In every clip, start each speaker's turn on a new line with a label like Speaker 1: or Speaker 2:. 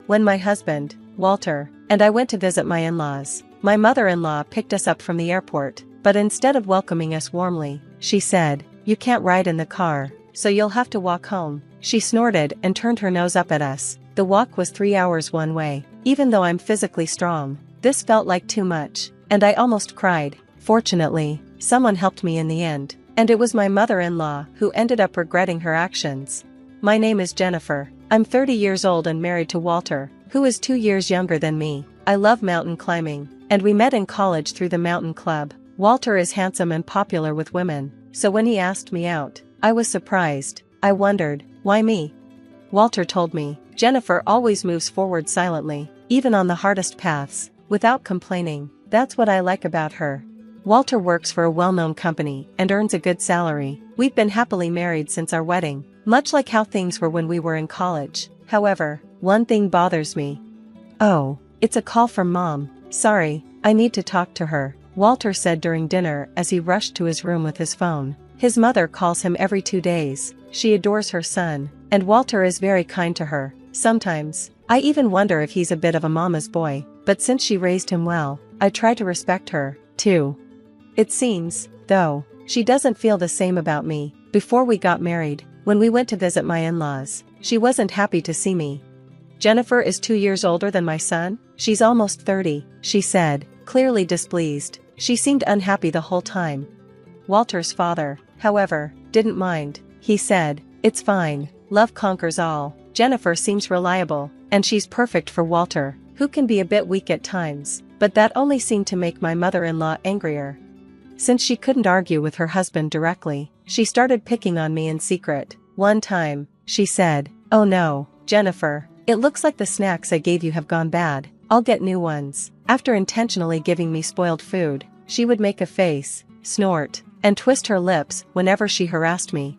Speaker 1: When my husband, Walter, and I went to visit my in-laws, my mother-in-law picked us up from the airport, but instead of welcoming us warmly, she said, "You can't ride in the car, so you'll have to walk home." She snorted and turned her nose up at us. The walk was 3 hours one way. Even though I'm physically strong, this felt like too much, and I almost cried. Fortunately, someone helped me in the end, and it was my mother-in-law who ended up regretting her actions. My name is Jennifer. I'm 30 years old and married to Walter, who is 2 years younger than me. I love mountain climbing, and we met in college through the mountain club. Walter is handsome and popular with women, so when he asked me out, I was surprised. I wondered, why me? Walter told me, Jennifer always moves forward silently, even on the hardest paths, without complaining. That's what I like about her. Walter works for a well-known company and earns a good salary. We've been happily married since our wedding, much like how things were when we were in college. However, one thing bothers me. Oh, it's a call from Mom. Sorry, I need to talk to her, Walter said during dinner as he rushed to his room with his phone. His mother calls him every 2 days. She adores her son, and Walter is very kind to her. Sometimes, I even wonder if he's a bit of a mama's boy, but since she raised him well, I try to respect her, too. It seems, though, she doesn't feel the same about me. Before we got married, when we went to visit my in-laws, she wasn't happy to see me. Jennifer is 2 years older than my son. She's almost 30, she said, clearly displeased. She seemed unhappy the whole time. Walter's father, however, didn't mind. He said, "It's fine, love conquers all. Jennifer seems reliable, and she's perfect for Walter, who can be a bit weak at times," but that only seemed to make my mother-in-law angrier. Since she couldn't argue with her husband directly, she started picking on me in secret. One time, she said, "Oh no, Jennifer, it looks like the snacks I gave you have gone bad. I'll get new ones." After intentionally giving me spoiled food, she would make a face, snort, and twist her lips whenever she harassed me.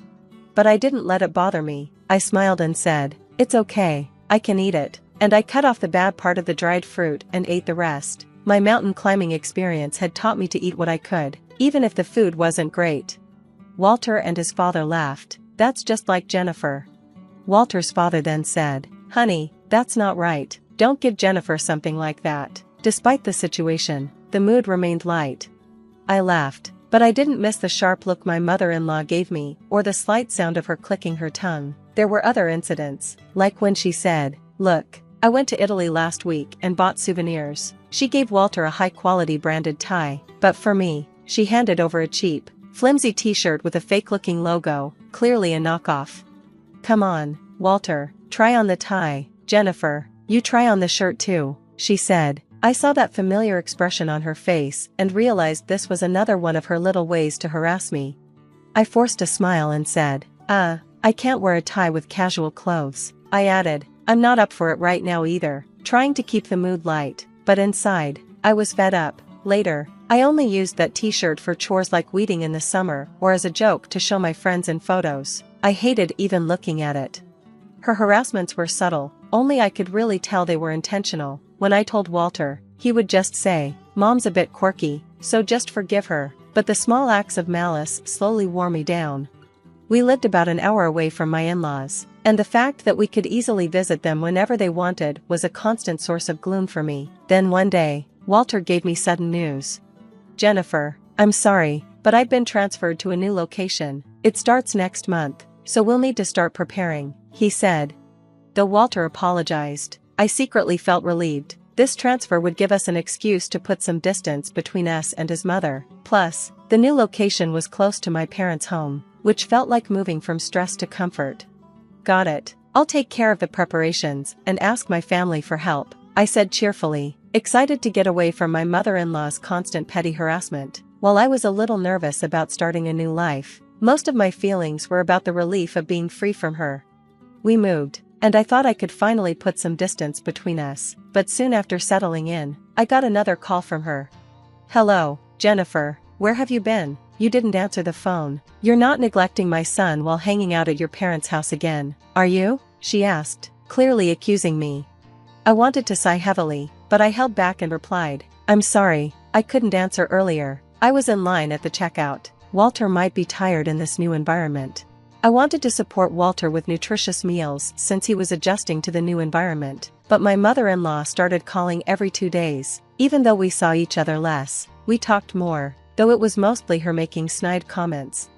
Speaker 1: But I didn't let it bother me. I smiled and said, "It's okay, I can eat it," and I cut off the bad part of the dried fruit and ate the rest. My mountain climbing experience had taught me to eat what I could, even if the food wasn't great. Walter and his father laughed. "That's just like Jennifer." Walter's father then said, "Honey, that's not right. Don't give Jennifer something like that." Despite the situation, the mood remained light. I laughed, but I didn't miss the sharp look my mother-in-law gave me, or the slight sound of her clicking her tongue. There were other incidents, like when she said, "Look, I went to Italy last week and bought souvenirs." She gave Walter a high-quality branded tie, but for me, she handed over a cheap, flimsy t-shirt with a fake-looking logo, clearly a knockoff. "Come on, Walter, try on the tie. Jennifer, you try on the shirt too," she said. I saw that familiar expression on her face and realized this was another one of her little ways to harass me. I forced a smile and said, I can't wear a tie with casual clothes." I added, "I'm not up for it right now either," trying to keep the mood light, but inside, I was fed up. Later, I only used that t-shirt for chores like weeding in the summer or as a joke to show my friends in photos. I hated even looking at it. Her harassments were subtle, only I could really tell they were intentional. When I told Walter, he would just say, "Mom's a bit quirky, so just forgive her," but the small acts of malice slowly wore me down. We lived about an hour away from my in-laws, and the fact that we could easily visit them whenever they wanted was a constant source of gloom for me. Then one day, Walter gave me sudden news. "Jennifer, I'm sorry, but I've been transferred to a new location. It starts next month, so we'll need to start preparing," he said. Though Walter apologized, I secretly felt relieved. This transfer would give us an excuse to put some distance between us and his mother. Plus, the new location was close to my parents' home, which felt like moving from stress to comfort. "Got it. I'll take care of the preparations and ask my family for help," I said cheerfully, excited to get away from my mother-in-law's constant petty harassment. While I was a little nervous about starting a new life, most of my feelings were about the relief of being free from her. We moved, and I thought I could finally put some distance between us, but soon after settling in, I got another call from her. "Hello, Jennifer, where have you been? You didn't answer the phone. You're not neglecting my son while hanging out at your parents' house again, are you?" she asked, clearly accusing me. I wanted to sigh heavily, but I held back and replied, "I'm sorry, I couldn't answer earlier. I was in line at the checkout. Walter might be tired in this new environment." I wanted to support Walter with nutritious meals since he was adjusting to the new environment, but my mother-in-law started calling every 2 days. Even though we saw each other less, we talked more, though it was mostly her making snide comments.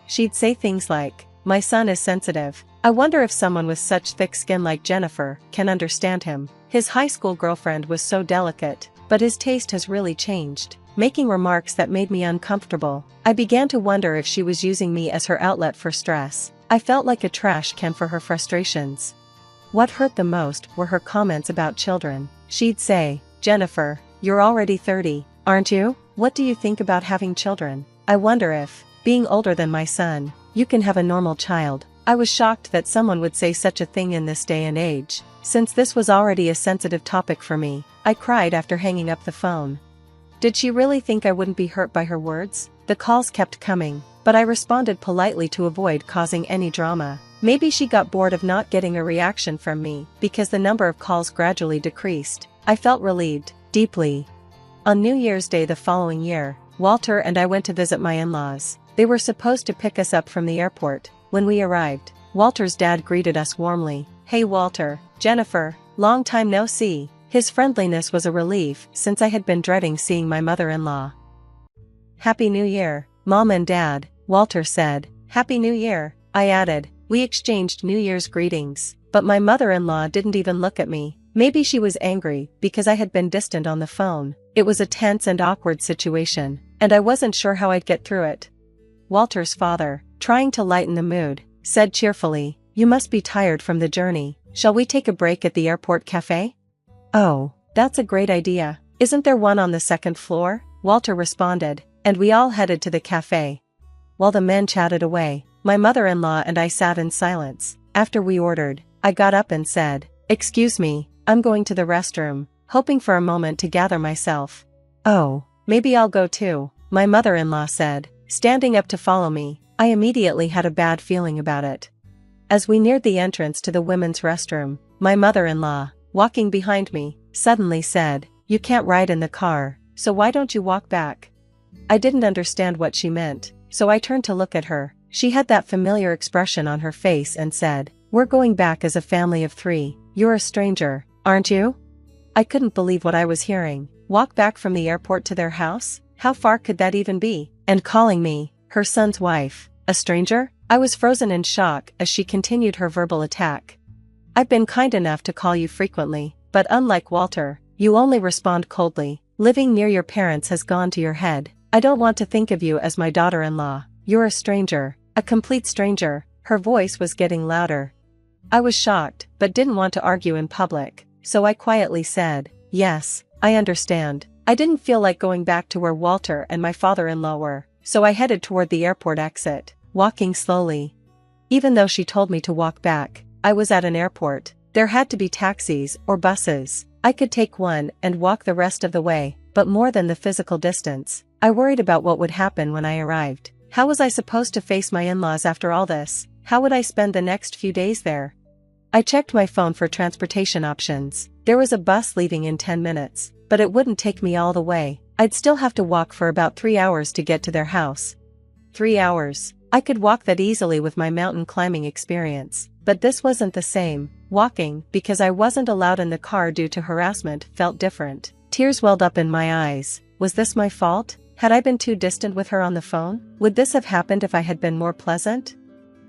Speaker 1: She'd say things like, "My son is sensitive. I wonder if someone with such thick skin like Jennifer can understand him. His high school girlfriend was so delicate, but his taste has really changed," making remarks that made me uncomfortable. I began to wonder if she was using me as her outlet for stress. I felt like a trash can for her frustrations. What hurt the most were her comments about children. She'd say, "Jennifer, you're already 30, aren't you? What do you think about having children? I wonder if, being older than my son, you can have a normal child." I was shocked that someone would say such a thing in this day and age, since this was already a sensitive topic for me. I cried after hanging up the phone. Did she really think I wouldn't be hurt by her words? The calls kept coming, but I responded politely to avoid causing any drama. Maybe she got bored of not getting a reaction from me, because the number of calls gradually decreased. I felt relieved, deeply. On New Year's Day the following year, Walter and I went to visit my in-laws. They were supposed to pick us up from the airport. When we arrived, Walter's dad greeted us warmly. "Hey Walter, Jennifer, long time no see." His friendliness was a relief since I had been dreading seeing my mother-in-law. "Happy New Year, Mom and Dad," Walter said. "Happy New Year," I added. We exchanged New Year's greetings, but my mother-in-law didn't even look at me. Maybe she was angry because I had been distant on the phone. It was a tense and awkward situation, and I wasn't sure how I'd get through it. Walter's father, trying to lighten the mood, said cheerfully, "You must be tired from the journey. Shall we take a break at the airport cafe?" "Oh, that's a great idea. Isn't there one on the second floor?" Walter responded, and we all headed to the cafe. While the men chatted away, my mother-in-law and I sat in silence. After we ordered, I got up and said, "Excuse me, I'm going to the restroom," hoping for a moment to gather myself. "Oh, maybe I'll go too," my mother-in-law said, standing up to follow me. I immediately had a bad feeling about it. As we neared the entrance to the women's restroom, my mother-in-law, walking behind me, suddenly said, "You can't ride in the car, so why don't you walk back?" I didn't understand what she meant, so I turned to look at her. She had that familiar expression on her face and said, "We're going back as a family of 3. You're a stranger, aren't you?" I couldn't believe what I was hearing. Walk back from the airport to their house? How far could that even be? And calling me, her son's wife, a stranger? I was frozen in shock as she continued her verbal attack. "I've been kind enough to call you frequently, but unlike Walter, you only respond coldly. Living near your parents has gone to your head. I don't want to think of you as my daughter-in-law. You're a stranger, a complete stranger." Her voice was getting louder. I was shocked, but didn't want to argue in public, so I quietly said, "Yes, I understand." I didn't feel like going back to where Walter and my father-in-law were, so I headed toward the airport exit, walking slowly. Even though she told me to walk back, I was at an airport. There had to be taxis or buses. I could take one and walk the rest of the way, but more than the physical distance, I worried about what would happen when I arrived. How was I supposed to face my in-laws after all this? How would I spend the next few days there? I checked my phone for transportation options. There was a bus leaving in 10 minutes, but it wouldn't take me all the way. I'd still have to walk for about 3 hours to get to their house. 3 hours. I could walk that easily with my mountain climbing experience, but this wasn't the same. Walking, because I wasn't allowed in the car due to harassment, felt different. Tears welled up in my eyes. Was this my fault? Had I been too distant with her on the phone? Would this have happened if I had been more pleasant?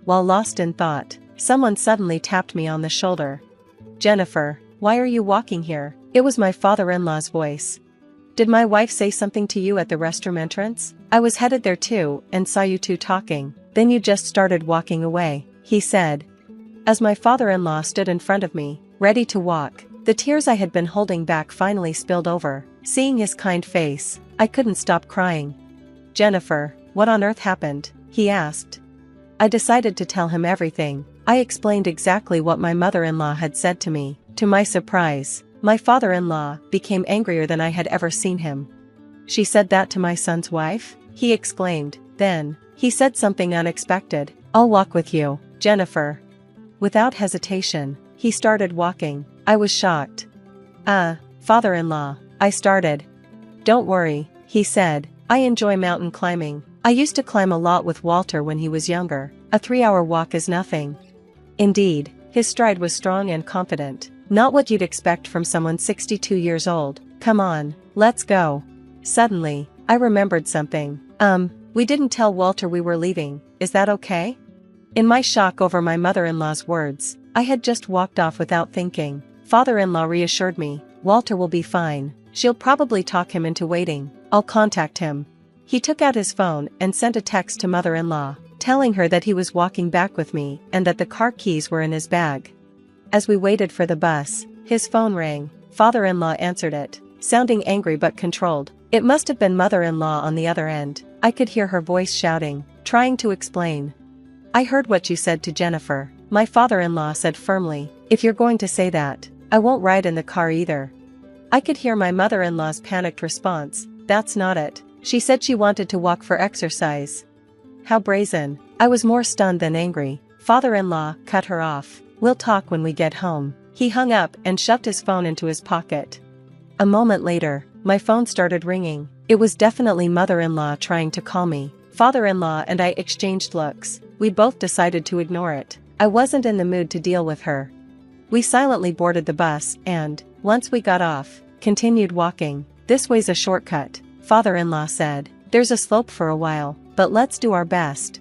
Speaker 1: While lost in thought, someone suddenly tapped me on the shoulder. "Jennifer, why are you walking here?" It was my father-in-law's voice. "Did my wife say something to you at the restroom entrance? I was headed there too and saw you two talking. Then you just started walking away," he said. As my father-in-law stood in front of me, ready to walk, the tears I had been holding back finally spilled over. Seeing his kind face, I couldn't stop crying. "Jennifer, what on earth happened?" he asked. I decided to tell him everything. I explained exactly what my mother-in-law had said to me. To my surprise, my father-in-law became angrier than I had ever seen him. "She said that to my son's wife?" he exclaimed. Then, he said something unexpected. "I'll walk with you, Jennifer." Without hesitation, he started walking. I was shocked. Father-in-law," I started. "Don't worry," he said. "I enjoy mountain climbing. I used to climb a lot with Walter when he was younger. A 3-hour walk is nothing. Indeed, his stride was strong and confident. Not what you'd expect from someone 62 years old. Come on, let's go. Suddenly, I remembered something. We didn't tell Walter we were leaving, is that okay? In my shock over my mother-in-law's words, I had just walked off without thinking. Father-in-law reassured me, Walter will be fine. She'll probably talk him into waiting. I'll contact him. He took out his phone and sent a text to mother-in-law, telling her that he was walking back with me and that the car keys were in his bag. As we waited for the bus, his phone rang. Father-in-law answered it, sounding angry but controlled. It must have been mother-in-law on the other end. I could hear her voice shouting, trying to explain. I heard what you said to Jennifer. My father-in-law said firmly, if you're going to say that, I won't ride in the car either. I could hear my mother-in-law's panicked response, that's not it. She said she wanted to walk for exercise. How brazen. I was more stunned than angry. Father-in-law cut her off. We'll talk when we get home. He hung up and shoved his phone into his pocket. A moment later, my phone started ringing. It was definitely mother-in-law trying to call me. Father-in-law and I exchanged looks. We both decided to ignore it. I wasn't in the mood to deal with her. We silently boarded the bus and, once we got off, continued walking. This way's a shortcut, father-in-law said. There's a slope for a while, but let's do our best.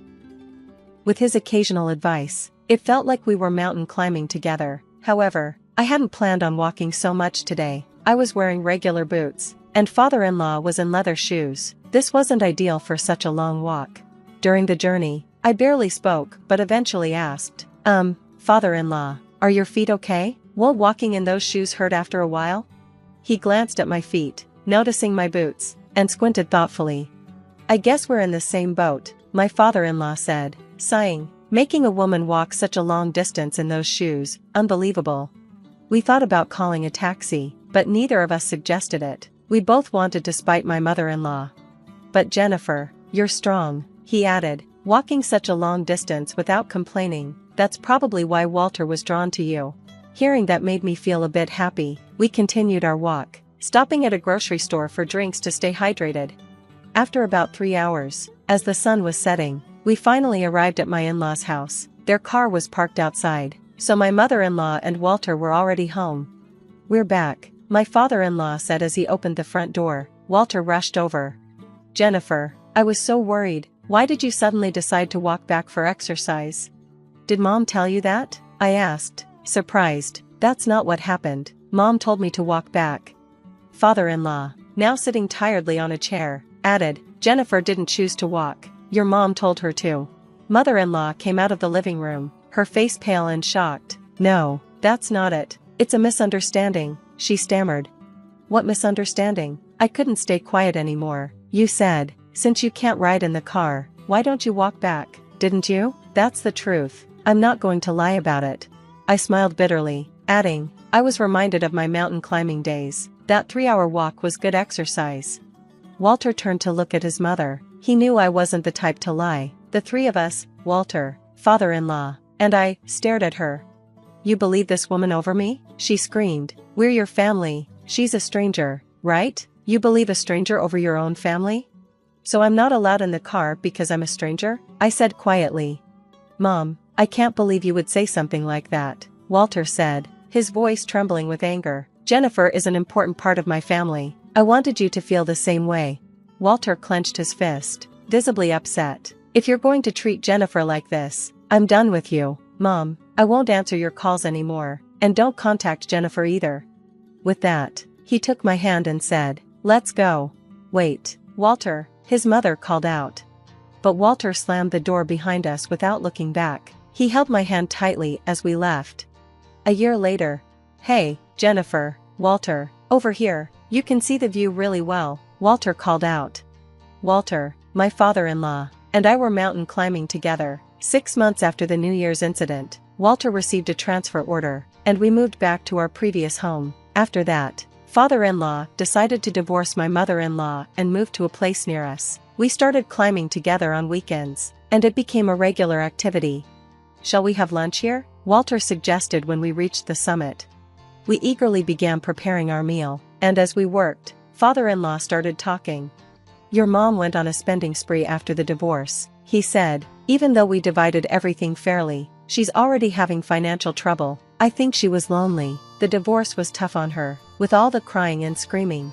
Speaker 1: With his occasional advice, it felt like we were mountain climbing together. However, I hadn't planned on walking so much today. I was wearing regular boots, and father-in-law was in leather shoes. This wasn't ideal for such a long walk. During the journey, I barely spoke but eventually asked, father-in-law, are your feet okay? Will walking in those shoes hurt after a while? He glanced at my feet, noticing my boots, and squinted thoughtfully. I guess we're in the same boat, my father-in-law said, sighing. Making a woman walk such a long distance in those shoes, unbelievable. We thought about calling a taxi, but neither of us suggested it. We both wanted to spite my mother-in-law. But Jennifer, you're strong, he added, walking such a long distance without complaining. That's probably why Walter was drawn to you. Hearing that made me feel a bit happy. We continued our walk, stopping at a grocery store for drinks to stay hydrated. After about 3 hours, as the sun was setting, we finally arrived at my in-laws' house. Their car was parked outside, so my mother-in-law and Walter were already home. We're back, my father-in-law said as he opened the front door. Walter rushed over. Jennifer, I was so worried. Why did you suddenly decide to walk back for exercise? Did Mom tell you that? I asked, surprised. That's not what happened. Mom told me to walk back. Father-in-law, now sitting tiredly on a chair, added, Jennifer didn't choose to walk. Your mom told her to. Mother-in-law came out of the living room, her face pale and shocked. No, that's not it. It's a misunderstanding, she stammered. What misunderstanding? I couldn't stay quiet anymore. You said, since you can't ride in the car, why don't you walk back, didn't you? That's the truth. I'm not going to lie about it. I smiled bitterly, adding, I was reminded of my mountain climbing days. That 3-hour walk was good exercise. Walter turned to look at his mother. He knew I wasn't the type to lie. The three of us, Walter, father-in-law, and I, stared at her. You believe this woman over me? She screamed. We're your family. She's a stranger, right? You believe a stranger over your own family? So I'm not allowed in the car because I'm a stranger? I said quietly. Mom, I can't believe you would say something like that, Walter said, his voice trembling with anger. Jennifer is an important part of my family. I wanted you to feel the same way. Walter clenched his fist, visibly upset. If you're going to treat Jennifer like this, I'm done with you. Mom, I won't answer your calls anymore, and don't contact Jennifer either. With that, he took my hand and said, let's go. Wait, Walter, his mother called out. But Walter slammed the door behind us without looking back. He held my hand tightly as we left. A year later. Hey, Jennifer, Walter, over here, you can see the view really well, Walter called out. Walter, my father-in-law, and I were mountain climbing together. 6 months after the New Year's incident, Walter received a transfer order, and we moved back to our previous home. After that, father-in-law decided to divorce my mother-in-law and move to a place near us. We started climbing together on weekends, and it became a regular activity. Shall we have lunch here? Walter suggested when we reached the summit. We eagerly began preparing our meal, and as we worked, father-in-law started talking. Your mom went on a spending spree after the divorce, he said. Even though we divided everything fairly, she's already having financial trouble. I think she was lonely. The divorce was tough on her, with all the crying and screaming.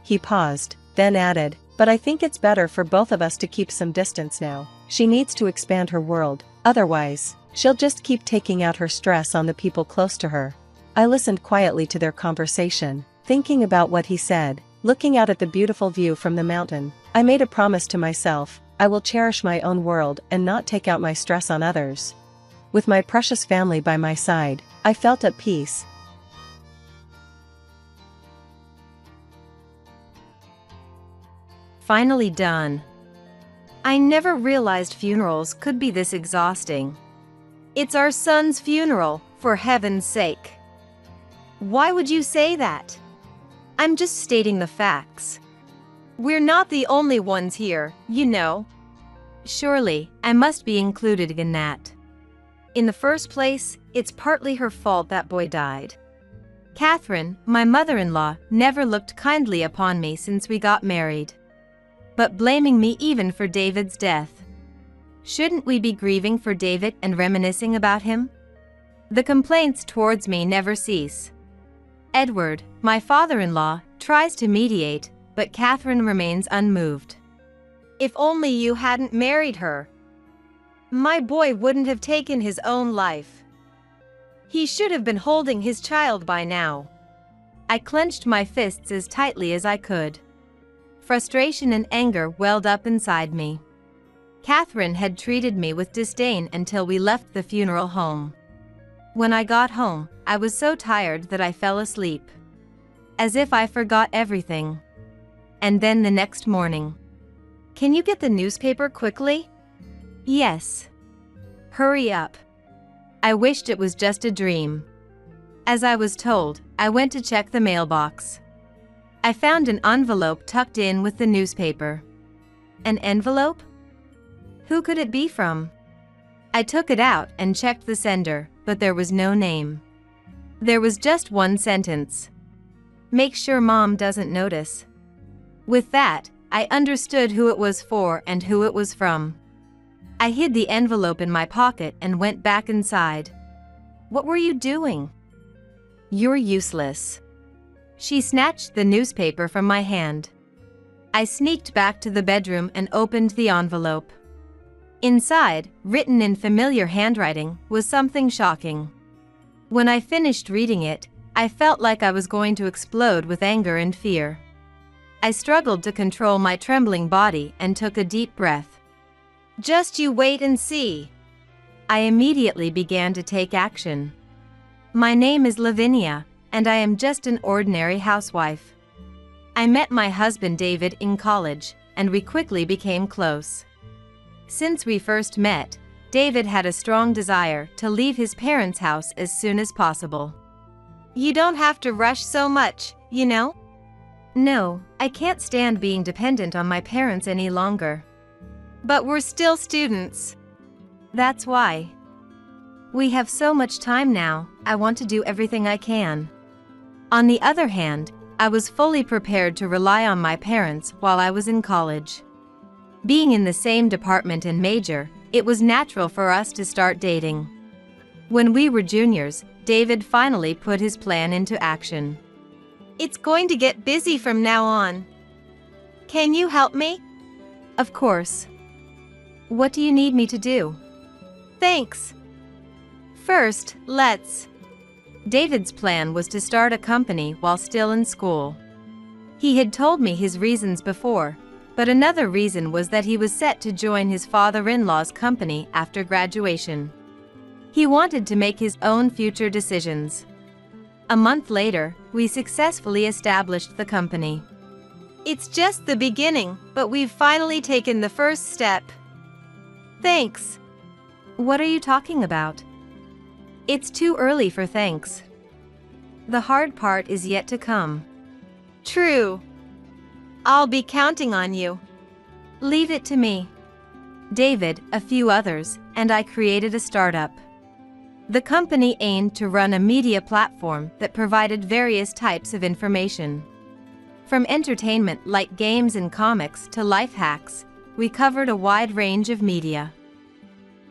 Speaker 1: He paused, then added, but I think it's better for both of us to keep some distance now. She needs to expand her world, otherwise, she'll just keep taking out her stress on the people close to her. I listened quietly to their conversation, thinking about what he said, looking out at the beautiful view from the mountain. I made a promise to myself, I will cherish my own world and not take out my stress on others. With my precious family by my side, I felt at peace.
Speaker 2: Finally done. I never realized funerals could be this exhausting. It's our son's funeral, for heaven's sake. Why would you say that? I'm just stating the facts. We're not the only ones here, you know. Surely, I must be included in that. In the first place, it's partly her fault that boy died. Catherine, my mother-in-law, never looked kindly upon me since we got married. But blaming me even for David's death. Shouldn't we be grieving for David and reminiscing about him? The complaints towards me never cease. Edward, my father-in-law, tries to mediate, but Catherine remains unmoved. If only you hadn't married her. My boy wouldn't have taken his own life. He should have been holding his child by now. I clenched my fists as tightly as I could. Frustration and anger welled up inside me. Catherine had treated me with disdain until we left the funeral home. When I got home, I was so tired that I fell asleep. As if I forgot everything. And then the next morning. Can you get the newspaper quickly? Yes. Hurry up. I wished it was just a dream. As I was told, I went to check the mailbox. I found an envelope tucked in with the newspaper. An envelope? Who could it be from? I took it out and checked the sender, but there was no name. There was just one sentence. Make sure Mom doesn't notice. With that, I understood who it was for and who it was from. I hid the envelope in my pocket and went back inside. What were you doing? You're useless. She snatched the newspaper from my hand. I sneaked back to the bedroom and opened the envelope. Inside, written in familiar handwriting, was something shocking. When I finished reading it, I felt like I was going to explode with anger and fear. I struggled to control my trembling body and took a deep breath. Just you wait and see. I immediately began to take action. My name is Lavinia, and I am just an ordinary housewife. I met my husband David in college, and we quickly became close. Since we first met, David had a strong desire to leave his parents' house as soon as possible. You don't have to rush so much, you know? No, I can't stand being dependent on my parents any longer. But we're still students. That's why. We have so much time now, I want to do everything I can. On the other hand, I was fully prepared to rely on my parents while I was in college. Being in the same department and major, it was natural for us to start dating. When we were juniors, David finally put his plan into action. It's going to get busy from now on. Can you help me? Of course. What do you need me to do? Thanks. First, let's... David's plan was to start a company while still in school. He had told me his reasons before, but another reason was that he was set to join his father-in-law's company after graduation. He wanted to make his own future decisions. A month later, we successfully established the company. It's just the beginning, but we've finally taken the first step. Thanks. What are you talking about? It's too early for thanks. The hard part is yet to come. True. I'll be counting on you. Leave it to me. David, a few others, and I created a startup. The company aimed to run a media platform that provided various types of information. From entertainment like games and comics to life hacks, we covered a wide range of media.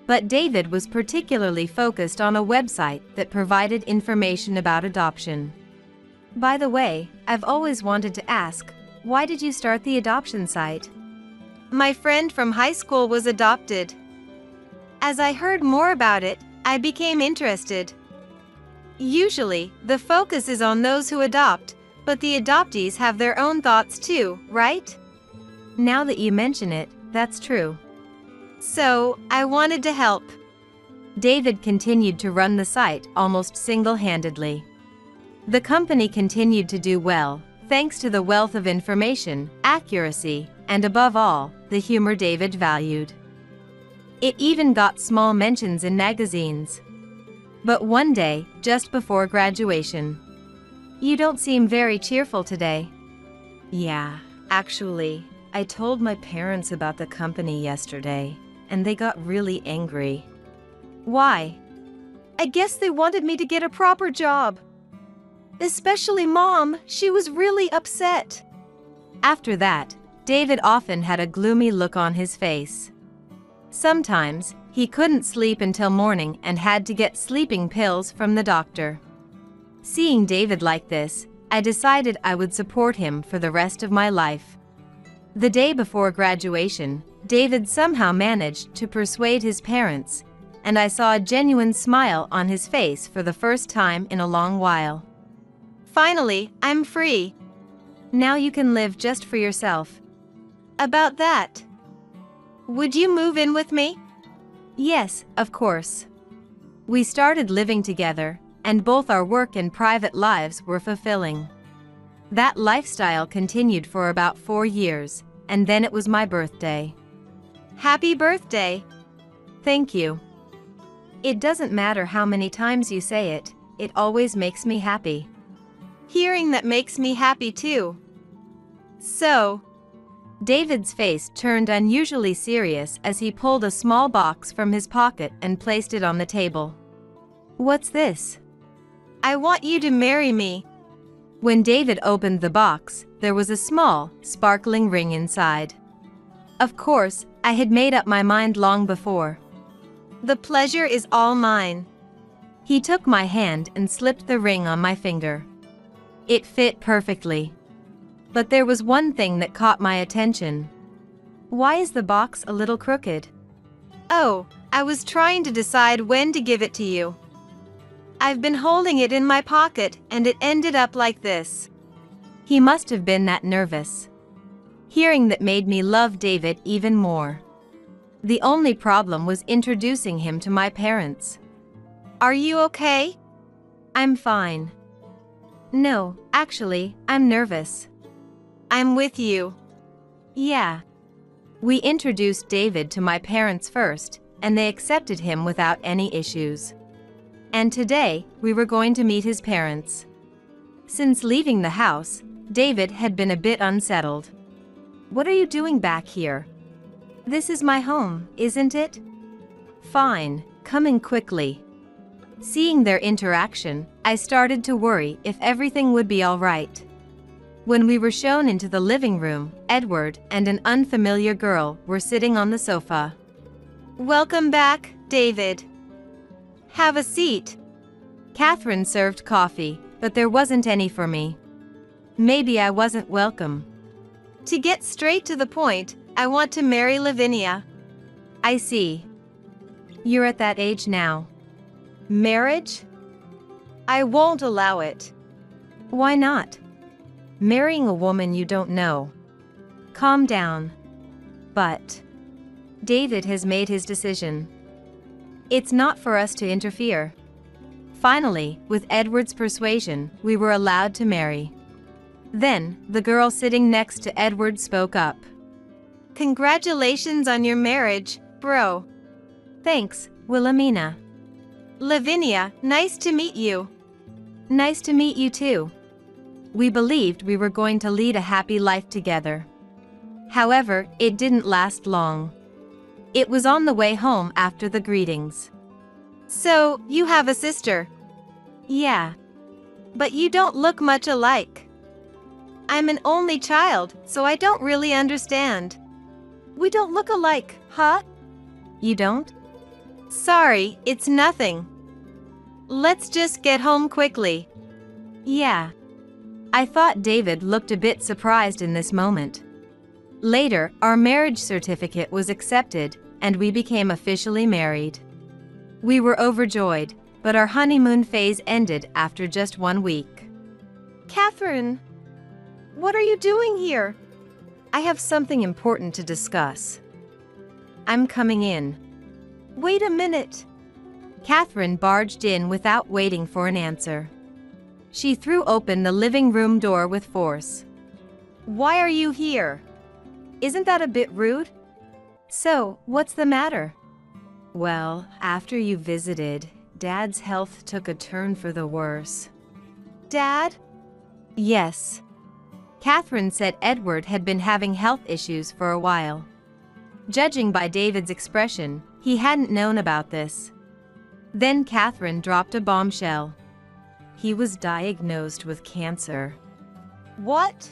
Speaker 2: But David was particularly focused on a website that provided information about adoption. By the way, I've always wanted to ask, why did you start the adoption site?
Speaker 3: My friend from high school was adopted. As I heard more about it, I became interested. Usually, the focus is on those who adopt, but the adoptees have their own thoughts too, right?
Speaker 2: Now that you mention it, that's true.
Speaker 3: So, I wanted to help.
Speaker 2: David continued to run the site almost single-handedly. The company continued to do well, thanks to the wealth of information, accuracy, and above all, the humor David valued. It even got small mentions in magazines. But one day, just before graduation, "You don't seem very cheerful today." "Yeah, actually, I told my parents about the company yesterday, and they got really angry."
Speaker 3: "Why?" "I guess they wanted me to get a proper job. Especially Mom, she was really upset."
Speaker 2: After that, David often had a gloomy look on his face. Sometimes, he couldn't sleep until morning and had to get sleeping pills from the doctor. Seeing David like this, I decided I would support him for the rest of my life. The day before graduation, David somehow managed to persuade his parents, and I saw a genuine smile on his face for the first time in a long while.
Speaker 3: "Finally, I'm free.
Speaker 2: Now you can live just for yourself."
Speaker 3: "About that, would you move in with me?"
Speaker 2: "Yes, of course." We started living together, and both our work and private lives were fulfilling. That lifestyle continued for about 4 years, and then it was my birthday.
Speaker 3: "Happy birthday."
Speaker 2: Thank you. It doesn't matter how many times you say it, it always makes me happy.
Speaker 3: Hearing that makes me happy too. So,
Speaker 2: David's face turned unusually serious as he pulled a small box from his pocket and placed it on the table. "What's this?"
Speaker 3: "I want you to marry me."
Speaker 2: When David opened the box, there was a small, sparkling ring inside. Of course, I had made up my mind long before.
Speaker 3: "The pleasure is all mine."
Speaker 2: He took my hand and slipped the ring on my finger. It fit perfectly. But there was one thing that caught my attention. Why is the box a little crooked?
Speaker 3: "Oh, I was trying to decide when to give it to you. I've been holding it in my pocket and it ended up like this."
Speaker 2: He must have been that nervous. Hearing that made me love David even more. The only problem was introducing him to my parents.
Speaker 3: "Are you okay?"
Speaker 2: "I'm fine." "No, actually, I'm nervous."
Speaker 3: "I'm with you."
Speaker 2: "Yeah." We introduced David to my parents first, and they accepted him without any issues. And today, we were going to meet his parents. Since leaving the house, David had been a bit unsettled. "What are you doing back here?" "This is my home, isn't it?" "Fine, come in quickly." Seeing their interaction, I started to worry if everything would be all right. When we were shown into the living room, Edward and an unfamiliar girl were sitting on the sofa.
Speaker 3: "Welcome back, David. Have a seat."
Speaker 2: Catherine served coffee, but there wasn't any for me. Maybe I wasn't welcome.
Speaker 3: "To get straight to the point, I want to marry Lavinia."
Speaker 2: "I see. You're at that age now."
Speaker 3: "Marriage? I won't allow it."
Speaker 2: "Why not? Marrying a woman you don't know." "Calm down." "But David has made his decision. It's not for us to interfere." Finally, with Edward's persuasion, we were allowed to marry. Then, the girl sitting next to Edward spoke up.
Speaker 3: "Congratulations on your marriage, bro."
Speaker 2: "Thanks, Wilhelmina."
Speaker 3: "Lavinia, nice to meet you."
Speaker 2: "Nice to meet you too." We believed we were going to lead a happy life together. However, it didn't last long. It was on the way home after the greetings.
Speaker 3: "So, you have a sister?"
Speaker 2: "Yeah."
Speaker 3: "But you don't look much alike." I'm an only child, so I don't really understand. We don't look alike, huh?
Speaker 2: You don't?
Speaker 3: Sorry, it's nothing. Let's just get home quickly.
Speaker 2: Yeah. I thought David looked a bit surprised in this moment. Later, our marriage certificate was accepted, and we became officially married. We were overjoyed, but our honeymoon phase ended after just 1 week.
Speaker 3: Catherine, what are you doing here?
Speaker 2: I have something important to discuss. I'm coming in.
Speaker 3: Wait a minute.
Speaker 2: Catherine barged in without waiting for an answer. She threw open the living room door with force.
Speaker 3: Why are you here?
Speaker 2: Isn't that a bit rude? So, what's the matter? Well, after you visited, Dad's health took a turn for the worse.
Speaker 3: Dad?
Speaker 2: Yes. Catherine said Edward had been having health issues for a while. Judging by David's expression, he hadn't known about this. Then Catherine dropped a bombshell. He was diagnosed with cancer.
Speaker 3: What?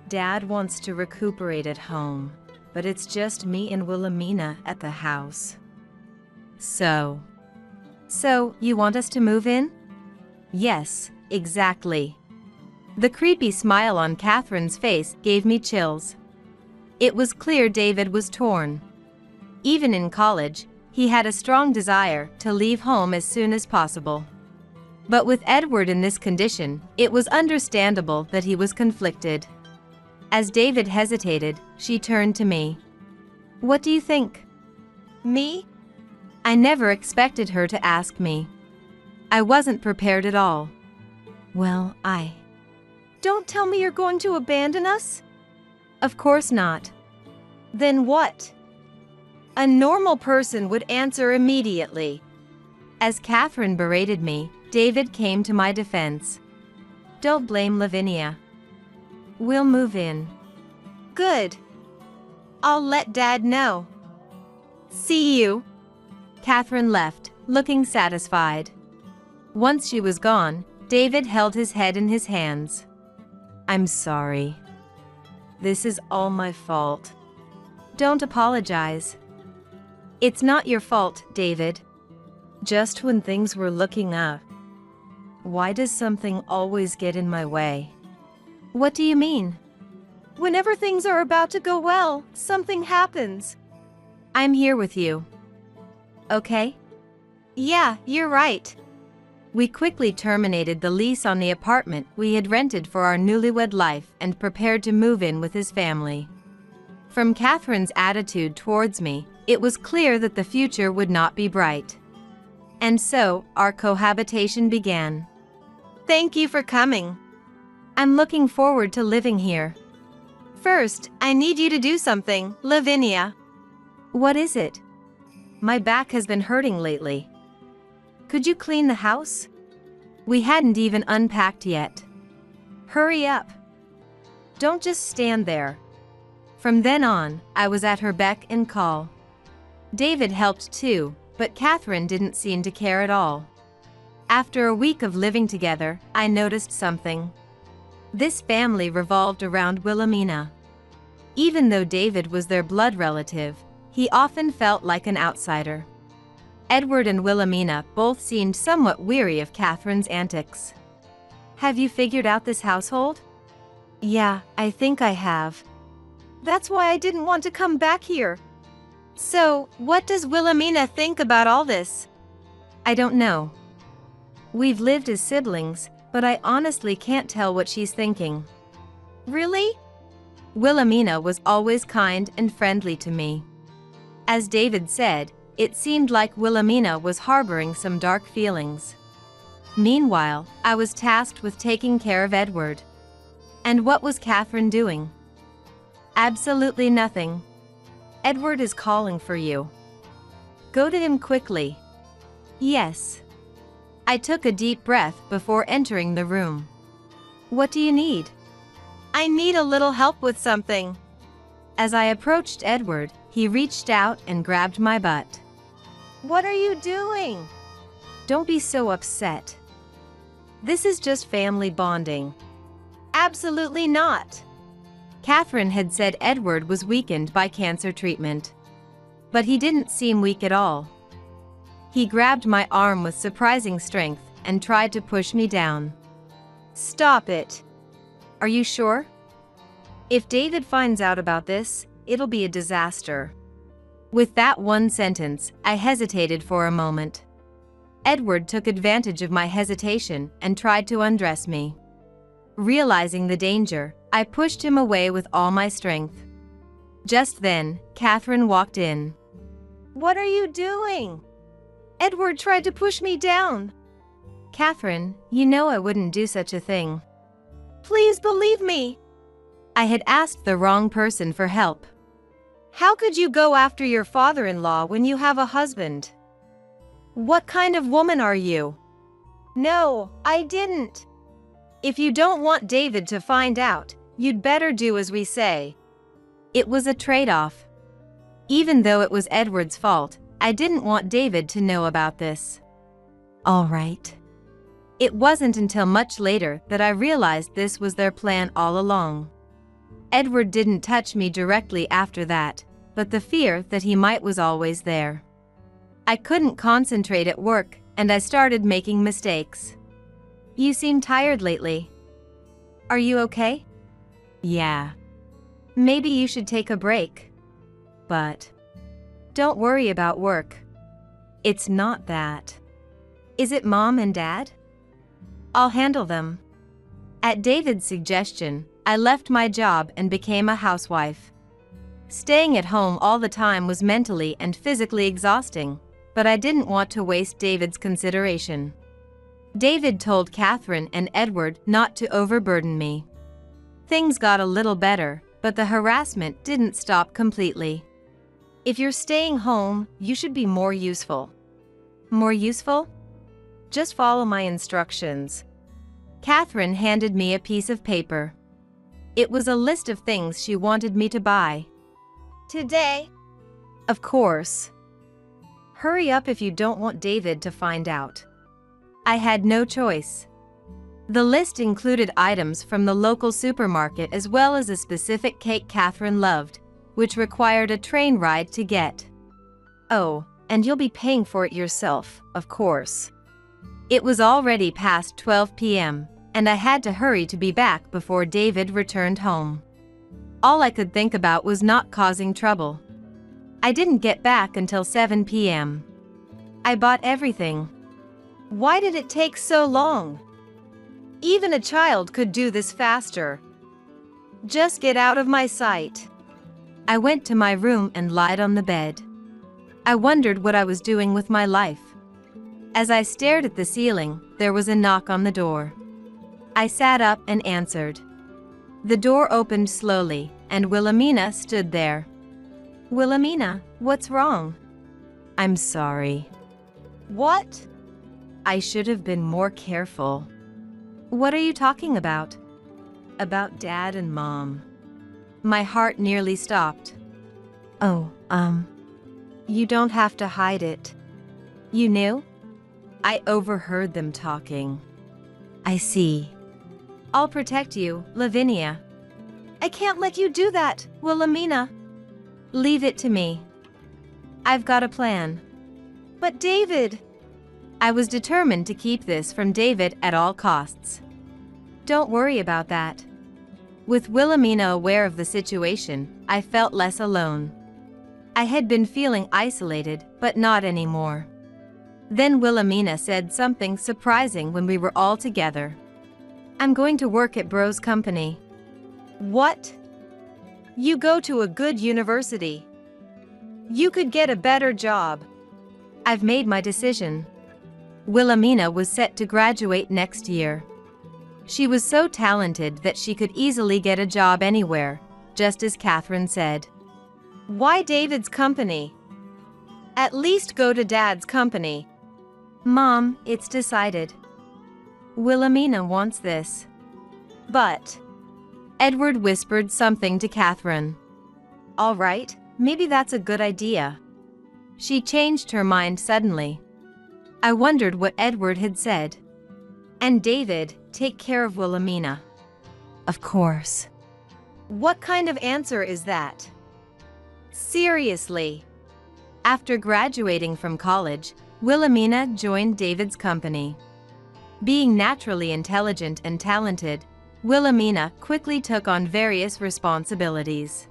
Speaker 2: Dad wants to recuperate at home, but it's just me and Wilhelmina at the house. So you want us to move in? Yes, exactly. The creepy smile on Catherine's face gave me chills. It was clear David was torn. Even in college, he had a strong desire to leave home as soon as possible. But with Edward in this condition, it was understandable that he was conflicted. As David hesitated, she turned to me. What do you think?
Speaker 3: Me?
Speaker 2: I never expected her to ask me. I wasn't prepared at all. Well,
Speaker 3: Don't tell me you're going to abandon us?
Speaker 2: Of course not.
Speaker 3: Then what? A normal person would answer immediately.
Speaker 2: As Catherine berated me, David came to my defense. Don't blame Lavinia. We'll move in.
Speaker 3: Good. I'll let Dad know. See you.
Speaker 2: Catherine left, looking satisfied. Once she was gone, David held his head in his hands. I'm sorry. This is all my fault. Don't apologize. It's not your fault, David. Just when things were looking up. Why does something always get in my way? What do you mean?
Speaker 3: Whenever things are about to go well, something happens.
Speaker 2: I'm here with you. Okay?
Speaker 3: Yeah, you're right.
Speaker 2: We quickly terminated the lease on the apartment we had rented for our newlywed life and prepared to move in with his family. From Catherine's attitude towards me, it was clear that the future would not be bright. And so, our cohabitation began.
Speaker 3: Thank you for coming.
Speaker 2: I'm looking forward to living here.
Speaker 3: First, I need you to do something, Lavinia.
Speaker 2: What is it? My back has been hurting lately. Could you clean the house? We hadn't even unpacked yet. Hurry up. Don't just stand there. From then on, I was at her beck and call. David helped too, but Catherine didn't seem to care at all. After a week of living together, I noticed something. This family revolved around Wilhelmina. Even though David was their blood relative, he often felt like an outsider. Edward and Wilhelmina both seemed somewhat weary of Catherine's antics. Have you figured out this household?
Speaker 3: Yeah, I think I have. That's why I didn't want to come back here. So, what does Wilhelmina think about all this?
Speaker 2: I don't know. We've lived as siblings, but I honestly can't tell what she's thinking.
Speaker 3: Really?
Speaker 2: Wilhelmina was always kind and friendly to me. As David said, it seemed like Wilhelmina was harboring some dark feelings. Meanwhile, I was tasked with taking care of Edward. And what was Catherine doing? Absolutely nothing. Edward is calling for you. Go to him quickly. Yes. I took a deep breath before entering the room. What do you need?
Speaker 3: I need a little help with something.
Speaker 2: As I approached Edward, he reached out and grabbed my butt.
Speaker 3: What are you doing?
Speaker 2: Don't be so upset. This is just family bonding.
Speaker 3: Absolutely not.
Speaker 2: Catherine had said Edward was weakened by cancer treatment. But he didn't seem weak at all. He grabbed my arm with surprising strength and tried to push me down.
Speaker 3: Stop it.
Speaker 2: Are you sure? If David finds out about this, it'll be a disaster. With that one sentence, I hesitated for a moment. Edward took advantage of my hesitation and tried to undress me. Realizing the danger, I pushed him away with all my strength. Just then, Catherine walked in.
Speaker 3: What are you doing? Edward tried to push me down.
Speaker 2: Catherine, you know I wouldn't do such a thing.
Speaker 3: Please believe me.
Speaker 2: I had asked the wrong person for help.
Speaker 3: How could you go after your father-in-law when you have a husband? What kind of woman are you? No, I didn't. If you don't want David to find out, you'd better do as we say.
Speaker 2: It was a trade-off. Even though it was Edward's fault, I didn't want David to know about this. All right. It wasn't until much later that I realized this was their plan all along. Edward didn't touch me directly after that, but the fear that he might was always there. I couldn't concentrate at work, and I started making mistakes. You seem tired lately. Are you okay? Yeah. Maybe you should take a break. But don't worry about work. It's not that. Is it Mom and Dad? I'll handle them. At David's suggestion, I left my job and became a housewife. Staying at home all the time was mentally and physically exhausting, but I didn't want to waste David's consideration. David told Catherine and Edward not to overburden me. Things got a little better, but the harassment didn't stop completely. If you're staying home, you should be more useful. More useful? Just follow my instructions. Catherine handed me a piece of paper. It was a list of things she wanted me to buy.
Speaker 3: Today?
Speaker 2: Of course. Hurry up if you don't want David to find out. I had no choice. The list included items from the local supermarket as well as a specific cake Catherine loved, which required a train ride to get. Oh, and you'll be paying for it yourself, of course. It was already past 12 p.m., and I had to hurry to be back before David returned home. All I could think about was not causing trouble. I didn't get back until 7 p.m. I bought everything.
Speaker 3: Why did it take so long? Even a child could do this faster. Just get out of my sight.
Speaker 2: I went to my room and lied on the bed. I wondered what I was doing with my life. As I stared at the ceiling, there was a knock on the door. I sat up and answered. The door opened slowly, and Wilhelmina stood there. Wilhelmina, what's wrong? I'm sorry.
Speaker 3: What?
Speaker 2: I should have been more careful. What are you talking about? About Dad and Mom. My heart nearly stopped. Oh, you don't have to hide it. You knew? I overheard them talking. I see. I'll protect you, Lavinia.
Speaker 3: I can't let you do that, Wilhelmina.
Speaker 2: Leave it to me. I've got a plan.
Speaker 3: But David...
Speaker 2: I was determined to keep this from David at all costs. Don't worry about that. With Wilhelmina aware of the situation, I felt less alone. I had been feeling isolated, but not anymore. Then Wilhelmina said something surprising when we were all together. I'm going to work at Bro's company.
Speaker 3: What? You go to a good university. You could get a better job.
Speaker 2: I've made my decision. Wilhelmina was set to graduate next year. She was so talented that she could easily get a job anywhere, just as Catherine said.
Speaker 3: Why David's company? At least go to Dad's company.
Speaker 2: Mom, it's decided. Wilhelmina wants this.
Speaker 3: But...
Speaker 2: Edward whispered something to Catherine. All right, maybe that's a good idea. She changed her mind suddenly. I wondered what Edward had said. And David, take care of Wilhelmina. Of course.
Speaker 3: What kind of answer is that? Seriously. After graduating from college, Wilhelmina joined David's company. Being naturally intelligent and talented, Wilhelmina quickly took on various responsibilities.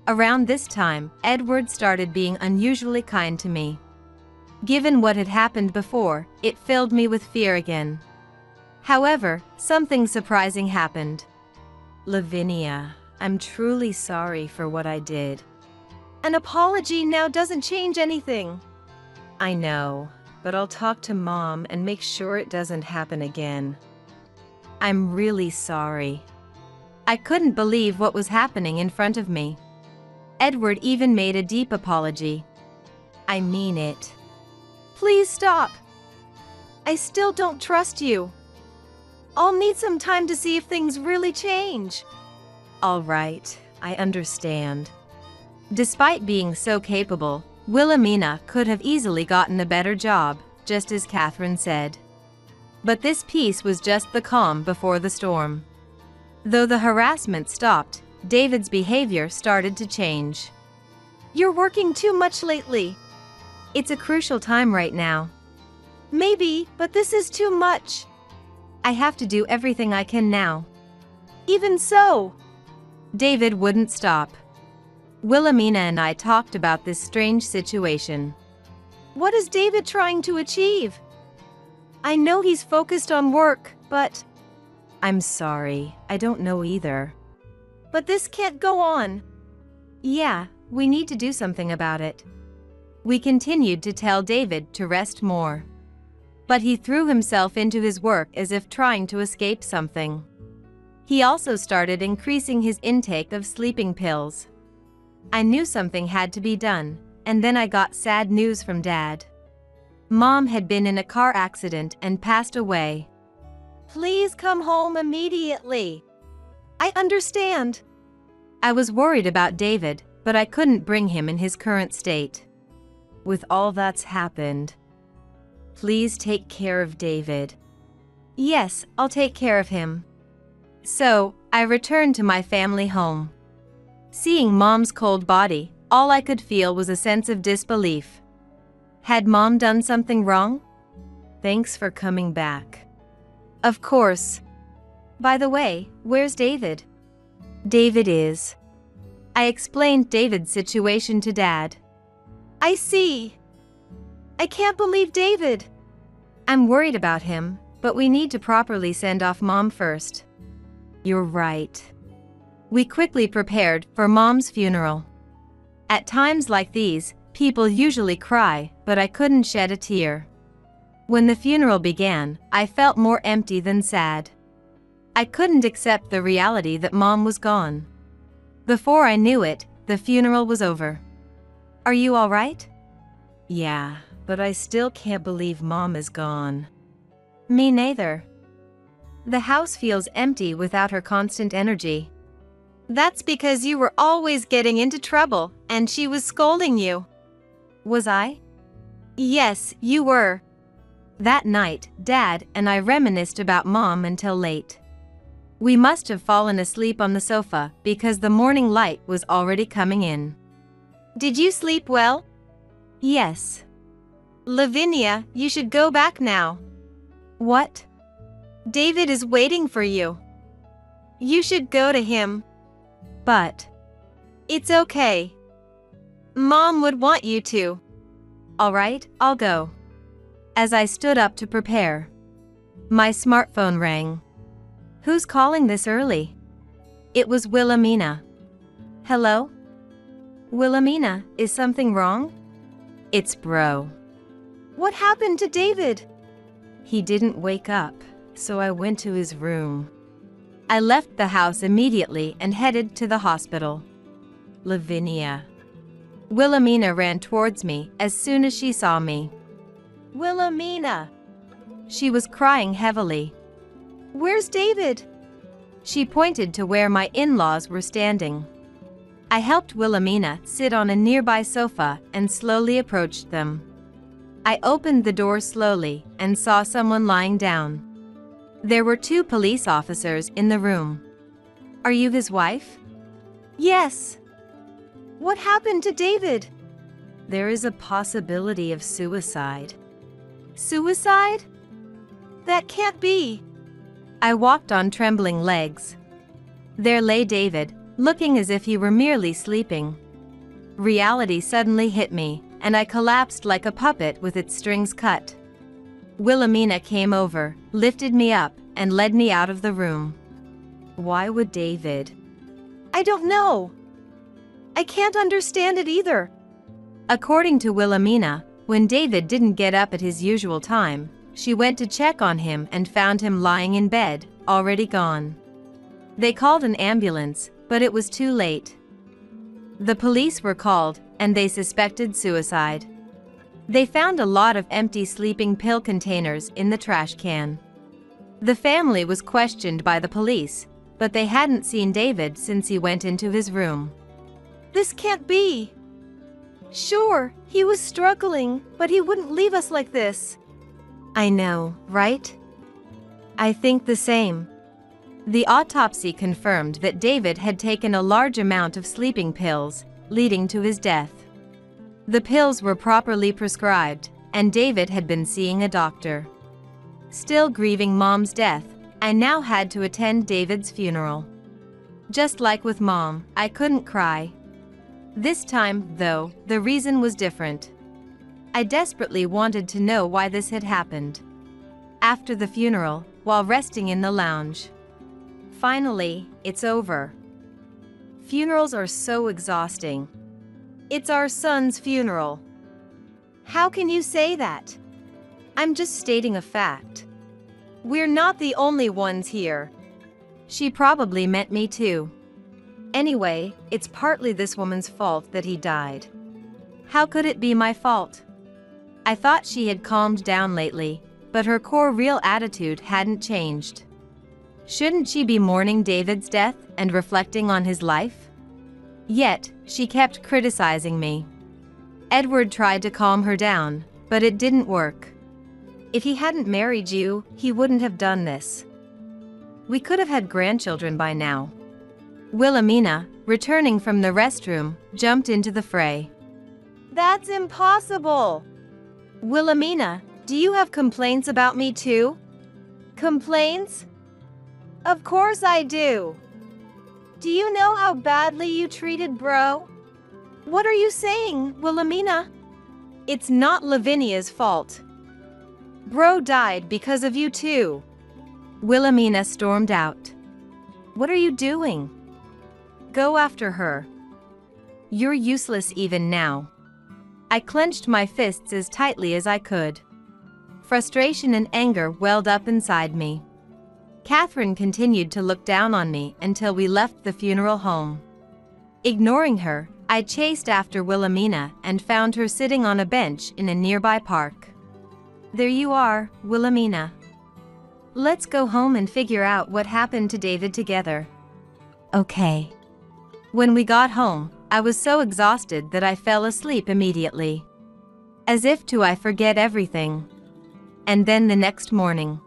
Speaker 3: Around this time, Edward started being unusually kind to me. Given what had happened before, it filled me with fear again. However, something surprising happened.
Speaker 2: Lavinia, I'm truly sorry for what I did.
Speaker 3: An apology now doesn't change anything.
Speaker 2: I know, but I'll talk to Mom and make sure it doesn't happen again. I'm really sorry.
Speaker 3: I couldn't believe what was happening in front of me. Edward even made a deep apology.
Speaker 2: I mean it.
Speaker 3: Please stop. I still don't trust you. I'll need some time to see if things really change.
Speaker 2: All right, I understand.
Speaker 3: Despite being so capable, Wilhelmina could have easily gotten a better job, just as Catherine said. But this peace was just the calm before the storm. Though the harassment stopped, David's behavior started to change. You're working too much lately. It's a crucial time right now. Maybe, but this is too much. I have to do everything I can now. Even so, David wouldn't stop. Wilhelmina and I talked about this strange situation. What is David trying to achieve? I know he's focused on work, but...
Speaker 2: I'm sorry, I don't know either.
Speaker 3: But this can't go on. Yeah, we need to do something about it. We continued to tell David to rest more. But he threw himself into his work as if trying to escape something. He also started increasing his intake of sleeping pills. I knew something had to be done, and then I got sad news from Dad. Mom had been in a car accident and passed away. Please come home immediately. I understand. I was worried about David, but I couldn't bring him in his current state.
Speaker 2: With all that's happened, please take care of David.
Speaker 3: Yes, I'll take care of him. So, I returned to my family home. Seeing Mom's cold body, all I could feel was a sense of disbelief. Had Mom done something wrong?
Speaker 2: Thanks for coming back.
Speaker 3: Of course. By the way, where's David?
Speaker 2: David is.
Speaker 3: I explained David's situation to Dad. I see. I can't believe David. I'm worried about him, but we need to properly send off Mom first.
Speaker 2: You're right.
Speaker 3: We quickly prepared for Mom's funeral. At times like these, people usually cry, but I couldn't shed a tear. When the funeral began, I felt more empty than sad. I couldn't accept the reality that Mom was gone. Before I knew it, the funeral was over. Are you all right?
Speaker 2: Yeah, but I still can't believe Mom is gone.
Speaker 3: Me neither. The house feels empty without her constant energy. That's because you were always getting into trouble, and she was scolding you. Was I? Yes, you were. That night, Dad and I reminisced about Mom until late. We must have fallen asleep on the sofa because the morning light was already coming in. Did you sleep well? Yes. Lavinia, you should go back now. What? David is waiting for you. You should go to him. But it's okay. Mom would want you to. All right, I'll go. As I stood up to prepare, my smartphone rang. Who's calling this early? It was Wilhelmina. Hello? Wilhelmina, is something wrong?
Speaker 2: It's Bro.
Speaker 3: What happened to David?
Speaker 2: He didn't wake up, so I went to his room.
Speaker 3: I left the house immediately and headed to the hospital.
Speaker 2: Lavinia.
Speaker 3: Wilhelmina ran towards me as soon as she saw me. Wilhelmina. She was crying heavily. Where's David? She pointed to where my in-laws were standing. I helped Wilhelmina sit on a nearby sofa and slowly approached them. I opened the door slowly and saw someone lying down. There were 2 police officers in the room.
Speaker 2: Are you his wife?
Speaker 3: Yes. What happened to David?
Speaker 2: There is a possibility of suicide.
Speaker 3: Suicide? That can't be.
Speaker 2: I walked on trembling legs. There lay David, looking as if he were merely sleeping. Reality suddenly hit me, and I collapsed like a puppet with its strings cut. Wilhelmina came over, lifted me up, and led me out of the room. Why would David?
Speaker 3: I don't know. I can't understand it either.
Speaker 2: According to Wilhelmina, when David didn't get up at his usual time, she went to check on him and found him lying in bed, already gone. They called an ambulance, but it was too late. The police were called, and they suspected suicide. They found a lot of empty sleeping pill containers in the trash can. The family was questioned by the police, but they hadn't seen David since he went into his room.
Speaker 3: This can't be. Sure, he was struggling, but he wouldn't leave us like this.
Speaker 2: I know, right? I think the same. The autopsy confirmed that David had taken a large amount of sleeping pills, leading to his death. The pills were properly prescribed, and David had been seeing a doctor. Still grieving Mom's death, I now had to attend David's funeral. Just like with Mom, I couldn't cry. This time, though, the reason was different. I desperately wanted to know why this had happened. After the funeral, while resting in the lounge. Finally, it's over. Funerals are so exhausting.
Speaker 3: It's our son's funeral. How can you say that?
Speaker 2: I'm just stating a fact.
Speaker 3: We're not the only ones here.
Speaker 2: She probably meant me too. Anyway, it's partly this woman's fault that he died. How could it be my fault? I thought she had calmed down lately, but her core real attitude hadn't changed. Shouldn't she be mourning David's death and reflecting on his life? Yet, she kept criticizing me. Edward tried to calm her down, but it didn't work. If he hadn't married you, he wouldn't have done this. We could have had grandchildren by now. Wilhelmina, returning from the restroom, jumped into the fray.
Speaker 3: That's impossible.
Speaker 2: Wilhelmina, do you have complaints about me too?
Speaker 3: Complaints? Of course I do. Do you know how badly you treated Bro? What are you saying, Wilhelmina?
Speaker 2: It's not Lavinia's fault.
Speaker 3: Bro died because of you too.
Speaker 2: Wilhelmina stormed out. What are you doing? Go after her. You're useless even now. I clenched my fists as tightly as I could. Frustration and anger welled up inside me. Catherine continued to look down on me until we left the funeral home. Ignoring her, I chased after Wilhelmina and found her sitting on a bench in a nearby park. There you are, Wilhelmina. Let's go home and figure out what happened to David together. Okay. When we got home, I was so exhausted that I fell asleep immediately. As if I forget everything. And then the next morning.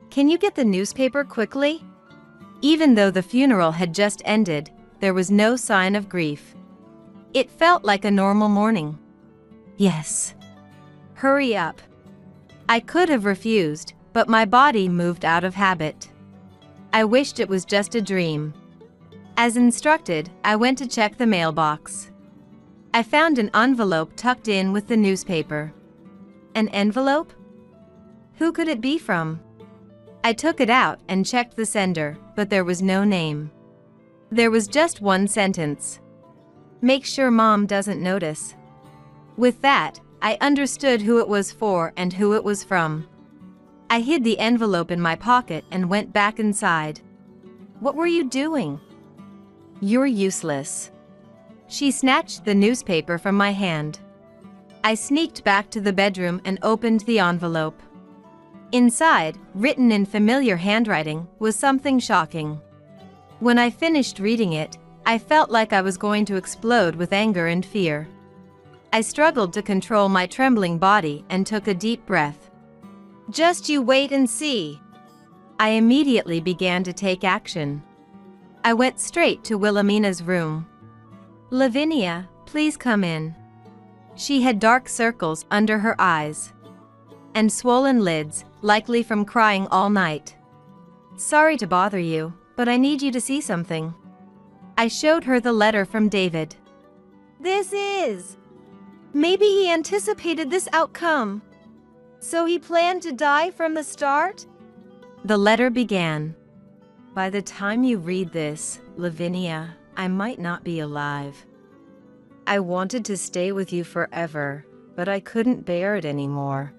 Speaker 2: Can you get the newspaper quickly? Even though the funeral had just ended, there was no sign of grief. It felt like a normal morning. Yes. Hurry up. I could have refused, but my body moved out of habit. I wished it was just a dream. As instructed, I went to check the mailbox. I found an envelope tucked in with the newspaper. An envelope? Who could it be from? I took it out and checked the sender, but there was no name. There was just one sentence. Make sure Mom doesn't notice. With that, I understood who it was for and who it was from. I hid the envelope in my pocket and went back inside. What were you doing? You're useless. She snatched the newspaper from my hand. I sneaked back to the bedroom and opened the envelope. Inside, written in familiar handwriting, was something shocking. When I finished reading it, I felt like I was going to explode with anger and fear. I struggled to control my trembling body and took a deep breath.
Speaker 3: Just you wait and see.
Speaker 2: I immediately began to take action. I went straight to Wilhelmina's room. "Lavinia, please come in." She had dark circles under her eyes and swollen lids, likely from crying all night. "Sorry to bother you, but I need you to see something." I showed her the letter from David.
Speaker 3: Maybe he anticipated this outcome. So he planned to die from the start?
Speaker 2: The letter began. "By the time you read this, Lavinia, I might not be alive. I wanted to stay with you forever, but I couldn't bear it anymore."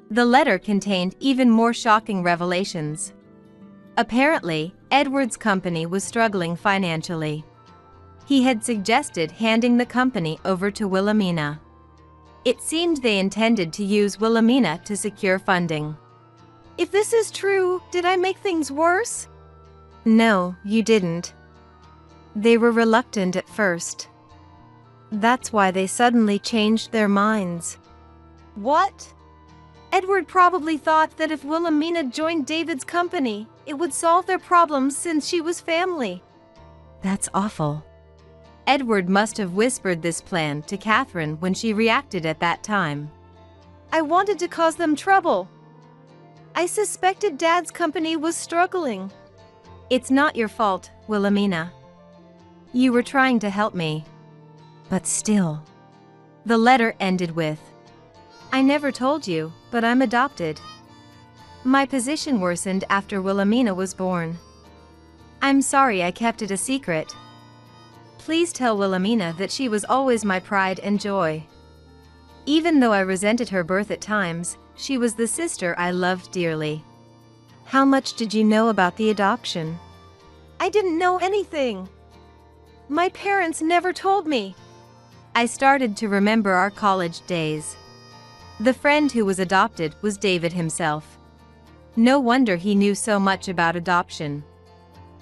Speaker 2: The letter contained even more shocking revelations. Apparently, Edward's company was struggling financially. He had suggested handing the company over to Wilhelmina. It seemed they intended to use Wilhelmina to secure funding.
Speaker 3: If this is true, did I make things worse?
Speaker 2: No, you didn't. They were reluctant at first. That's why they suddenly changed their minds.
Speaker 3: What? Edward probably thought that if Wilhelmina joined David's company, it would solve their problems since she was family.
Speaker 2: That's awful. Edward must have whispered this plan to Catherine when she reacted at that time.
Speaker 3: I wanted to cause them trouble. I suspected Dad's company was struggling.
Speaker 2: It's not your fault, Wilhelmina. You were trying to help me. But still. The letter ended with, "I never told you, but I'm adopted. My position worsened after Wilhelmina was born. I'm sorry I kept it a secret. Please tell Wilhelmina that she was always my pride and joy. Even though I resented her birth at times, she was the sister I loved dearly." How much did you know about the adoption?
Speaker 3: I didn't know anything. My parents never told me.
Speaker 2: I started to remember our college days. The friend who was adopted was David himself. No wonder he knew so much about adoption.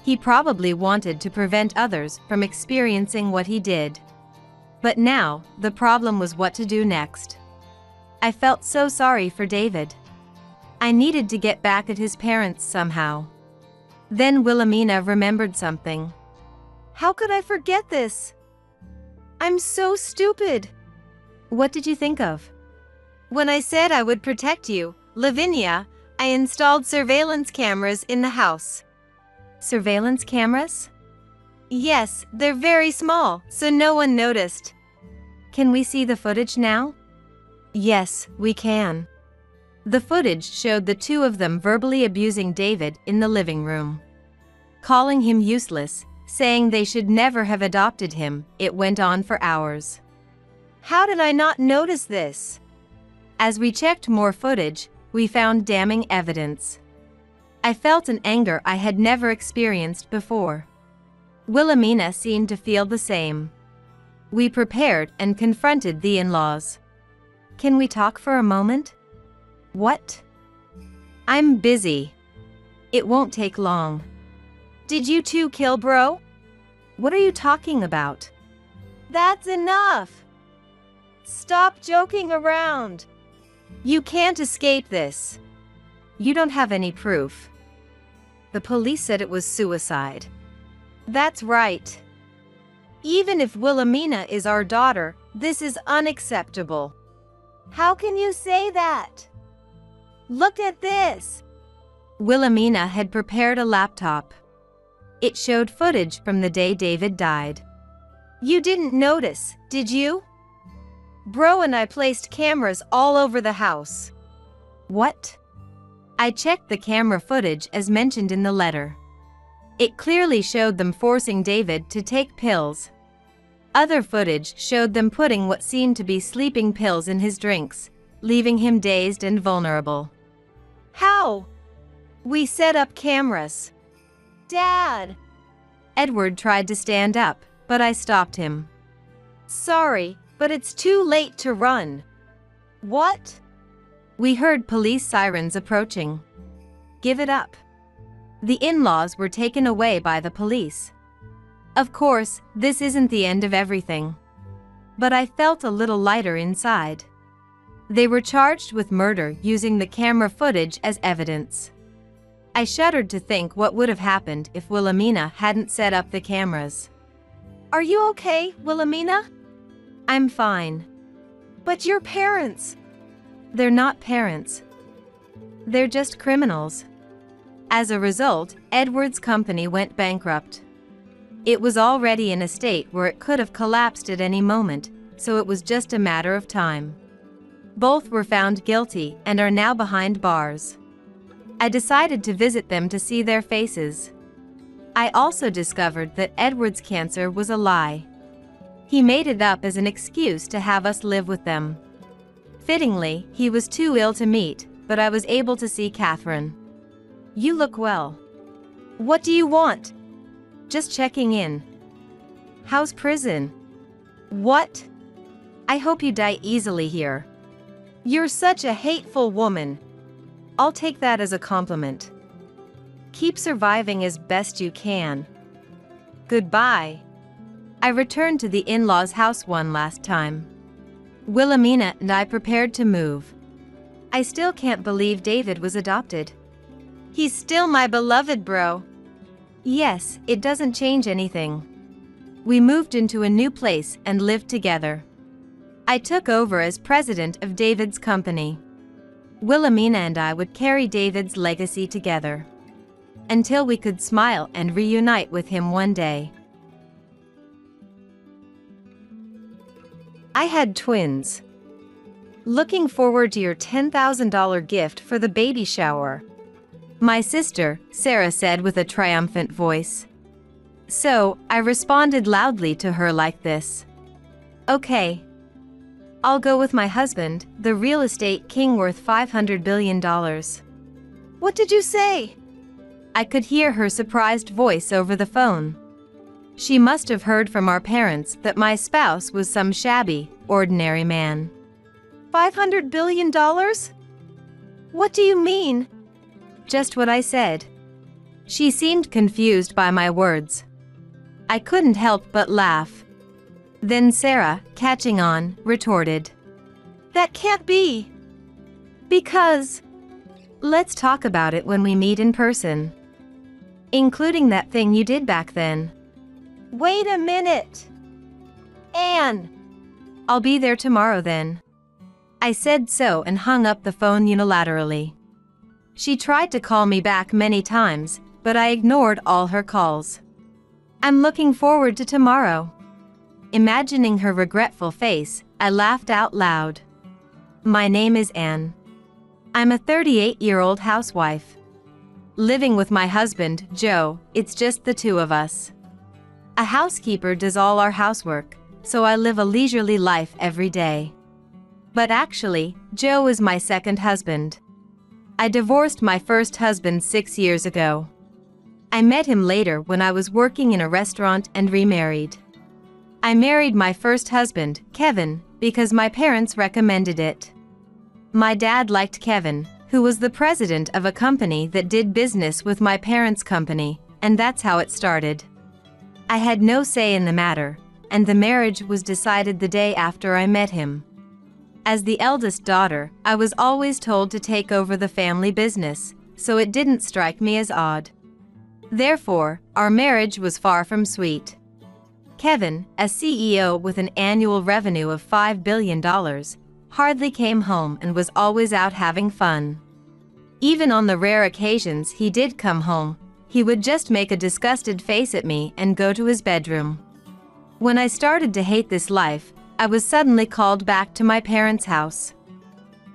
Speaker 2: He probably wanted to prevent others from experiencing what he did. But now, the problem was what to do next. I felt so sorry for David. I needed to get back at his parents somehow. Then Wilhelmina remembered something.
Speaker 3: How could I forget this? I'm so stupid.
Speaker 2: What did you think of?
Speaker 3: When I said I would protect you, Lavinia, I installed surveillance cameras in the house.
Speaker 2: Surveillance cameras?
Speaker 3: Yes, they're very small, so no one noticed.
Speaker 2: Can we see the footage now? Yes, we can. The footage showed the two of them verbally abusing David in the living room. Calling him useless, saying they should never have adopted him. It went on for hours.
Speaker 3: How did I not notice this?
Speaker 2: As we checked more footage, we found damning evidence. I felt an anger I had never experienced before. Wilhelmina seemed to feel the same. We prepared and confronted the in-laws. Can we talk for a moment? What? I'm busy. It won't take long.
Speaker 3: Did you two kill Bro?
Speaker 2: What are you talking about?
Speaker 3: That's enough. Stop joking around. You can't escape this.
Speaker 2: You don't have any proof. The police said it was suicide.
Speaker 3: That's right. Even if Wilhelmina is our daughter, this is unacceptable. How can you say that? Look at this.
Speaker 2: Wilhelmina had prepared a laptop. It showed footage from the day David died.
Speaker 3: You didn't notice, did you? Bro and I placed cameras all over the house.
Speaker 2: What? I checked the camera footage as mentioned in the letter. It clearly showed them forcing David to take pills. Other footage showed them putting what seemed to be sleeping pills in his drinks, leaving him dazed and vulnerable.
Speaker 3: How? We set up cameras. Dad!
Speaker 2: Edward tried to stand up, but I stopped him.
Speaker 3: Sorry, but it's too late to run. What?
Speaker 2: We heard police sirens approaching. Give it up. The in-laws were taken away by the police. Of course, this isn't the end of everything. But I felt a little lighter inside. They were charged with murder using the camera footage as evidence. I shuddered to think what would have happened if Wilhelmina hadn't set up the cameras.
Speaker 3: Are you okay, Wilhelmina?
Speaker 2: I'm fine.
Speaker 3: But your parents.
Speaker 2: They're not parents. They're just criminals. As a result, Edward's company went bankrupt. It was already in a state where it could have collapsed at any moment, so it was just a matter of time. Both were found guilty and are now behind bars. I decided to visit them to see their faces. I also discovered that Edward's cancer was a lie. He made it up as an excuse to have us live with them. Fittingly, he was too ill to meet, but I was able to see Catherine.
Speaker 3: You look well. What do you want?
Speaker 2: Just checking in. How's prison?
Speaker 3: What?
Speaker 2: I hope you die easily here.
Speaker 3: You're such a hateful woman.
Speaker 2: I'll take that as a compliment. Keep surviving as best you can. Goodbye. I returned to the in-laws' house one last time. Wilhelmina and I prepared to move. I still can't believe David was adopted.
Speaker 3: He's still my beloved bro.
Speaker 2: Yes, it doesn't change anything. We moved into a new place and lived together. I took over as president of David's company. Wilhelmina and I would carry David's legacy together until we could smile and reunite with him one day. I had twins. Looking forward to your $10,000 gift for the baby shower, my sister, Sarah, said with a triumphant voice. So, I responded loudly to her like this. Okay. I'll go with my husband, the real estate king worth $500 billion.
Speaker 3: What did you say?
Speaker 2: I could hear her surprised voice over the phone. She must have heard from our parents that my spouse was some shabby, ordinary man.
Speaker 3: $500 billion? What do you mean?
Speaker 2: Just what I said. She seemed confused by my words. I couldn't help but laugh. Then Sarah, catching on, retorted.
Speaker 3: That can't be.
Speaker 2: Because. Let's talk about it when we meet in person. Including that thing you did back then.
Speaker 3: Wait a minute. Anne.
Speaker 2: I'll be there tomorrow then. I said so and hung up the phone unilaterally. She tried to call me back many times, but I ignored all her calls. I'm looking forward to tomorrow. Imagining her regretful face, I laughed out loud. My name is Anne. I'm a 38-year-old housewife. Living with my husband, Joe, it's just the two of us. A housekeeper does all our housework, so I live a leisurely life every day. But actually, Joe is my second husband. I divorced my first husband 6 years ago. I met him later when I was working in a restaurant and remarried. I married my first husband, Kevin, because my parents recommended it. My dad liked Kevin, who was the president of a company that did business with my parents' company, and that's how it started. I had no say in the matter, and the marriage was decided the day after I met him. As the eldest daughter, I was always told to take over the family business, so it didn't strike me as odd. Therefore, our marriage was far from sweet. Kevin, a CEO with an annual revenue of $5 billion, hardly came home and was always out having fun. Even on the rare occasions he did come home, he would just make a disgusted face at me and go to his bedroom. When I started to hate this life, I was suddenly called back to my parents' house.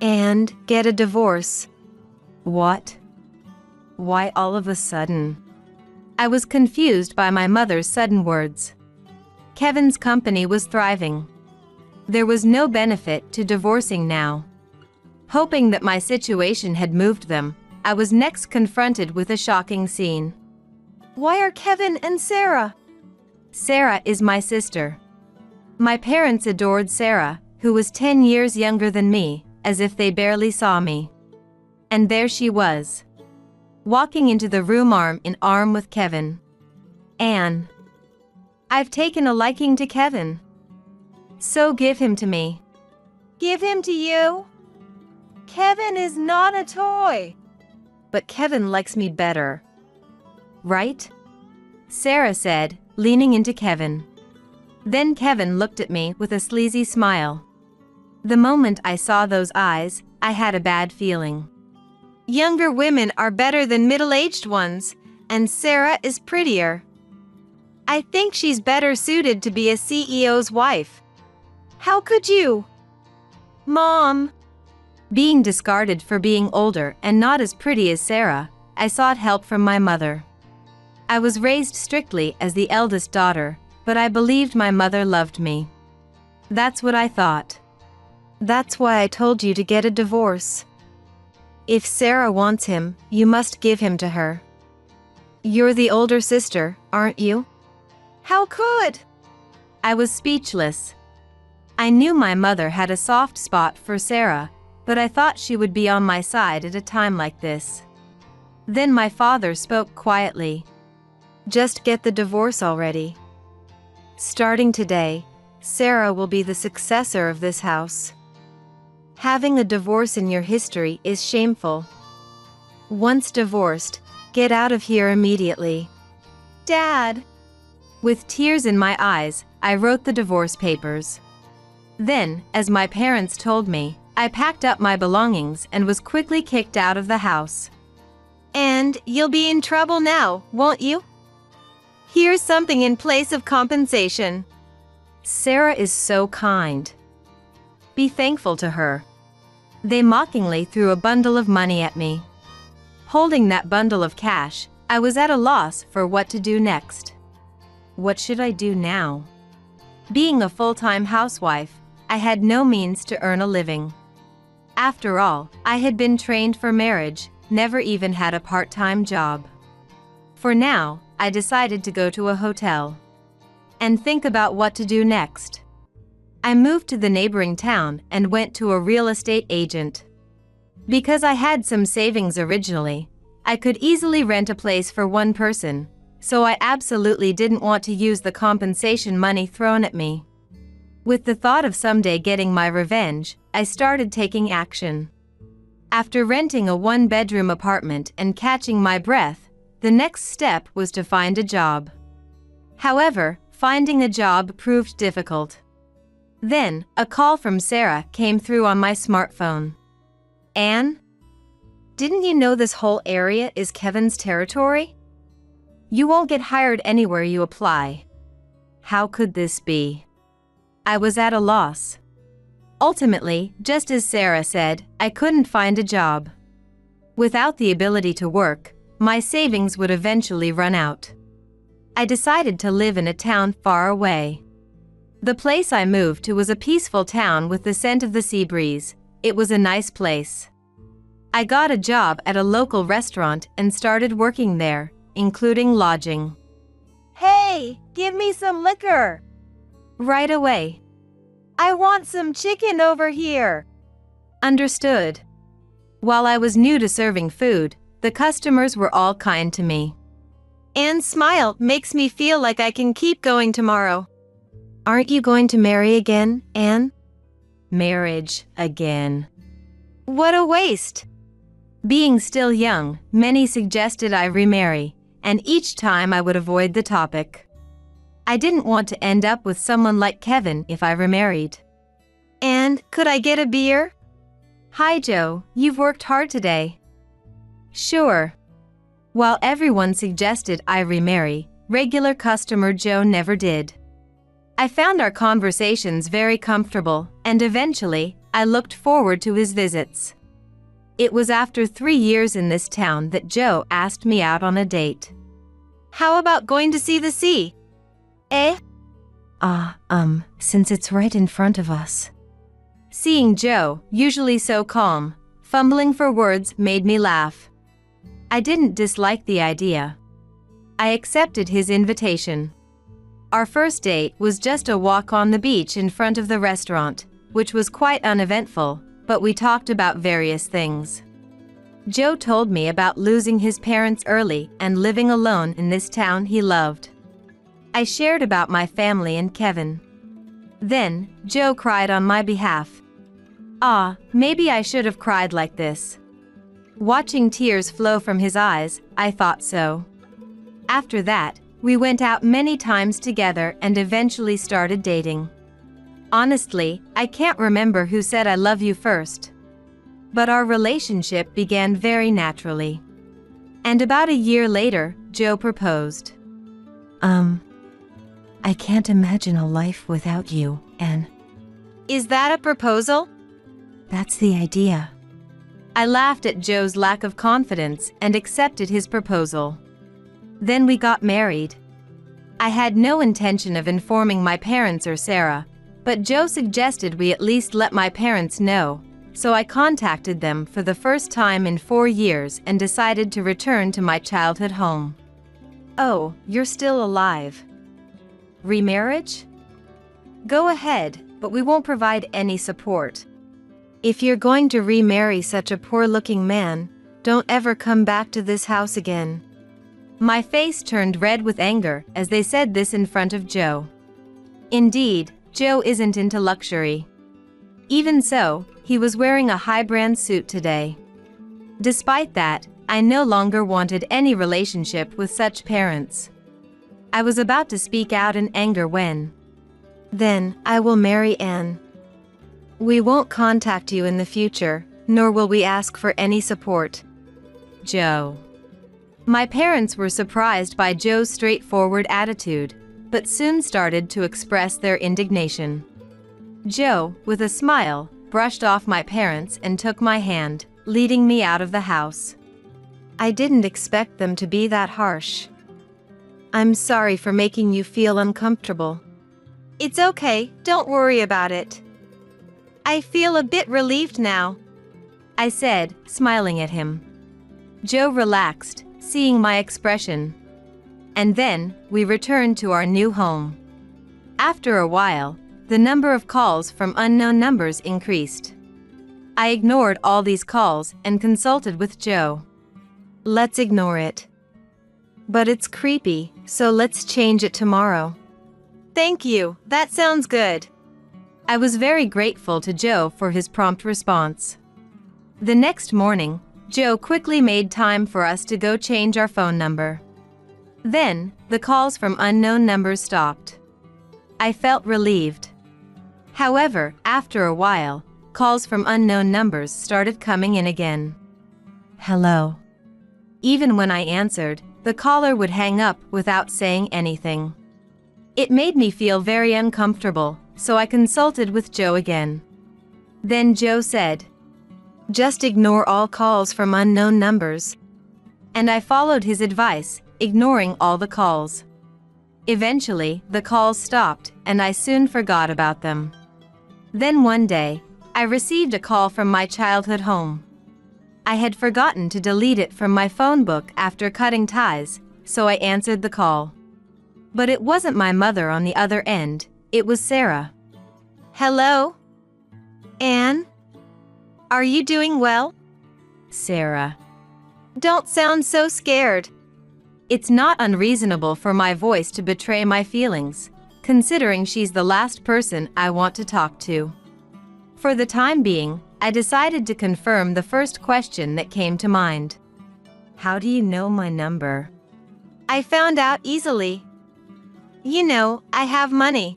Speaker 2: And get a divorce. What? Why all of a sudden? I was confused by my mother's sudden words. Kevin's company was thriving. There was no benefit to divorcing now. Hoping that my situation had moved them, I was next confronted with a shocking scene.
Speaker 3: Why are Kevin and Sarah?
Speaker 2: Sarah is my sister. My parents adored Sarah, who was 10 years younger than me, as if they barely saw me. And there she was, walking into the room arm in arm with Kevin. Anne. I've taken a liking to Kevin. So give him to me.
Speaker 3: Give him to you? Kevin is not a toy.
Speaker 2: but Kevin likes me better. Right? Sarah said, leaning into Kevin. Then Kevin looked at me with a sleazy smile. The moment I saw those eyes, I had a bad feeling.
Speaker 3: Younger women are better than middle-aged ones, and Sarah is prettier. I think she's better suited to be a CEO's wife. How could you? Mom.
Speaker 2: Being discarded for being older and not as pretty as Sarah, I sought help from my mother. I was raised strictly as the eldest daughter, but I believed my mother loved me. That's what I thought.
Speaker 3: That's why I told you to get a divorce. If Sarah wants him, you must give him to her. You're the older sister, aren't you? How could?
Speaker 2: I was speechless. I knew my mother had a soft spot for Sarah, but I thought she would be on my side at a time like this. Then my father spoke quietly.
Speaker 3: Just get the divorce already. Starting today, Sarah will be the successor of this house. Having a divorce in your history is shameful. Once divorced, get out of here immediately.
Speaker 2: Dad! With tears in my eyes, I wrote the divorce papers. Then, as my parents told me, I packed up my belongings and was quickly kicked out of the house.
Speaker 3: And you'll be in trouble now, won't you? Here's something in place of compensation.
Speaker 2: Sarah is so kind. Be thankful to her. They mockingly threw a bundle of money at me. Holding that bundle of cash, I was at a loss for what to do next. What should I do now? Being a full-time housewife, I had no means to earn a living. After all, I had been trained for marriage, never even had a part-time job. For now, I decided to go to a hotel and think about what to do next. I moved to the neighboring town and went to a real estate agent. Because I had some savings originally, I could easily rent a place for one person, so I absolutely didn't want to use the compensation money thrown at me. With the thought of someday getting my revenge, I started taking action. After renting a one-bedroom apartment and catching my breath, the next step was to find a job. However, finding a job proved difficult. Then, a call from Sarah came through on my smartphone. Anne? Didn't you know this whole area is Kevin's territory? You won't get hired anywhere you apply. How could this be? I was at a loss. Ultimately, just as Sarah said, I couldn't find a job. Without the ability to work, my savings would eventually run out. I decided to live in a town far away. The place I moved to was a peaceful town with the scent of the sea breeze. It was a nice place. I got a job at a local restaurant and started working there, including lodging.
Speaker 3: Hey, give me some liquor.
Speaker 2: Right away.
Speaker 3: I want some chicken over here.
Speaker 2: Understood. While I was new to serving food, the customers were all kind to me.
Speaker 3: Anne's smile makes me feel like I can keep going tomorrow. Aren't you going to marry again, Anne?
Speaker 2: Marriage again.
Speaker 3: What a waste.
Speaker 2: Being still young, many suggested I remarry, and each time I would avoid the topic. I didn't want to end up with someone like Kevin if I remarried.
Speaker 3: And could I get a beer?
Speaker 2: Hi Joe, you've worked hard today. Sure. While everyone suggested I remarry, regular customer Joe never did. I found our conversations very comfortable, and eventually, I looked forward to his visits. It was after 3 years in this town that Joe asked me out on a date.
Speaker 3: How about going to see the sea? Eh?
Speaker 2: Since it's right in front of us. Seeing Joe, usually so calm, fumbling for words made me laugh. I didn't dislike the idea. I accepted his invitation. Our first date was just a walk on the beach in front of the restaurant, which was quite uneventful, but we talked about various things. Joe told me about losing his parents early and living alone in this town he loved. I shared about my family and Kevin. Then, Joe cried on my behalf. Maybe I should have cried like this. Watching tears flow from his eyes, I thought so. After that, we went out many times together and eventually started dating. Honestly, I can't remember who said I love you first. But our relationship began very naturally. And about a year later, Joe proposed. I can't imagine a life without you, Anne.
Speaker 3: Is that a proposal?
Speaker 2: That's the idea. I laughed at Joe's lack of confidence and accepted his proposal. Then we got married. I had no intention of informing my parents or Sarah, but Joe suggested we at least let my parents know, so I contacted them for the first time in 4 years and decided to return to my childhood home.
Speaker 3: Oh, you're still alive. Remarriage? Go ahead, but we won't provide any support. If you're going to remarry such a poor-looking man, don't ever come back to this house again.
Speaker 2: My face turned red with anger as they said this in front of Joe. Indeed, Joe isn't into luxury. Even so, he was wearing a high-brand suit today. Despite that, I no longer wanted any relationship with such parents. I was about to speak out in anger when...
Speaker 3: Then, I will marry Anne. We won't contact you in the future, nor will we ask for any support.
Speaker 2: Joe. My parents were surprised by Joe's straightforward attitude, but soon started to express their indignation. Joe, with a smile, brushed off my parents and took my hand, leading me out of the house.
Speaker 3: I didn't expect them to be that harsh. I'm sorry for making you feel uncomfortable. It's okay, don't worry about it. I feel a bit relieved now,
Speaker 2: I said, smiling at him. Joe relaxed, seeing my expression. And then, we returned to our new home. After a while, the number of calls from unknown numbers increased. I ignored all these calls and consulted with Joe.
Speaker 3: Let's ignore it. But it's creepy, so let's change it tomorrow. Thank you, that sounds good.
Speaker 2: I was very grateful to Joe for his prompt response. The next morning, Joe quickly made time for us to go change our phone number. Then, the calls from unknown numbers stopped. I felt relieved. However, after a while, calls from unknown numbers started coming in again. Hello. Even when I answered, the caller would hang up without saying anything. It made me feel very uncomfortable, so I consulted with Joe again. Then Joe said,
Speaker 3: just ignore all calls from unknown numbers.
Speaker 2: And I followed his advice, ignoring all the calls. Eventually, the calls stopped, and I soon forgot about them. Then one day, I received a call from my childhood home. I had forgotten to delete it from my phone book after cutting ties, so I answered the call. But it wasn't my mother on the other end, it was Sarah.
Speaker 3: Hello? Anne? Are you doing well?
Speaker 2: Sarah.
Speaker 3: Don't sound so scared.
Speaker 2: It's not unreasonable for my voice to betray my feelings, considering she's the last person I want to talk to. For the time being, I decided to confirm the first question that came to mind. How do you know my number?
Speaker 3: I found out easily. You know, I have money.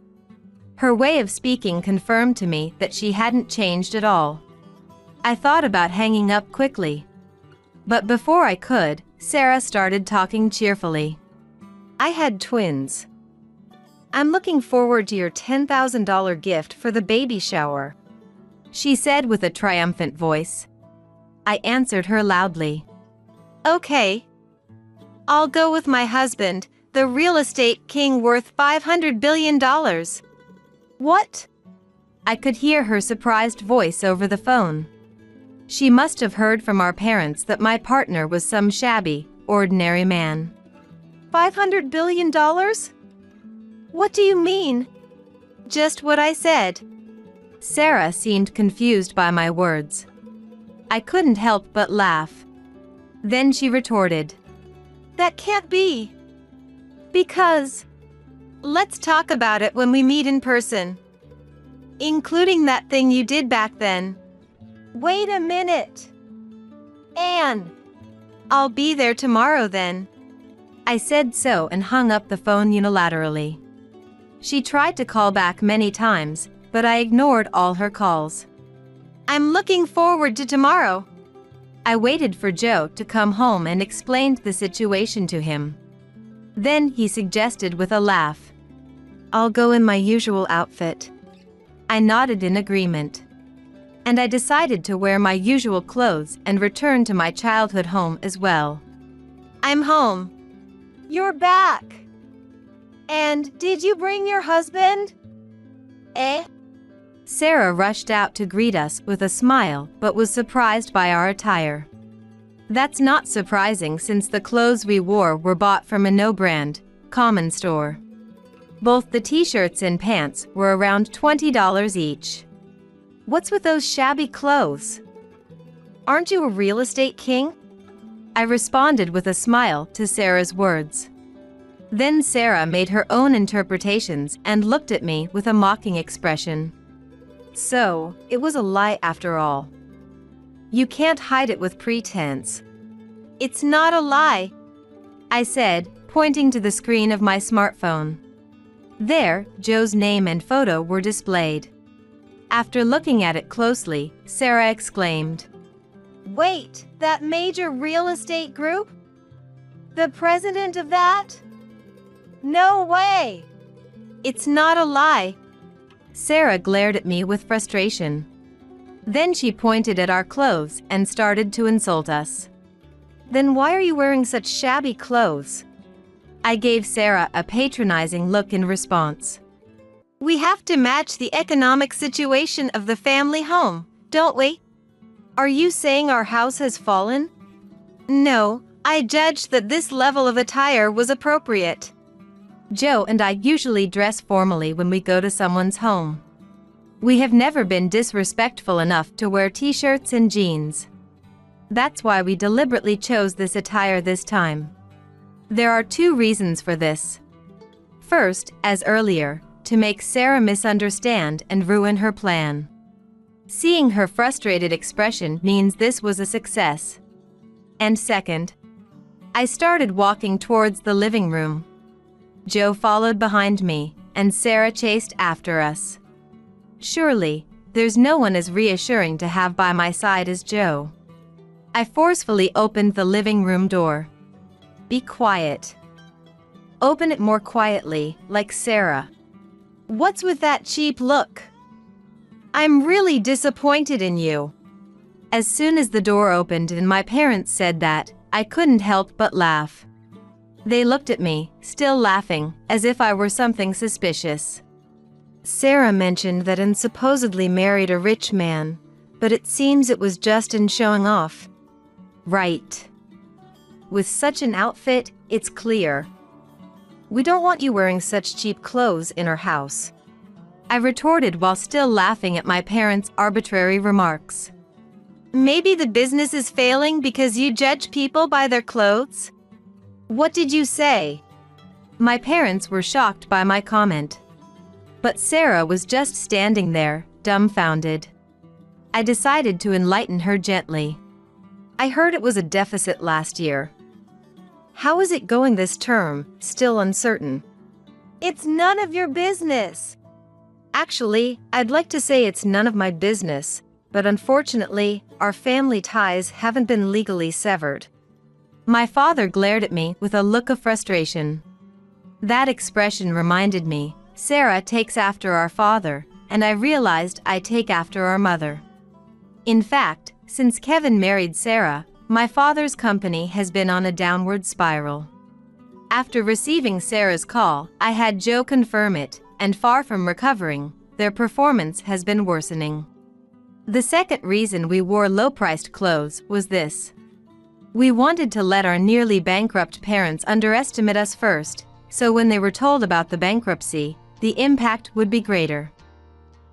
Speaker 2: Her way of speaking confirmed to me that she hadn't changed at all. I thought about hanging up quickly. But before I could, Sarah started talking cheerfully.
Speaker 3: I had twins. I'm looking forward to your $10,000 gift for the baby shower,
Speaker 2: she said with a triumphant voice. I answered her loudly.
Speaker 3: Okay. I'll go with my husband, the real estate king worth $500 billion. What?
Speaker 2: I could hear her surprised voice over the phone. She must have heard from our parents that my partner was some shabby, ordinary man.
Speaker 3: $500 billion? What do you mean? Just what I said.
Speaker 2: Sarah seemed confused by my words. I couldn't help but laugh. Then she retorted.
Speaker 3: That can't be. Because... Let's talk about it when we meet in person. Including that thing you did back then. Wait a minute. Anne, I'll be there tomorrow then.
Speaker 2: I said so and hung up the phone unilaterally. She tried to call back many times, but I ignored all her calls.
Speaker 3: I'm looking forward to tomorrow.
Speaker 2: I waited for Joe to come home and explained the situation to him. Then he suggested with a laugh,
Speaker 3: I'll go in my usual outfit.
Speaker 2: I nodded in agreement. And I decided to wear my usual clothes and return to my childhood home as well.
Speaker 3: I'm home. You're back. And did you bring your husband? Eh?
Speaker 2: Sarah rushed out to greet us with a smile but was surprised by our attire. That's not surprising since the clothes we wore were bought from a no-brand, common store. Both the t-shirts and pants were around $20 each.
Speaker 3: What's with those shabby clothes? Aren't you a real estate king?
Speaker 2: I responded with a smile to Sarah's words. Then Sarah made her own interpretations and looked at me with a mocking expression.
Speaker 3: So, it was a lie after all. You can't hide it with pretense. It's not a lie,
Speaker 2: I said, pointing to the screen of my smartphone. There, Joe's name and photo were displayed. After looking at it closely, Sarah exclaimed,
Speaker 3: Wait, that major real estate group? The president of that? No way! It's not a lie.
Speaker 2: Sarah glared at me with frustration. Then she pointed at our clothes and started to insult us.
Speaker 3: Then why are you wearing such shabby clothes?
Speaker 2: I gave Sarah a patronizing look in response.
Speaker 3: We have to match the economic situation of the family home, don't we? Are you saying our house has fallen? No, I judged that this level of attire was appropriate.
Speaker 2: Joe and I usually dress formally when we go to someone's home. We have never been disrespectful enough to wear t-shirts and jeans. That's why we deliberately chose this attire this time. There are two reasons for this. First, as earlier, to make Sarah misunderstand and ruin her plan. Seeing her frustrated expression means this was a success. And second, I started walking towards the living room. Joe followed behind me, and Sarah chased after us. Surely, there's no one as reassuring to have by my side as Joe. I forcefully opened the living room door. Be quiet. Open it more quietly, like Sarah.
Speaker 3: What's with that cheap look? I'm really disappointed in you.
Speaker 2: As soon as the door opened and my parents said that, I couldn't help but laugh. They looked at me, still laughing, as if I were something suspicious.
Speaker 3: Sarah mentioned that Anne supposedly married a rich man, but it seems it was just in showing off.
Speaker 2: Right. With such an outfit, it's clear.
Speaker 3: We don't want you wearing such cheap clothes in our house,
Speaker 2: I retorted while still laughing at my parents' arbitrary remarks.
Speaker 3: Maybe the business is failing because you judge people by their clothes? What did you say?
Speaker 2: My parents were shocked by my comment. But Sarah was just standing there, dumbfounded. I decided to enlighten her gently.
Speaker 3: I heard it was a deficit last year. How is it going this term, still uncertain? It's none of your business. Actually, I'd like to say it's none of my business, but unfortunately, our family ties haven't been legally severed.
Speaker 2: My father glared at me with a look of frustration. That expression reminded me, Sarah takes after our father, and I realized I take after our mother. In fact, since Kevin married Sarah, my father's company has been on a downward spiral. After receiving Sarah's call, I had Joe confirm it, and far from recovering, their performance has been worsening. The second reason we wore low-priced clothes was this. We wanted to let our nearly bankrupt parents underestimate us first, so when they were told about the bankruptcy, the impact would be greater.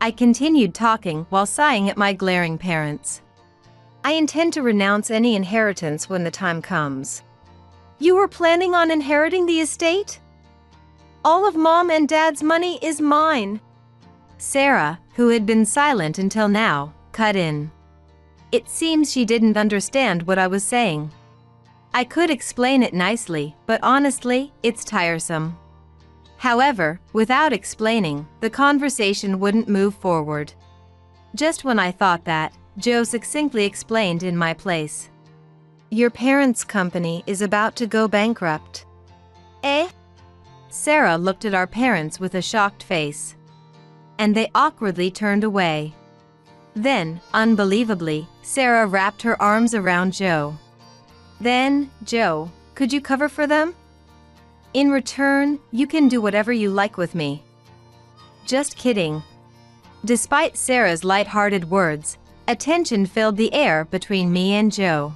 Speaker 2: I continued talking while sighing at my glaring parents.
Speaker 3: I intend to renounce any inheritance when the time comes. You were planning on inheriting the estate? All of Mom and Dad's money is mine.
Speaker 2: Sarah, who had been silent until now, cut in. It seems she didn't understand what I was saying. I could explain it nicely, but honestly, it's tiresome. However, without explaining, the conversation wouldn't move forward. Just when I thought that, Joe succinctly explained in my place.
Speaker 3: Your parents' company is about to go bankrupt. Eh?
Speaker 2: Sarah looked at our parents with a shocked face. And they awkwardly turned away. Then, unbelievably, Sarah wrapped her arms around Joe. Then, Joe, could you cover for them? In return, you can do whatever you like with me. Just kidding. Despite Sarah's light-hearted words, a tension filled the air between me and Joe.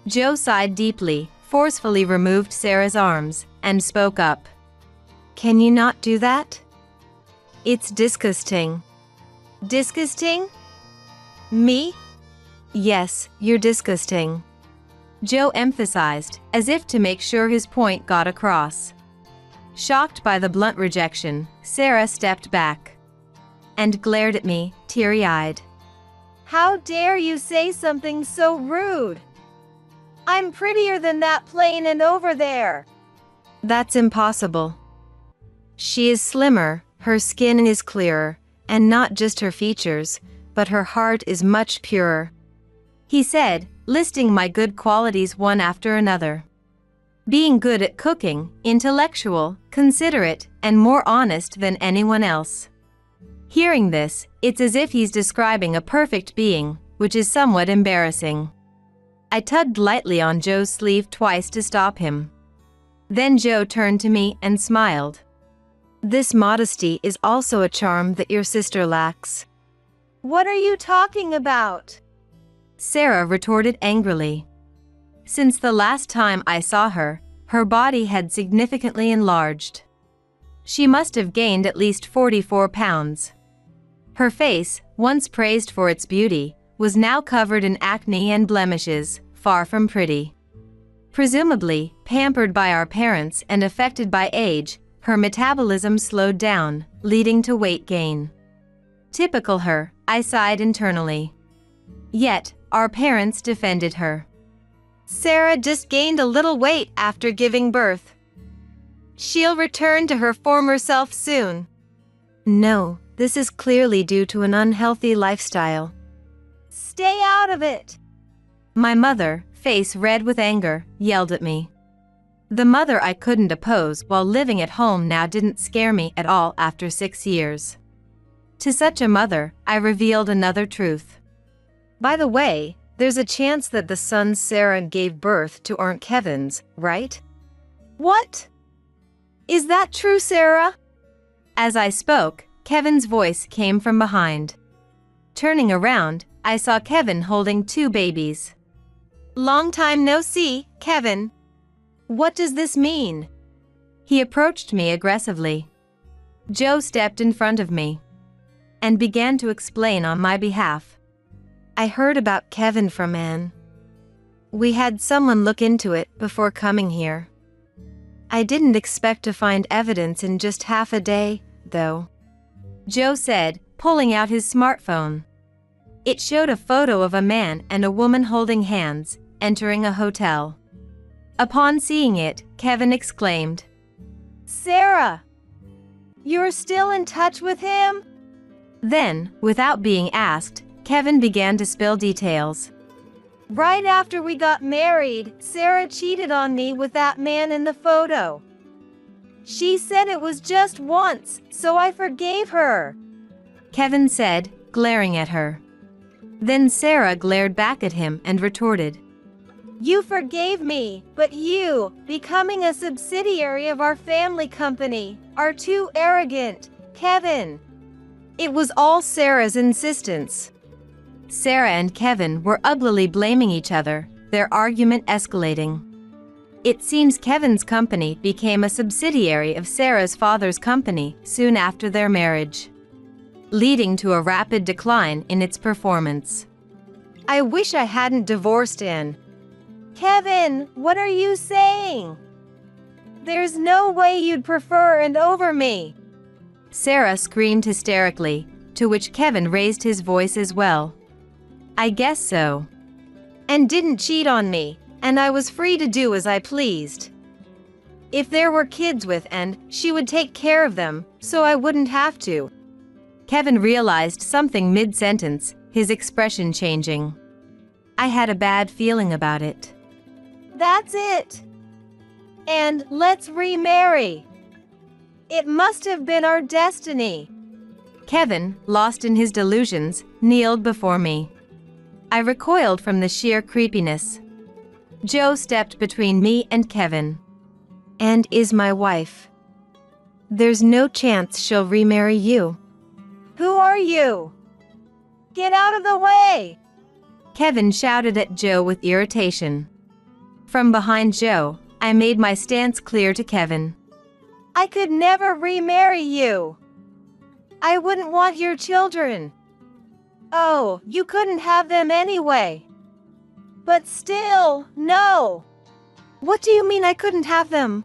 Speaker 2: Joe sighed deeply, forcefully removed Sarah's arms, and spoke up.
Speaker 3: Can you not do that? It's disgusting.
Speaker 2: Disgusting?
Speaker 3: Me?
Speaker 2: Yes, you're disgusting. Joe emphasized, as if to make sure his point got across. Shocked by the blunt rejection, Sarah stepped back and glared at me, teary-eyed.
Speaker 3: How dare you say something so rude? I'm prettier than that plain and over there.
Speaker 2: That's impossible. She is slimmer, her skin is clearer, and not just her features, but her heart is much purer. He said, listing my good qualities one after another. Being good at cooking, intellectual, considerate, and more honest than anyone else. Hearing this, it's as if he's describing a perfect being, which is somewhat embarrassing. I tugged lightly on Joe's sleeve twice to stop him. Then Joe turned to me and smiled.
Speaker 3: This modesty is also a charm that your sister lacks. What are you talking about?
Speaker 2: Sarah retorted angrily. Since the last time I saw her, her body had significantly enlarged. She must have gained at least 44 pounds. Her face, once praised for its beauty, was now covered in acne and blemishes, far from pretty. Presumably, pampered by our parents and affected by age, her metabolism slowed down, leading to weight gain. Typical her, I sighed internally. Yet, our parents defended her.
Speaker 3: Sarah just gained a little weight after giving birth. She'll return to her former self soon. No, this is clearly due to an unhealthy lifestyle. Stay out of it!
Speaker 2: My mother, face red with anger, yelled at me. The mother I couldn't oppose while living at home now didn't scare me at all after 6 years. To such a mother, I revealed another truth.
Speaker 3: By the way, there's a chance that the sons Sarah gave birth to aren't Kevin's, right? What? Is that true, Sarah?
Speaker 2: As I spoke, Kevin's voice came from behind. Turning around, I saw Kevin holding 2 babies.
Speaker 3: Long time no see, Kevin. What does this mean?
Speaker 2: He approached me aggressively. Joe stepped in front of me and began to explain on my behalf.
Speaker 3: I heard about Kevin from Anne. We had someone look into it before coming here. I didn't expect to find evidence in just half a day, though.
Speaker 2: Joe said, pulling out his smartphone. It showed a photo of a man and a woman holding hands, entering a hotel. Upon seeing it, Kevin exclaimed,
Speaker 3: Sarah! You're still in touch with him?
Speaker 2: Then, without being asked, Kevin began to spill details.
Speaker 3: Right after we got married, Sarah cheated on me with that man in the photo. She said it was just once, so I forgave her.
Speaker 2: Kevin said, glaring at her. Then Sarah glared back at him and retorted,
Speaker 3: You forgave me, but you, becoming a subsidiary of our family company, are too arrogant, Kevin. It was all Sarah's insistence.
Speaker 2: Sarah and Kevin were uglily blaming each other, their argument escalating. It seems Kevin's company became a subsidiary of Sarah's father's company soon after their marriage, leading to a rapid decline in its performance.
Speaker 3: I wish I hadn't divorced Anne. Kevin, what are you saying? There's no way you'd prefer Anne over me.
Speaker 2: Sarah screamed hysterically, to which Kevin raised his voice as well. I guess so.
Speaker 3: And didn't cheat on me, and I was free to do as I pleased. If there were kids with and she would take care of them, so I wouldn't have to.
Speaker 2: Kevin realized something mid-sentence, his expression changing. I had a bad feeling about it.
Speaker 3: That's it. And let's remarry. It must have been our destiny.
Speaker 2: Kevin, lost in his delusions, kneeled before me. I recoiled from the sheer creepiness. Joe stepped between me and Kevin.
Speaker 3: And is my wife. There's no chance she'll remarry you. Who are you? Get out of the way!
Speaker 2: Kevin shouted at Joe with irritation. From behind Joe, I made my stance clear to Kevin.
Speaker 3: I could never remarry you. I wouldn't want your children. Oh, you couldn't have them anyway. But still, no. What do you mean I couldn't have them?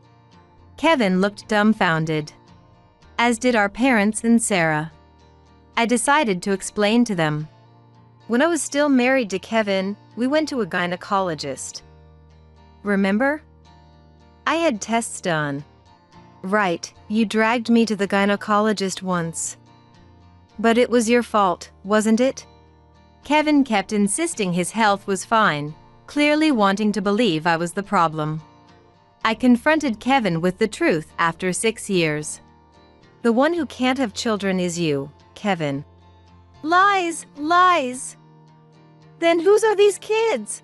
Speaker 2: Kevin looked dumbfounded. As did our parents and Sarah. I decided to explain to them.
Speaker 3: When I was still married to Kevin, we went to a gynecologist. Remember? I had tests done. Right, you dragged me to the gynecologist once. But it was your fault, wasn't it?
Speaker 2: Kevin kept insisting his health was fine, clearly wanting to believe I was the problem. I confronted Kevin with the truth after 6 years.
Speaker 3: The one who can't have children is you, Kevin. Lies, lies. Then whose are these kids?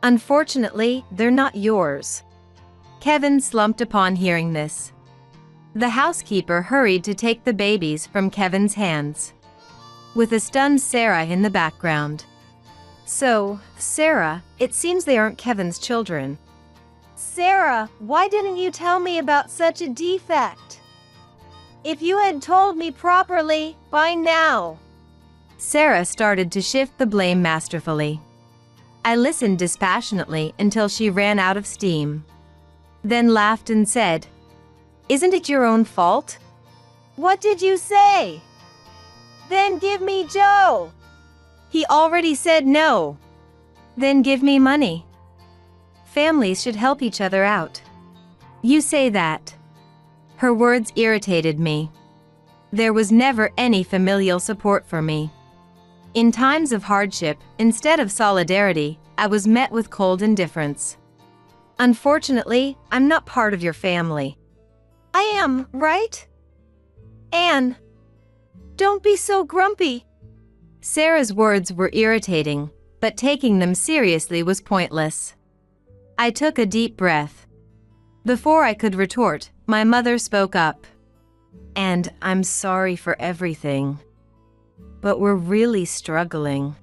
Speaker 3: Unfortunately, they're not yours.
Speaker 2: Kevin slumped upon hearing this. The housekeeper hurried to take the babies from Kevin's hands, with a stunned Sarah in the background.
Speaker 3: So, Sarah, it seems they aren't Kevin's children. Sarah, why didn't you tell me about such a defect? If you had told me properly, by now.
Speaker 2: Sarah started to shift the blame masterfully. I listened dispassionately until she ran out of steam. Then laughed and said, "Isn't it your own fault?"
Speaker 3: What did you say? Then give me Joe.
Speaker 2: He already said no. Then give me money. Families should help each other out. You say that. Her words irritated me. There was never any familial support for me. In times of hardship, instead of solidarity, I was met with cold indifference.
Speaker 3: Unfortunately, I'm not part of your family. I am, right? Anne, don't be so grumpy.
Speaker 2: Sarah's words were irritating, but taking them seriously was pointless. I took a deep breath. Before I could retort, my mother spoke up. And I'm sorry for everything. But we're really struggling.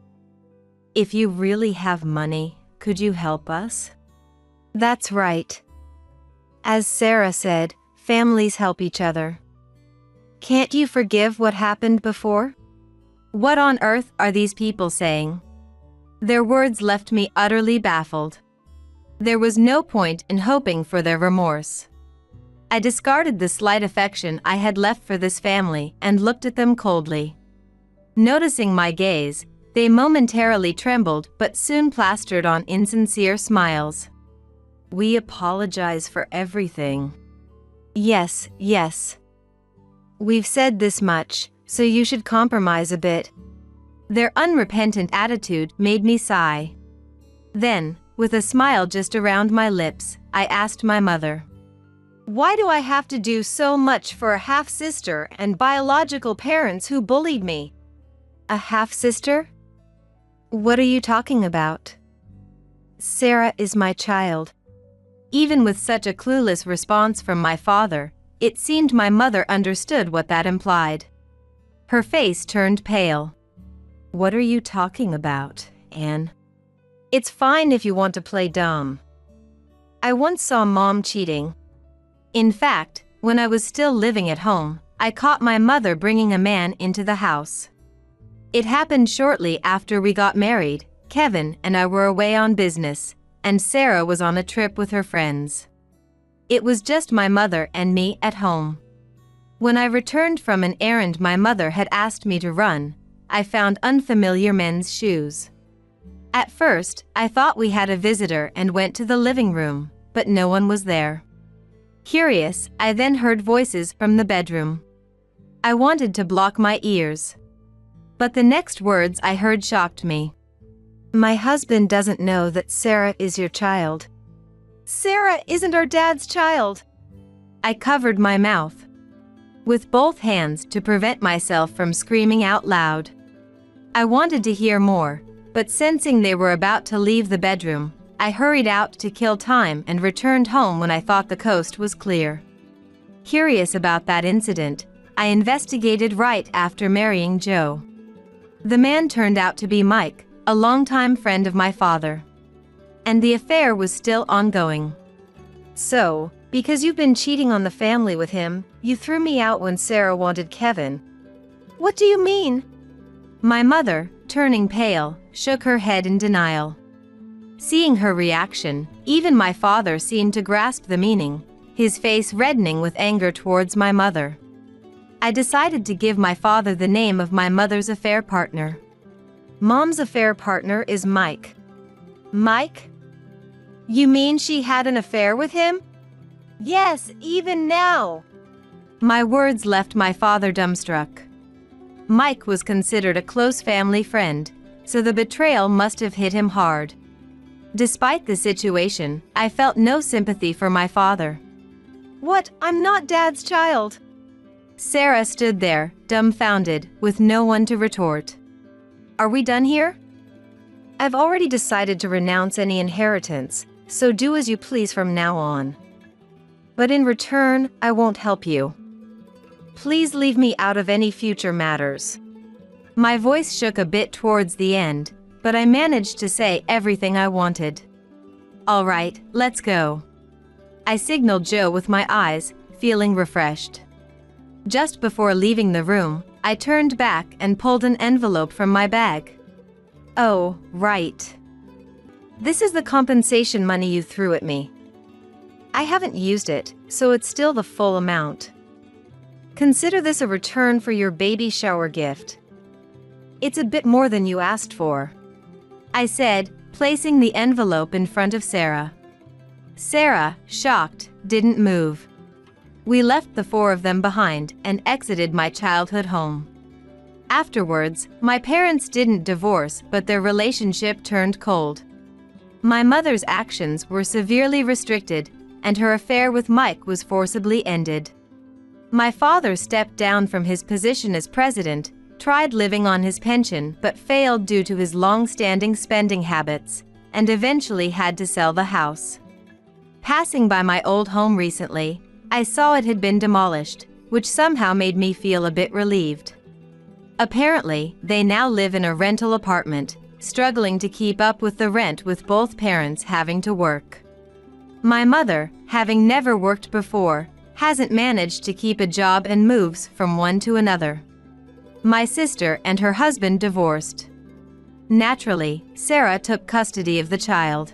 Speaker 2: If you really have money, could you help us?
Speaker 3: That's right. As Sarah said, families help each other. Can't you forgive what happened before?
Speaker 2: What on earth are these people saying? Their words left me utterly baffled. There was no point in hoping for their remorse. I discarded the slight affection I had left for this family and looked at them coldly. Noticing my gaze, they momentarily trembled but soon plastered on insincere smiles. We apologize for everything.
Speaker 3: Yes, yes. We've said this much, so you should compromise a bit.
Speaker 2: Their unrepentant attitude made me sigh. Then, with a smile just around my lips, I asked my mother.
Speaker 3: Why do I have to do so much for a half-sister and biological parents who bullied me? A half-sister? What are you talking about? Sarah is my child.
Speaker 2: Even with such a clueless response from my father, it seemed my mother understood what that implied. Her face turned pale. What are you talking about, Anne?
Speaker 3: It's fine if you want to play dumb. I once saw Mom cheating.
Speaker 2: In fact, when I was still living at home, I caught my mother bringing a man into the house. It happened shortly after we got married. Kevin and I were away on business, and Sarah was on a trip with her friends. It was just my mother and me at home. When I returned from an errand my mother had asked me to run, I found unfamiliar men's shoes. At first, I thought we had a visitor and went to the living room, but no one was there. Curious, I then heard voices from the bedroom. I wanted to block my ears. But the next words I heard shocked me.
Speaker 3: My husband doesn't know that Sarah is your child. Sarah isn't our dad's child.
Speaker 2: I covered my mouth with both hands to prevent myself from screaming out loud. I wanted to hear more, but sensing they were about to leave the bedroom, I hurried out to kill time and returned home when I thought the coast was clear. Curious about that incident, I investigated right after marrying Joe. The man turned out to be Mike, a longtime friend of my father. And the affair was still ongoing.
Speaker 3: So, because you've been cheating on the family with him, you threw me out when Sarah wanted Kevin. What do you mean?
Speaker 2: My mother, turning pale, shook her head in denial. Seeing her reaction, even my father seemed to grasp the meaning, his face reddening with anger towards my mother. I decided to give my father the name of my mother's affair partner.
Speaker 3: Mom's affair partner is Mike. Mike? You mean she had an affair with him? Yes, even now.
Speaker 2: My words left my father dumbstruck. Mike was considered a close family friend, so the betrayal must have hit him hard. Despite the situation, I felt no sympathy for my father.
Speaker 3: What? I'm not Dad's child.
Speaker 2: Sarah stood there, dumbfounded, with no one to retort. Are we done here?
Speaker 3: I've already decided to renounce any inheritance, so do as you please from now on. But in return, I won't help you. Please leave me out of any future matters.
Speaker 2: My voice shook a bit towards the end, but I managed to say everything I wanted. All right, let's go. I signaled Joe with my eyes, feeling refreshed. Just before leaving the room, I turned back and pulled an envelope from my bag.
Speaker 3: Oh, right. This is the compensation money you threw at me. I haven't used it, so it's still the full amount. Consider this a return for your baby shower gift. It's a bit more than you asked for,
Speaker 2: I said, placing the envelope in front of Sarah. Sarah, shocked, didn't move. We left the four of them behind and exited my childhood home. Afterwards, my parents didn't divorce, but their relationship turned cold. My mother's actions were severely restricted, and her affair with Mike was forcibly ended. My father stepped down from his position as president, tried living on his pension but failed due to his long-standing spending habits, and eventually had to sell the house. Passing by my old home recently, I saw it had been demolished, which somehow made me feel a bit relieved. Apparently, they now live in a rental apartment, struggling to keep up with the rent with both parents having to work. My mother, having never worked before, hasn't managed to keep a job and moves from one to another. My sister and her husband divorced. Naturally, Sarah took custody of the child.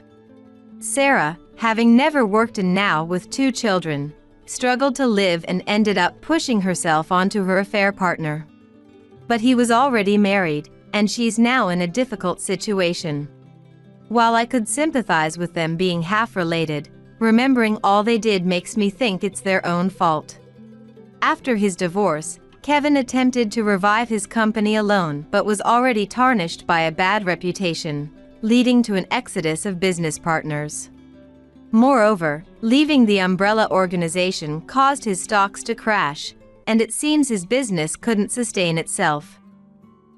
Speaker 2: Sarah, having never worked and now with 2 children, struggled to live and ended up pushing herself onto her affair partner. But he was already married, and she's now in a difficult situation. While I could sympathize with them being half-related, remembering all they did makes me think it's their own fault. After his divorce, Kevin attempted to revive his company alone but was already tarnished by a bad reputation, leading to an exodus of business partners. Moreover, leaving the umbrella organization caused his stocks to crash, and it seems his business couldn't sustain itself.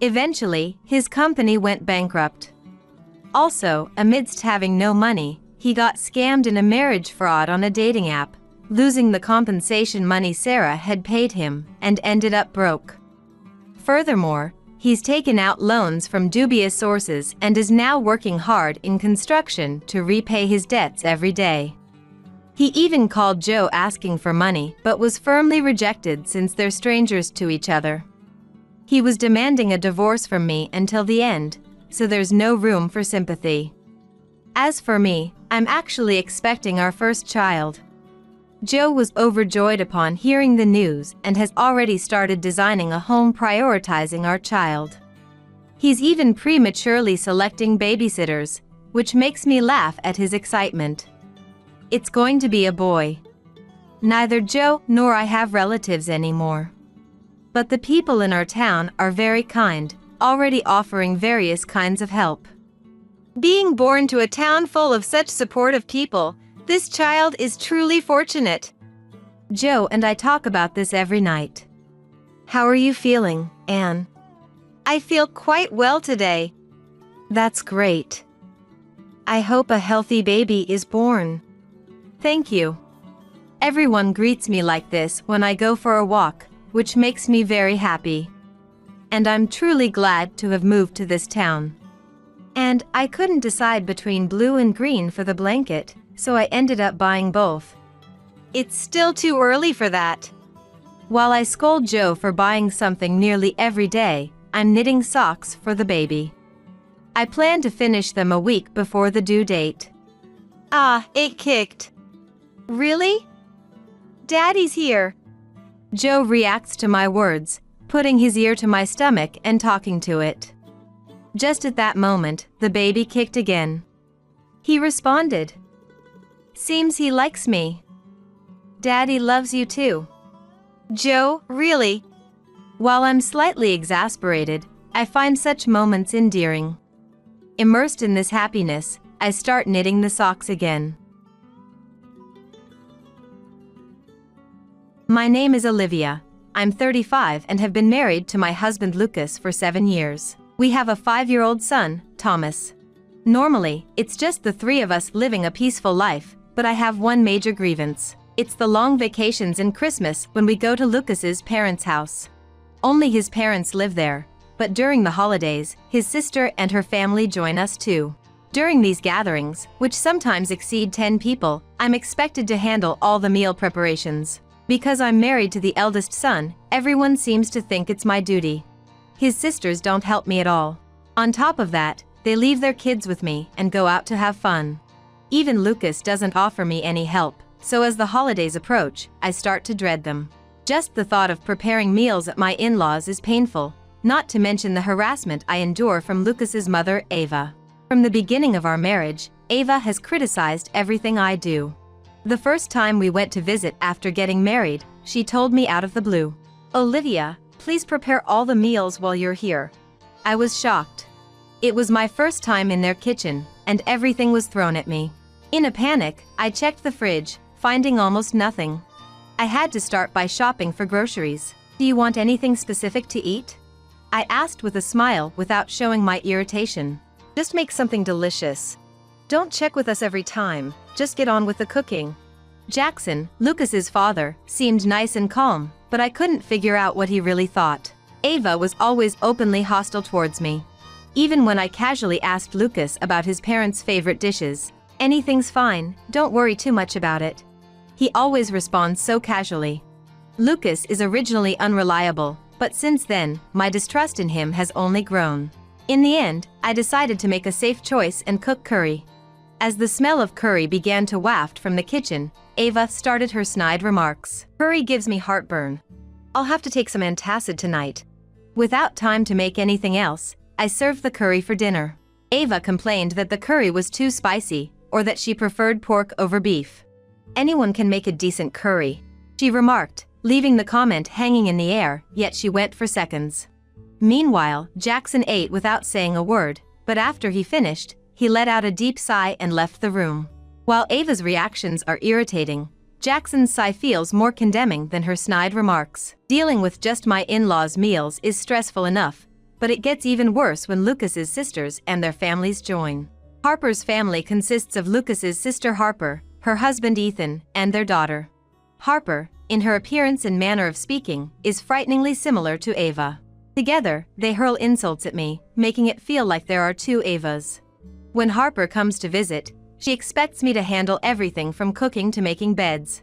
Speaker 2: Eventually, his company went bankrupt. Also, amidst having no money, he got scammed in a marriage fraud on a dating app, losing the compensation money Sarah had paid him, and ended up broke. Furthermore, he's taken out loans from dubious sources and is now working hard in construction to repay his debts every day. He even called Joe asking for money but was firmly rejected since they're strangers to each other. He was demanding a divorce from me until the end, so there's no room for sympathy. As for me, I'm actually expecting our first child. Joe was overjoyed upon hearing the news and has already started designing a home prioritizing our child. He's even prematurely selecting babysitters, which makes me laugh at his excitement. It's going to be a boy. Neither Joe nor I have relatives anymore. But the people in our town are very kind, already offering various kinds of help.
Speaker 3: Being born to a town full of such supportive people, this child is truly fortunate.
Speaker 2: Joe and I talk about this every night. How are you feeling, Anne?
Speaker 3: I feel quite well today.
Speaker 2: That's great. I hope a healthy baby is born. Thank you. Everyone greets me like this when I go for a walk, which makes me very happy. And I'm truly glad to have moved to this town. And I couldn't decide between blue and green for the blanket, so I ended up buying both.
Speaker 3: It's still too early for that.
Speaker 2: While I scold Joe for buying something nearly every day, I'm knitting socks for the baby. I plan to finish them a week before the due date.
Speaker 3: Ah, it kicked. Really? Daddy's here.
Speaker 2: Joe reacts to my words, putting his ear to my stomach and talking to it. Just at that moment, the baby kicked again. He responded. Seems he likes me. Daddy loves you too.
Speaker 3: Joe, really?
Speaker 2: While I'm slightly exasperated, I find such moments endearing. Immersed in this happiness, I start knitting the socks again. My name is Olivia. I'm 35 and have been married to my husband Lucas for 7 years. We have a 5-year-old son, Thomas. Normally, it's just the three of us living a peaceful life, but I have one major grievance. It's the long vacations and Christmas when we go to Lucas's parents' house. Only his parents live there, but during the holidays, his sister and her family join us too. During these gatherings, which sometimes exceed 10 people, I'm expected to handle all the meal preparations. Because I'm married to the eldest son, everyone seems to think it's my duty. His sisters don't help me at all. On top of that, they leave their kids with me and go out to have fun. Even Lucas doesn't offer me any help, so as the holidays approach, I start to dread them. Just the thought of preparing meals at my in-laws is painful, not to mention the harassment I endure from Lucas's mother, Ava. From the beginning of our marriage, Ava has criticized everything I do. The first time we went to visit after getting married, she told me out of the blue, "Olivia, please prepare all the meals while you're here." I was shocked. It was my first time in their kitchen, and everything was thrown at me. In a panic, I checked the fridge, finding almost nothing. I had to start by shopping for groceries. "Do you want anything specific to eat?" I asked with a smile without showing my irritation. "Just make something delicious. Don't check with us every time, just get on with the cooking." Jackson, Lucas's father, seemed nice and calm, but I couldn't figure out what he really thought. Ava was always openly hostile towards me. Even when I casually asked Lucas about his parents' favorite dishes, "Anything's fine, don't worry too much about it," he always responds so casually. Lucas is originally unreliable, but since then, my distrust in him has only grown. In the end, I decided to make a safe choice and cook curry. As the smell of curry began to waft from the kitchen, Ava started her snide remarks. "Curry gives me heartburn. I'll have to take some antacid tonight." Without time to make anything else, I served the curry for dinner. Ava complained that the curry was too spicy, or that she preferred pork over beef. "Anyone can make a decent curry," she remarked, leaving the comment hanging in the air, yet she went for seconds. Meanwhile, Jackson ate without saying a word, but after he finished, he let out a deep sigh and left the room. While Ava's reactions are irritating, Jackson's sigh feels more condemning than her snide remarks. Dealing with just my in-laws' meals is stressful enough, but it gets even worse when Lucas's sisters and their families join. Harper's family consists of Lucas's sister Harper, her husband Ethan, and their daughter. Harper, in her appearance and manner of speaking, is frighteningly similar to Ava. Together, they hurl insults at me, making it feel like there are two Avas. When Harper comes to visit, she expects me to handle everything from cooking to making beds.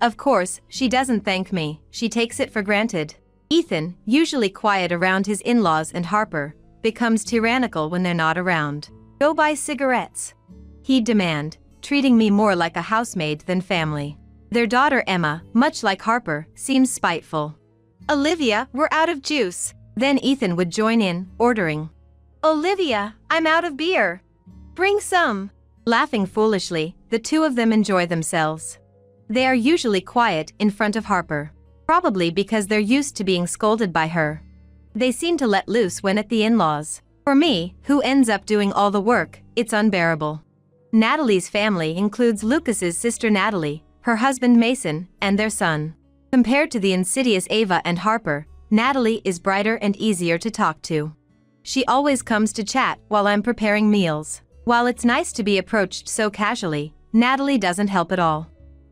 Speaker 2: Of course, she doesn't thank me, she takes it for granted. Ethan, usually quiet around his in-laws and Harper, becomes tyrannical when they're not around. "Go buy cigarettes," he'd demand, treating me more like a housemaid than family. Their daughter Emma, much like Harper, seems spiteful.
Speaker 3: "Olivia, we're out of juice."
Speaker 2: Then Ethan would join in, ordering,
Speaker 3: Olivia, I'm out of beer. Bring some.
Speaker 2: Laughing foolishly, the two of them enjoy themselves. They are usually quiet in front of Harper, probably because they're used to being scolded by her. They seem to let loose when at the in-laws. For me, who ends up doing all the work, it's unbearable. Natalie's family includes Lucas's sister Natalie, her husband Mason, and their son. Compared to the insidious Ava and Harper, Natalie is brighter and easier to talk to. She always comes to chat while I'm preparing meals. While it's nice to be approached so casually, Natalie doesn't help at all.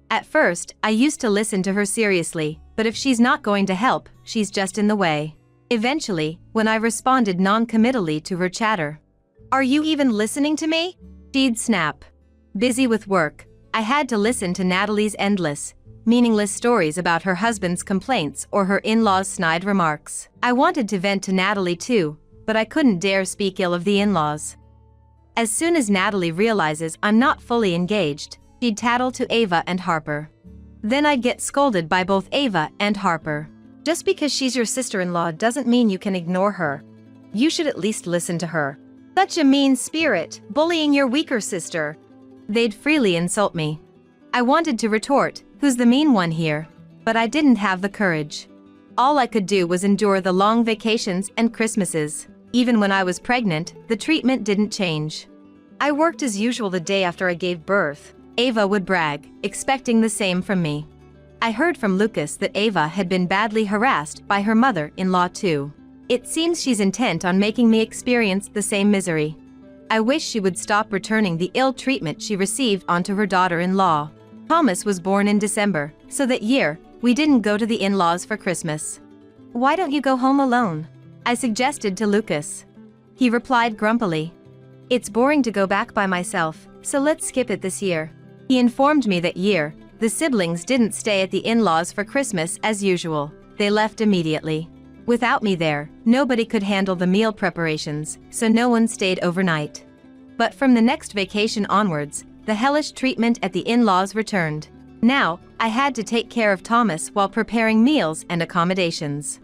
Speaker 2: At first, I used to listen to her seriously, but if she's not going to help, she's just in the way. Eventually, when I responded non-committally to her chatter,
Speaker 3: "Are you even listening to me?"
Speaker 2: she'd snap. Busy with work, I had to listen to Natalie's endless, meaningless stories about her husband's complaints or her in-laws' snide remarks. I wanted to vent to Natalie too, but I couldn't dare speak ill of the in-laws. As soon as Natalie realizes I'm not fully engaged, she'd tattle to Ava and Harper. Then I'd get scolded by both Ava and Harper.
Speaker 3: "Just because she's your sister-in-law doesn't mean you can ignore her. You should at least listen to her. Such a mean spirit, bullying your weaker sister."
Speaker 2: They'd freely insult me. I wanted to retort, "Who's the mean one here?" but I didn't have the courage. All I could do was endure the long vacations and Christmases. Even when I was pregnant, the treatment didn't change.
Speaker 3: "I worked as usual the day after I gave birth,"
Speaker 2: Ava would brag, expecting the same from me. I heard from Lucas that Ava had been badly harassed by her mother-in-law too. It seems she's intent on making me experience the same misery. I wish she would stop returning the ill treatment she received onto her daughter-in-law. Thomas was born in December, so that year, we didn't go to the in-laws for Christmas. "Why don't you go home alone?" I suggested to Lucas. He replied grumpily, "It's boring to go back by myself, so let's skip it this year." He informed me that year, the siblings didn't stay at the in-laws for Christmas as usual. They left immediately. Without me there, nobody could handle the meal preparations, so no one stayed overnight. But from the next vacation onwards, the hellish treatment at the in-laws returned. Now, I had to take care of Thomas while preparing meals and accommodations.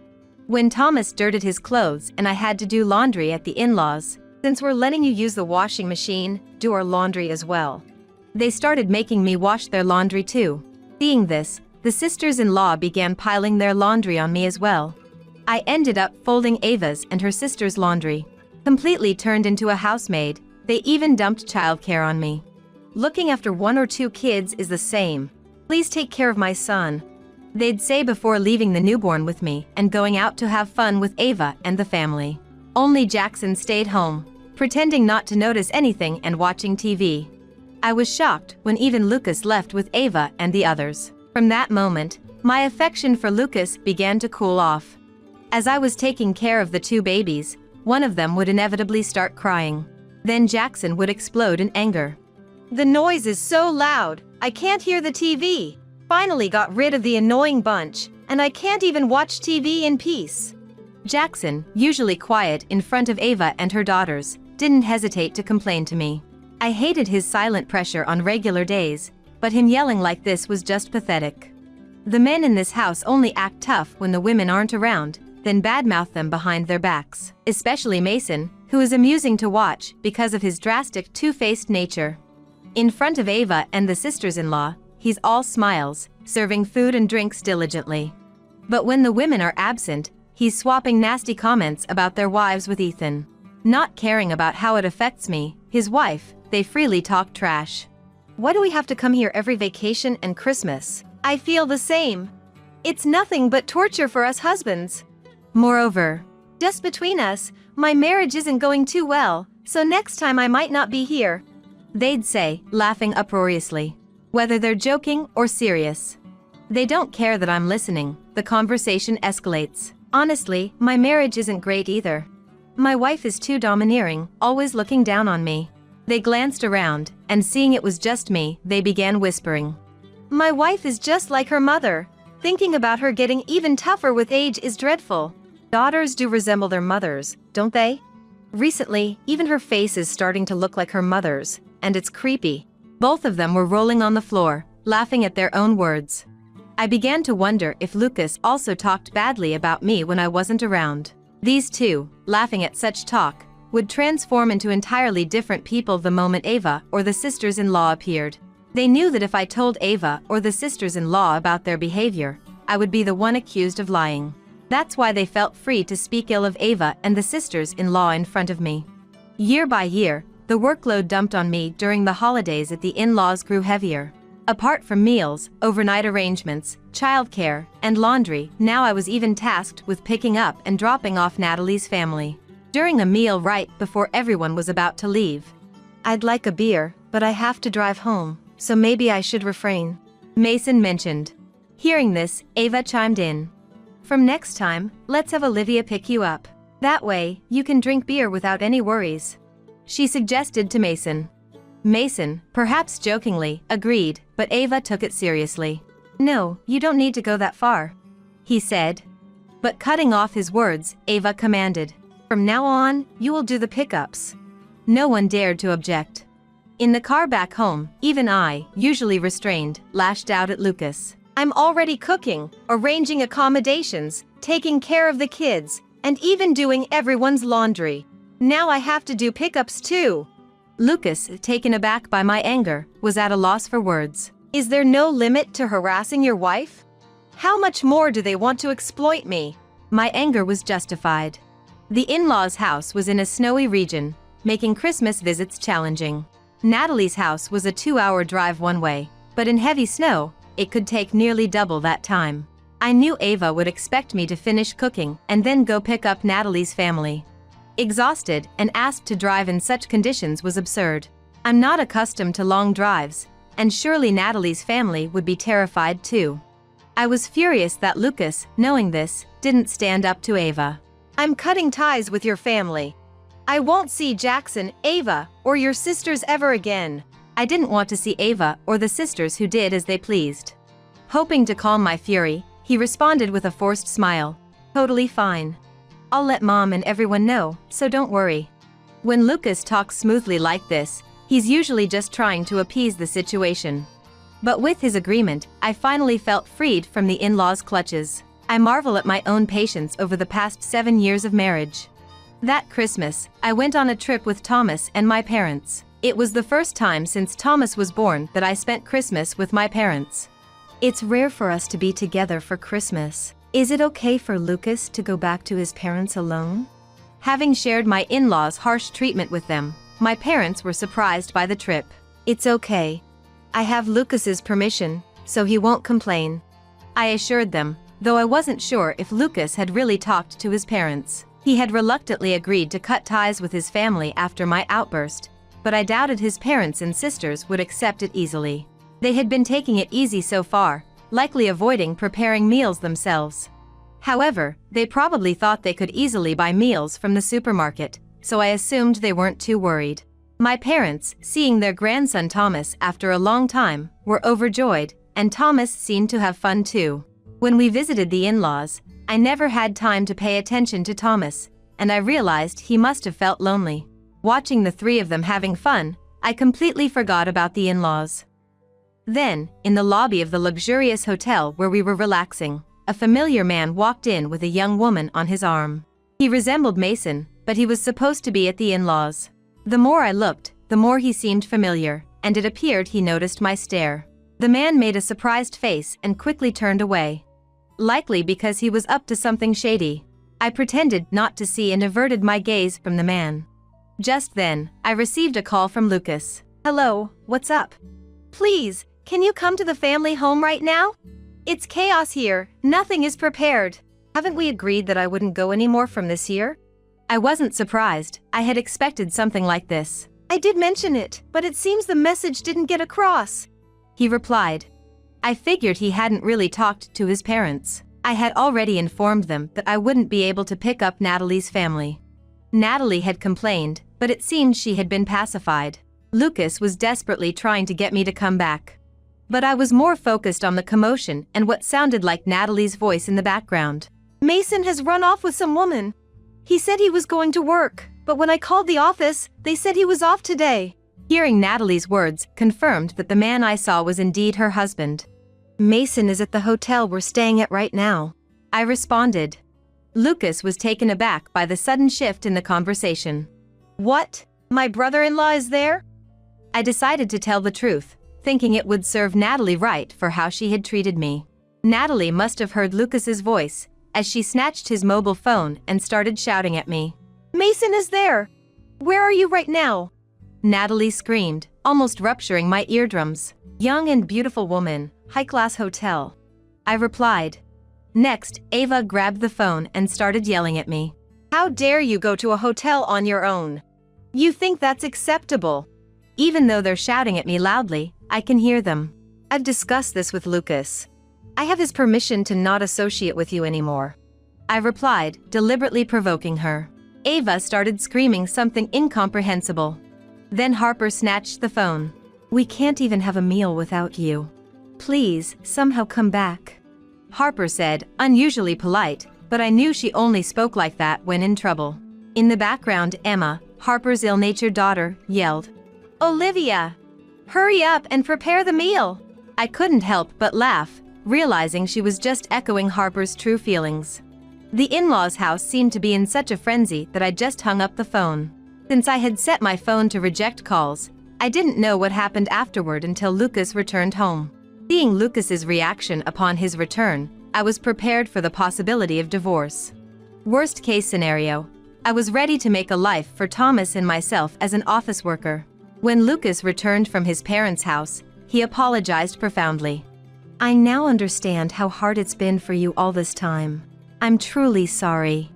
Speaker 2: When Thomas dirted his clothes and I had to do laundry at the in-laws,
Speaker 3: "Since we're letting you use the washing machine, do our laundry as well."
Speaker 2: they started making me wash their laundry too. Seeing this, the sisters-in-law began piling their laundry on me as well. I ended up folding Ava's and her sister's laundry. Completely turned into a housemaid, they even dumped childcare on me.
Speaker 3: "Looking after one or two kids is the same. Please take care of my son,"
Speaker 2: they'd say before leaving the newborn with me and going out to have fun with Ava and the family. Only Jackson stayed home, pretending not to notice anything and watching TV. I was shocked when even Lucas left with Ava and the others. From that moment, my affection for Lucas began to cool off. As I was taking care of the two babies, one of them would inevitably start crying. Then Jackson would explode in anger.
Speaker 3: "The noise is so loud, I can't hear the TV. Finally got rid of the annoying bunch, and I can't even watch TV in peace."
Speaker 2: Jackson, usually quiet in front of Ava and her daughters, didn't hesitate to complain to me. I hated his silent pressure on regular days, but him yelling like this was just pathetic. The men in this house only act tough when the women aren't around, then badmouth them behind their backs, especially Mason, who is amusing to watch because of his drastic two-faced nature. In front of Ava and the sisters-in-law, he's all smiles, serving food and drinks diligently. But when the women are absent, he's swapping nasty comments about their wives with Ethan. Not caring about how it affects me, his wife, they freely talk trash.
Speaker 3: "Why do we have to come here every vacation and Christmas? I feel the same. It's nothing but torture for us husbands.
Speaker 2: Moreover,
Speaker 3: just between us, my marriage isn't going too well, so next time I might not be here,"
Speaker 2: they'd say, laughing uproariously. Whether they're joking or serious. They don't care that I'm listening, the conversation escalates. Honestly, my marriage isn't great either. My wife is too domineering, always looking down on me. They glanced around, and seeing it was just me, they began whispering.
Speaker 3: "My wife is just like her mother. Thinking about her getting even tougher with age is dreadful." Daughters do resemble their mothers, don't they? Recently, even her face is starting to look like her mother's, and it's creepy.
Speaker 2: Both of them were rolling on the floor, laughing at their own words. I began to wonder if Lucas also talked badly about me when I wasn't around. These two, laughing at such talk, would transform into entirely different people the moment Ava or the sisters-in-law appeared. They knew that if I told Ava or the sisters-in-law about their behavior, I would be the one accused of lying. That's why they felt free to speak ill of Ava and the sisters-in-law in front of me. Year by year, the workload dumped on me during the holidays at the in-laws grew heavier. Apart from meals, overnight arrangements, childcare, and laundry, now I was even tasked with picking up and dropping off Natalie's family. During a meal right before everyone was about to leave.
Speaker 3: "I'd like a beer, but I have to drive home, so maybe I should refrain,"
Speaker 2: Mason mentioned. Hearing this, Ava chimed in. "From next time, let's have Olivia pick you up. That way, you can drink beer without any worries," she suggested to Mason. Mason, perhaps jokingly, agreed, but Ava took it seriously. "No, you don't need to go that far," he said. But cutting off his words, Ava commanded, "From now on, you will do the pickups." No one dared to object. In the car back home, even I, usually restrained, lashed out at Lucas.
Speaker 3: "I'm already cooking, arranging accommodations, taking care of the kids, and even doing everyone's laundry. Now I have to do pickups too."
Speaker 2: Lucas, taken aback by my anger, was at a loss for words.
Speaker 3: "Is there no limit to harassing your wife? How much more do they want to exploit me?"
Speaker 2: My anger was justified. The in-laws' house was in a snowy region, making Christmas visits challenging. Natalie's house was a 2-hour drive one way, but in heavy snow, it could take nearly double that time. I knew Ava would expect me to finish cooking and then go pick up Natalie's family. Exhausted and asked to drive in such conditions was absurd. I'm not accustomed to long drives, and surely Natalie's family would be terrified too. I was furious that Lucas, knowing this, didn't stand up to Ava.
Speaker 3: "I'm cutting ties with your family. I won't see Jackson, Ava, or your sisters ever again."
Speaker 2: I didn't want to see Ava or the sisters who did as they pleased. Hoping to calm my fury, he responded with a forced smile. "Totally fine. I'll let Mom and everyone know, so don't worry." When Lucas talks smoothly like this, he's usually just trying to appease the situation. But with his agreement, I finally felt freed from the in-laws' clutches. I marvel at my own patience over the past 7 years of marriage. That Christmas, I went on a trip with Thomas and my parents. It was the first time since Thomas was born that I spent Christmas with my parents. It's rare for us to be together for Christmas. Is it okay for Lucas to go back to his parents alone? Having shared my in-laws' harsh treatment with them, my parents were surprised by the trip.
Speaker 3: "It's okay. I have Lucas's permission, so he won't complain,"
Speaker 2: I assured them, though I wasn't sure if Lucas had really talked to his parents. He had reluctantly agreed to cut ties with his family after my outburst, but I doubted his parents and sisters would accept it easily. They had been taking it easy so far, likely avoiding preparing meals themselves. However, they probably thought they could easily buy meals from the supermarket, so I assumed they weren't too worried. My parents, seeing their grandson Thomas after a long time, were overjoyed, and Thomas seemed to have fun too. When we visited the in-laws, I never had time to pay attention to Thomas, and I realized he must have felt lonely. Watching the three of them having fun, I completely forgot about the in-laws. Then, in the lobby of the luxurious hotel where we were relaxing, a familiar man walked in with a young woman on his arm. He resembled Mason, but he was supposed to be at the in-laws. The more I looked, the more he seemed familiar, and it appeared he noticed my stare. The man made a surprised face and quickly turned away. Likely because he was up to something shady. I pretended not to see and averted my gaze from the man. Just then, I received a call from Lucas.
Speaker 3: "Hello, what's up? Please, can you come to the family home right now? It's chaos here, nothing is prepared. Haven't we agreed that I wouldn't go anymore from this year?"
Speaker 2: I wasn't surprised. I had expected something like this.
Speaker 3: "I did mention it, but it seems the message didn't get across,"
Speaker 2: he replied. I figured he hadn't really talked to his parents. I had already informed them that I wouldn't be able to pick up Natalie's family. Natalie had complained, but it seemed she had been pacified. Lucas was desperately trying to get me to come back. But I was more focused on the commotion and what sounded like Natalie's voice in the background.
Speaker 3: "Mason has run off with some woman. He said he was going to work, but when I called the office, they said he was off today."
Speaker 2: Hearing Natalie's words confirmed that the man I saw was indeed her husband.
Speaker 3: "Mason is at the hotel we're staying at right now,"
Speaker 2: I responded. Lucas was taken aback by the sudden shift in the conversation. What? My brother-in-law is there? I decided to tell the truth, thinking it would serve Natalie right for how she had treated me. Natalie must have heard Lucas's voice, as she snatched his mobile phone and started shouting at me.
Speaker 3: Mason is there! Where are you right now?
Speaker 2: Natalie screamed, almost rupturing my eardrums. Young and beautiful woman, high-class hotel. I replied. Next, Ava grabbed the phone and started yelling at me.
Speaker 3: How dare you go to a hotel on your own? You think that's acceptable?
Speaker 2: Even though they're shouting at me loudly, I can hear them.
Speaker 3: I've discussed this with Lucas. I have his permission to not associate with you anymore.
Speaker 2: I replied, deliberately provoking her. Ava started screaming something incomprehensible. Then Harper snatched the phone. We can't even have a meal without you. Please, somehow come back. Harper said, unusually polite, but I knew she only spoke like that when in trouble. In the background, Emma, Harper's ill-natured daughter, yelled,
Speaker 3: Olivia! Hurry up and prepare the meal!
Speaker 2: I couldn't help but laugh, realizing she was just echoing Harper's true feelings. The in-laws' house seemed to be in such a frenzy that I just hung up the phone. Since I had set my phone to reject calls, I didn't know what happened afterward until Lucas returned home. Seeing Lucas's reaction upon his return, I was prepared for the possibility of divorce. Worst case scenario, I was ready to make a life for Thomas and myself as an office worker. When Lucas returned from his parents' house, he apologized profoundly. I now understand how hard it's been for you all this time. I'm truly sorry.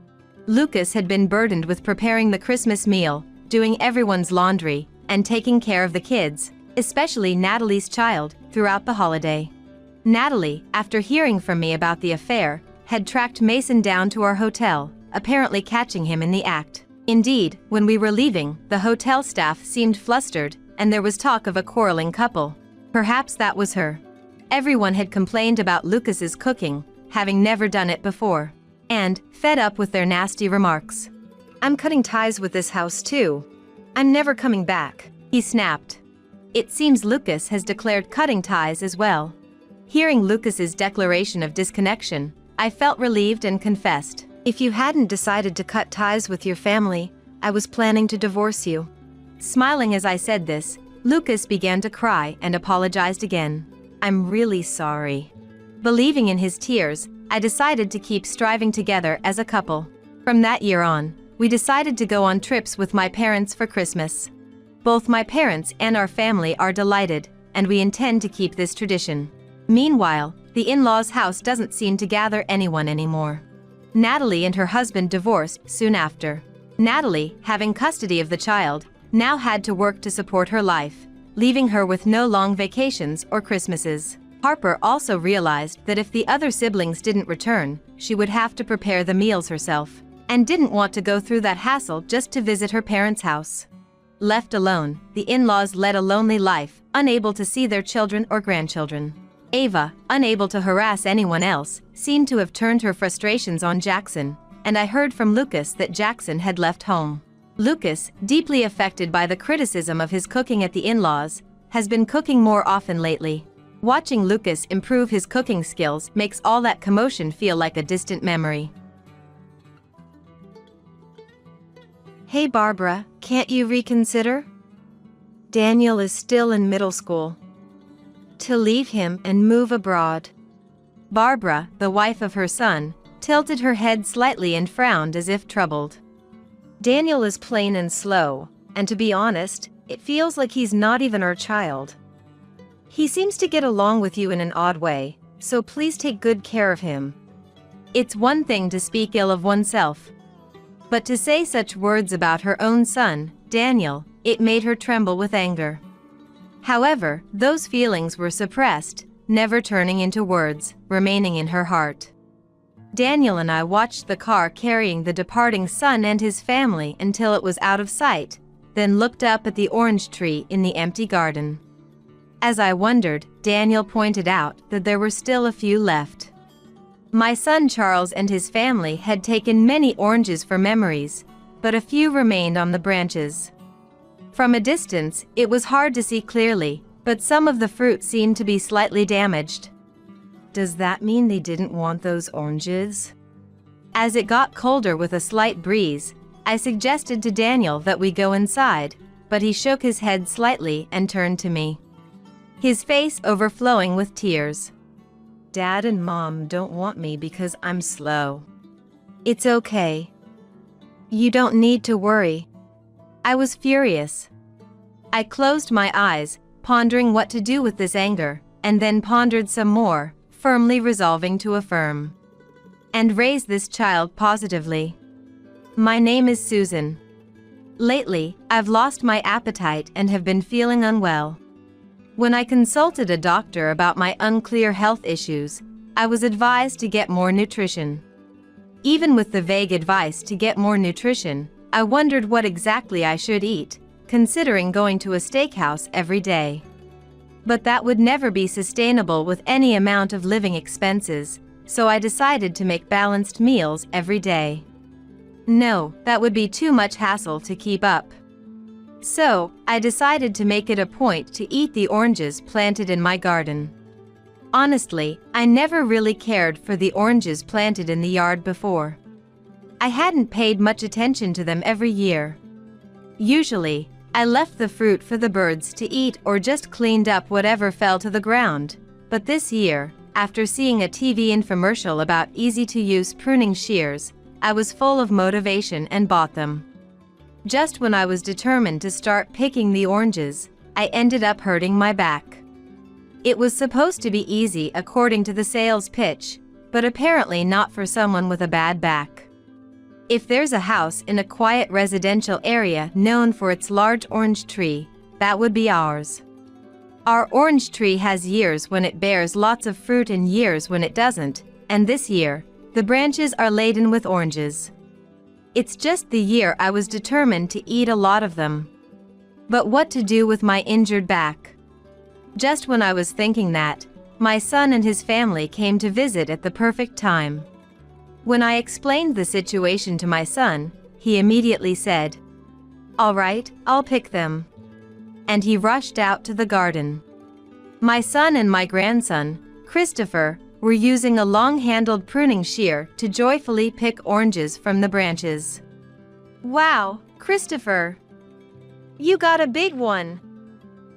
Speaker 2: Lucas had been burdened with preparing the Christmas meal, doing everyone's laundry, and taking care of the kids, especially Natalie's child, throughout the holiday. Natalie, after hearing from me about the affair, had tracked Mason down to our hotel, apparently catching him in the act. Indeed, when we were leaving, the hotel staff seemed flustered, and there was talk of a quarreling couple. Perhaps that was her. Everyone had complained about Lucas's cooking, having never done it before, and, fed up with their nasty remarks.
Speaker 3: I'm cutting ties with this house too. I'm never coming back,
Speaker 2: he snapped. It seems Lucas has declared cutting ties as well. Hearing Lucas's declaration of disconnection, I felt relieved and confessed.
Speaker 3: If you hadn't decided to cut ties with your family, I was planning to divorce you.
Speaker 2: Smiling as I said this, Lucas began to cry and apologized again. I'm really sorry. Believing in his tears, I decided to keep striving together as a couple. From that year on, we decided to go on trips with my parents for Christmas. Both my parents and our family are delighted, and we intend to keep this tradition. Meanwhile, the in-laws' house doesn't seem to gather anyone anymore. Natalie and her husband divorced soon after. Natalie, having custody of the child, now had to work to support her life, leaving her with no long vacations or Christmases. Harper also realized that if the other siblings didn't return, she would have to prepare the meals herself, and didn't want to go through that hassle just to visit her parents' house. Left alone, the in-laws led a lonely life, unable to see their children or grandchildren. Ava, unable to harass anyone else, seemed to have turned her frustrations on Jackson, and I heard from Lucas that Jackson had left home. Lucas, deeply affected by the criticism of his cooking at the in-laws, has been cooking more often lately. Watching Lucas improve his cooking skills makes all that commotion feel like a distant memory.
Speaker 3: Hey Barbara, can't you reconsider? Daniel is still in middle school. To leave him and move abroad.
Speaker 2: Barbara, the wife of her son, tilted her head slightly and frowned as if troubled.
Speaker 3: Daniel is plain and slow, and to be honest, it feels like he's not even our child. He seems to get along with you in an odd way, so please take good care of him.
Speaker 2: It's one thing to speak ill of oneself, but to say such words about her own son, Daniel, it made her tremble with anger. However, those feelings were suppressed, never turning into words, remaining in her heart. Daniel and I watched the car carrying the departing son and his family until it was out of sight, then looked up at the orange tree in the empty garden. As I wondered, Daniel pointed out that there were still a few left. My son Charles and his family had taken many oranges for memories, but a few remained on the branches. From a distance, it was hard to see clearly, but some of the fruit seemed to be slightly damaged.
Speaker 3: Does that mean they didn't want those oranges?
Speaker 2: As it got colder with a slight breeze, I suggested to Daniel that we go inside, but he shook his head slightly and turned to me, his face overflowing with tears. Dad and Mom don't want me because I'm slow. It's okay. You don't need to worry. I was furious. I closed my eyes, pondering what to do with this anger, and then pondered some more, firmly resolving to affirm and raise this child positively. My name is Susan. Lately, I've lost my appetite and have been feeling unwell. When I consulted a doctor about my unclear health issues, I was advised to get more nutrition. Even with the vague advice to get more nutrition, I wondered what exactly I should eat, considering going to a steakhouse every day. But that would never be sustainable with any amount of living expenses, so I decided to make balanced meals every day. No, that would be too much hassle to keep up. So, I decided to make it a point to eat the oranges planted in my garden. Honestly, I never really cared for the oranges planted in the yard before. I hadn't paid much attention to them every year. Usually, I left the fruit for the birds to eat or just cleaned up whatever fell to the ground. But this year, after seeing a TV infomercial about easy-to-use pruning shears, I was full of motivation and bought them. Just when I was determined to start picking the oranges, I ended up hurting my back. It was supposed to be easy according to the sales pitch, but apparently not for someone with a bad back. If there's a house in a quiet residential area known for its large orange tree, that would be ours. Our orange tree has years when it bears lots of fruit and years when it doesn't, and this year, the branches are laden with oranges. It's just the year I was determined to eat a lot of them. But what to do with my injured back? Just when I was thinking that, my son and his family came to visit at the perfect time. When I explained the situation to my son, he immediately said, "All right, I'll pick them." And he rushed out to the garden. My son and my grandson, Christopher, were using a long-handled pruning shear to joyfully pick oranges from the branches.
Speaker 3: Wow, Christopher! You got a big one!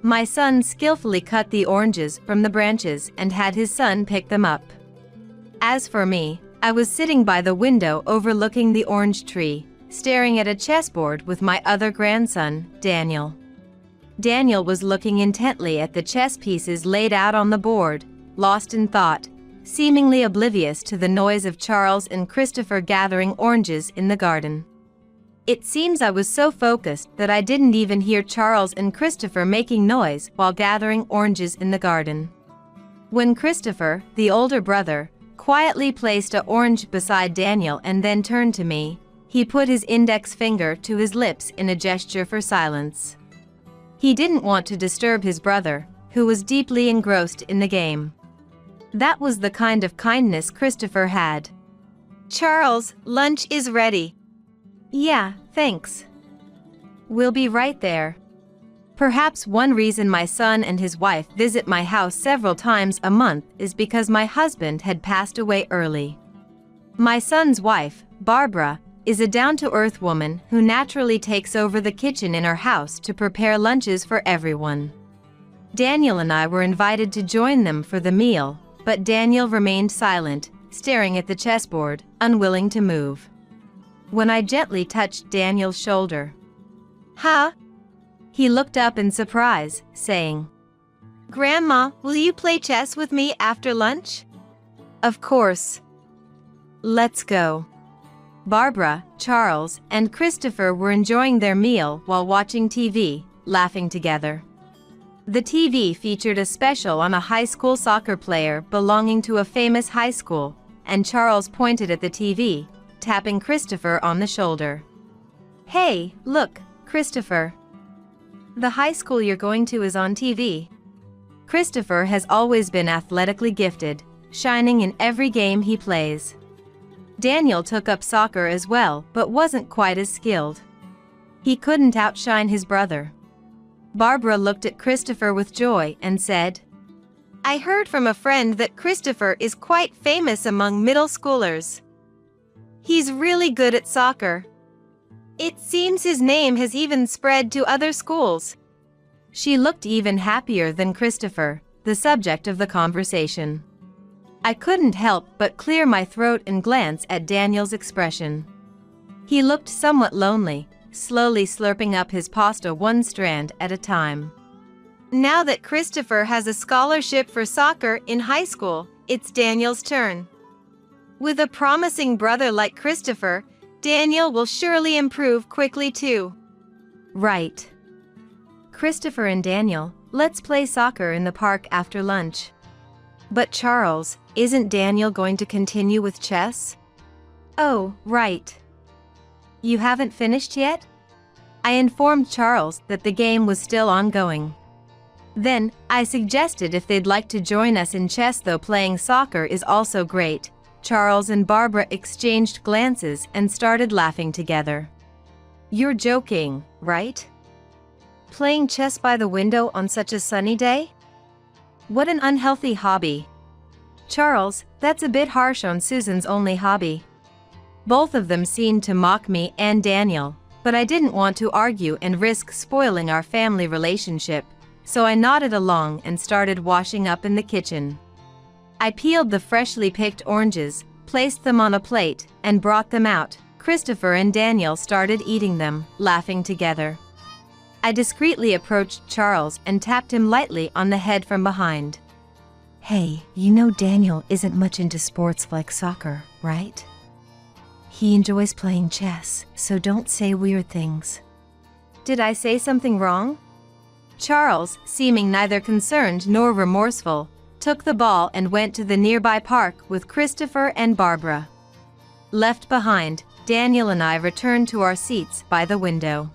Speaker 2: My son skillfully cut the oranges from the branches and had his son pick them up. As for me, I was sitting by the window overlooking the orange tree, staring at a chessboard with my other grandson, Daniel. Daniel was looking intently at the chess pieces laid out on the board, lost in thought, seemingly oblivious to the noise of Charles and Christopher gathering oranges in the garden. It seems I was so focused that I didn't even hear Charles and Christopher making noise while gathering oranges in the garden. When Christopher, the older brother, quietly placed an orange beside Daniel and then turned to me, he put his index finger to his lips in a gesture for silence. He didn't want to disturb his brother, who was deeply engrossed in the game. That was the kind of kindness Christopher had.
Speaker 3: Charles, lunch is ready.
Speaker 2: Yeah, thanks. We'll be right there. Perhaps one reason my son and his wife visit my house several times a month is because my husband had passed away early. My son's wife, Barbara, is a down-to-earth woman who naturally takes over the kitchen in our house to prepare lunches for everyone. Daniel and I were invited to join them for the meal, but Daniel remained silent, staring at the chessboard, unwilling to move. When I gently touched Daniel's shoulder,
Speaker 3: Huh?
Speaker 2: He looked up in surprise, saying,
Speaker 3: Grandma, will you play chess with me after lunch?
Speaker 2: Of course. Let's go. Barbara, Charles, and Christopher were enjoying their meal while watching TV, laughing together. The TV featured a special on a high school soccer player belonging to a famous high school, and Charles pointed at the TV, tapping Christopher on the shoulder. Hey, look, Christopher. The high school you're going to is on TV. Christopher has always been athletically gifted, shining in every game he plays. Daniel took up soccer as well, but wasn't quite as skilled. He couldn't outshine his brother. Barbara looked at Christopher with joy and said,
Speaker 3: I heard from a friend that Christopher is quite famous among middle schoolers. He's really good at soccer. It seems his name has even spread to other schools.
Speaker 2: She looked even happier than Christopher, the subject of the conversation. I couldn't help but clear my throat and glance at Daniel's expression. He looked somewhat lonely, slowly slurping up his pasta one strand at a time.
Speaker 3: Now that Christopher has a scholarship for soccer in high school, it's Daniel's turn. With a promising brother like Christopher, Daniel will surely improve quickly too.
Speaker 2: Right. Christopher and Daniel, let's play soccer in the park after lunch. But Charles, isn't Daniel going to continue with chess? Oh, right. You haven't finished yet? I informed Charles that the game was still ongoing. Then, I suggested if they'd like to join us in chess, though playing soccer is also great. Charles and Barbara exchanged glances and started laughing together. You're joking, right? Playing chess by the window on such a sunny day? What an unhealthy hobby. Charles, that's a bit harsh on Susan's only hobby. Both of them seemed to mock me and Daniel, but I didn't want to argue and risk spoiling our family relationship, so I nodded along and started washing up in the kitchen. I peeled the freshly picked oranges, placed them on a plate, and brought them out. Christopher and Daniel started eating them, laughing together. I discreetly approached Charles and tapped him lightly on the head from behind. Hey, you know Daniel isn't much into sports like soccer, right? He enjoys playing chess, so don't say weird things. Did I say something wrong? Charles, seeming neither concerned nor remorseful, took the ball and went to the nearby park with Christopher and Barbara. Left behind, Daniel and I returned to our seats by the window.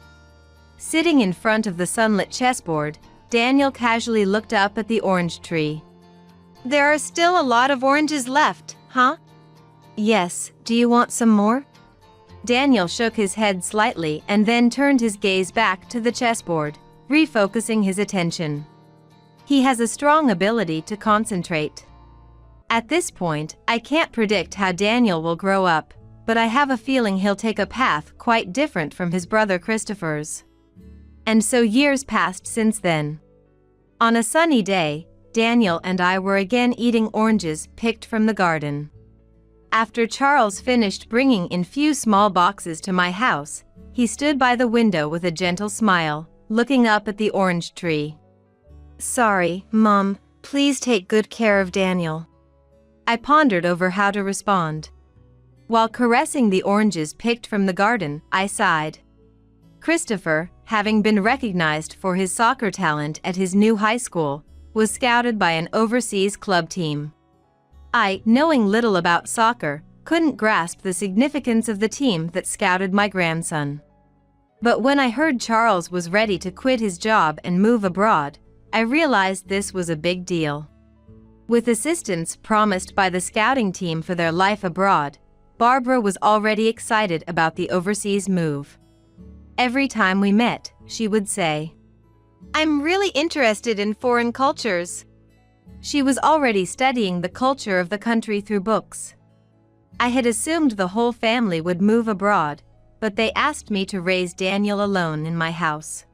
Speaker 2: Sitting in front of the sunlit chessboard, Daniel casually looked up at the orange tree.
Speaker 3: There are still a lot of oranges left, huh?
Speaker 2: Yes, do you want some more? Daniel shook his head slightly and then turned his gaze back to the chessboard, refocusing his attention. He has a strong ability to concentrate. At this point, I can't predict how Daniel will grow up, but I have a feeling he'll take a path quite different from his brother Christopher's. And so years passed since then. On a sunny day, Daniel and I were again eating oranges picked from the garden. After Charles finished bringing in few small boxes to my house, he stood by the window with a gentle smile, looking up at the orange tree. Sorry, Mom, please take good care of Daniel. I pondered over how to respond. While caressing the oranges picked from the garden, I sighed. Christopher, having been recognized for his soccer talent at his new high school, was scouted by an overseas club team. I, knowing little about soccer, couldn't grasp the significance of the team that scouted my grandson. But when I heard Charles was ready to quit his job and move abroad, I realized this was a big deal. With assistance promised by the scouting team for their life abroad, Barbara was already excited about the overseas move. Every time we met, she would say,
Speaker 3: I'm really interested in foreign cultures.
Speaker 2: She was already studying the culture of the country through books. I had assumed the whole family would move abroad, but they asked me to raise Daniel alone in my house.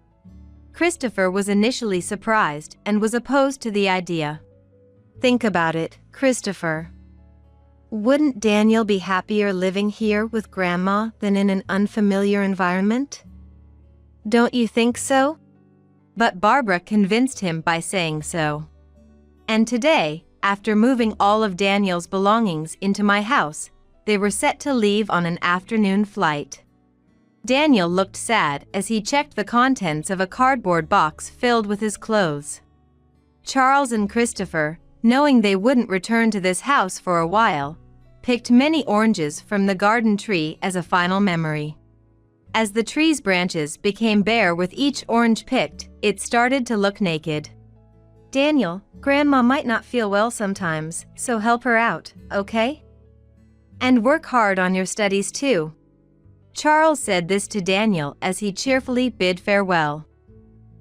Speaker 2: Christopher was initially surprised and was opposed to the idea. Think about it, Christopher. Wouldn't Daniel be happier living here with Grandma than in an unfamiliar environment? Don't you think so? But Barbara convinced him by saying so. And today, after moving all of Daniel's belongings into my house, they were set to leave on an afternoon flight. Daniel looked sad as he checked the contents of a cardboard box filled with his clothes. Charles and Christopher, knowing they wouldn't return to this house for a while, picked many oranges from the garden tree as a final memory. As the tree's branches became bare with each orange picked, it started to look naked. Daniel, Grandma might not feel well sometimes, so help her out, okay? And work hard on your studies too. Charles said this to Daniel as he cheerfully bid farewell.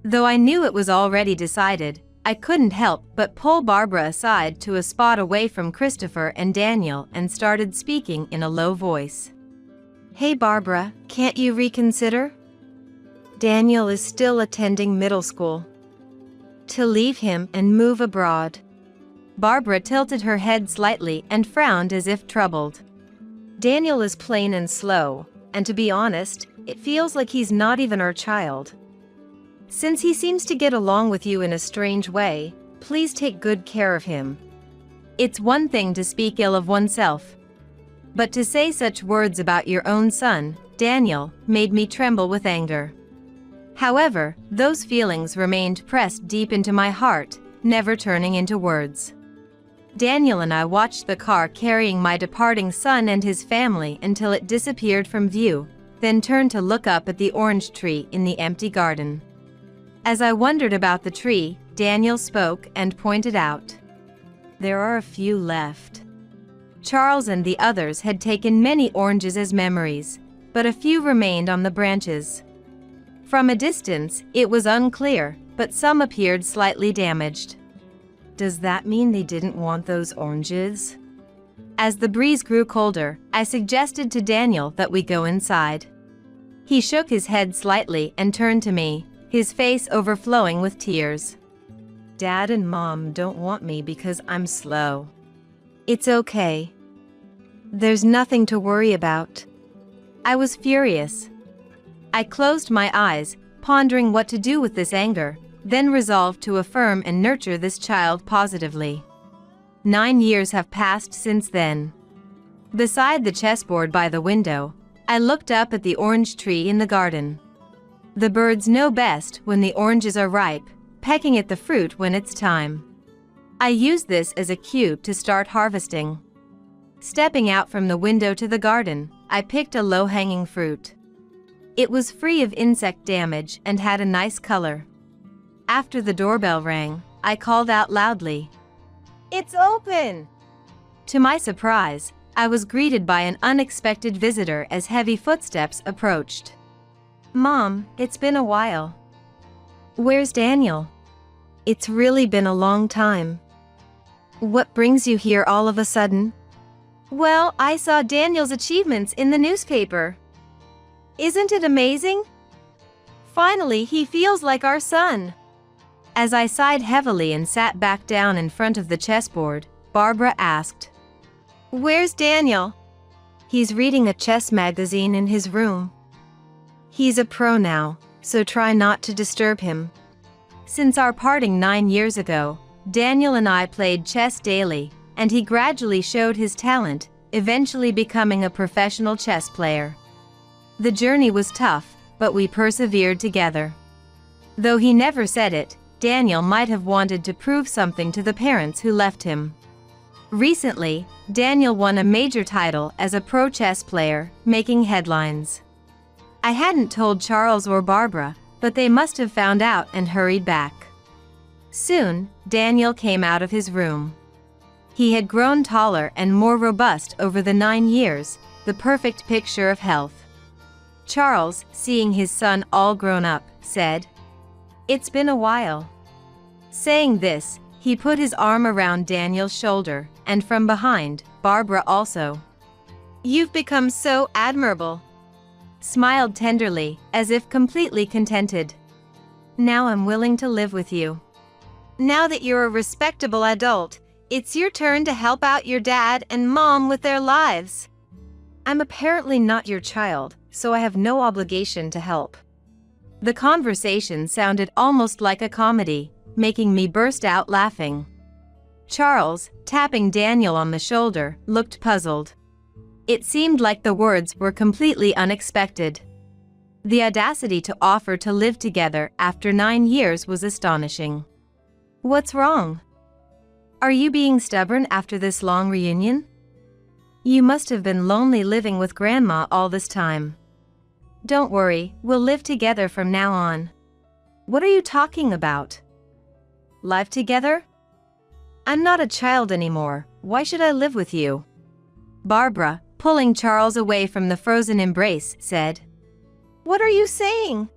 Speaker 2: Though I knew it was already decided, I couldn't help but pull Barbara aside to a spot away from Christopher and Daniel and started speaking in a low voice. Hey Barbara, can't you reconsider? Daniel is still attending middle school. To leave him and move abroad. Barbara tilted her head slightly and frowned as if troubled. Daniel is plain and slow, and to be honest, it feels like he's not even our child. Since he seems to get along with you in a strange way, please take good care of him. It's one thing to speak ill of oneself, but to say such words about your own son, Daniel, made me tremble with anger. However, those feelings remained pressed deep into my heart, never turning into words. Daniel and I watched the car carrying my departing son and his family until it disappeared from view, then turned to look up at the orange tree in the empty garden. As I wondered about the tree, Daniel spoke and pointed out. There are a few left. Charles and the others had taken many oranges as memories, but a few remained on the branches. From a distance, it was unclear, but some appeared slightly damaged. Does that mean they didn't want those oranges? As the breeze grew colder, I suggested to Daniel that we go inside. He shook his head slightly and turned to me, his face overflowing with tears. Dad and Mom don't want me because I'm slow. It's okay. There's nothing to worry about. I was furious. I closed my eyes, pondering what to do with this anger, then resolved to affirm and nurture this child positively. 9 years have passed since then. Beside the chessboard by the window, I looked up at the orange tree in the garden. The birds know best when the oranges are ripe, pecking at the fruit when it's time. I used this as a cue to start harvesting. Stepping out from the window to the garden, I picked a low-hanging fruit. It was free of insect damage and had a nice color. After the doorbell rang, I called out loudly, "It's open!" To my surprise, I was greeted by an unexpected visitor as heavy footsteps approached. Mom, it's been a while. Where's Daniel? It's really been a long time. What brings you here all of a sudden? Well, I saw Daniel's achievements in the newspaper. Isn't it amazing? Finally, he feels like our son. As I sighed heavily and sat back down in front of the chessboard, Barbara asked, "Where's Daniel?" He's reading a chess magazine in his room. He's a pro now, so try not to disturb him. Since our parting 9 years ago, Daniel and I played chess daily, and he gradually showed his talent, eventually becoming a professional chess player. The journey was tough, but we persevered together. Though he never said it, Daniel might have wanted to prove something to the parents who left him. Recently, Daniel won a major title as a pro chess player, making headlines. I hadn't told Charles or Barbara, but they must have found out and hurried back. Soon, Daniel came out of his room. He had grown taller and more robust over the 9 years, the perfect picture of health. Charles, seeing his son all grown up, said, "It's been a while." Saying this, he put his arm around Daniel's shoulder, and from behind, Barbara also. "You've become so admirable," smiled tenderly, as if completely contented. "Now I'm willing to live with you. Now that you're a respectable adult, it's your turn to help out your dad and mom with their lives. I'm apparently not your child, so I have no obligation to help." The conversation sounded almost like a comedy, making me burst out laughing. Charles, tapping Daniel on the shoulder, looked puzzled. It seemed like the words were completely unexpected. The audacity to offer to live together after 9 years was astonishing. "What's wrong? Are you being stubborn after this long reunion? You must have been lonely living with Grandma all this time. Don't worry, we'll live together from now on." "What are you talking about? Live together? I'm not a child anymore, why should I live with you?" Barbara, pulling Charles away from the frozen embrace, said, "What are you saying?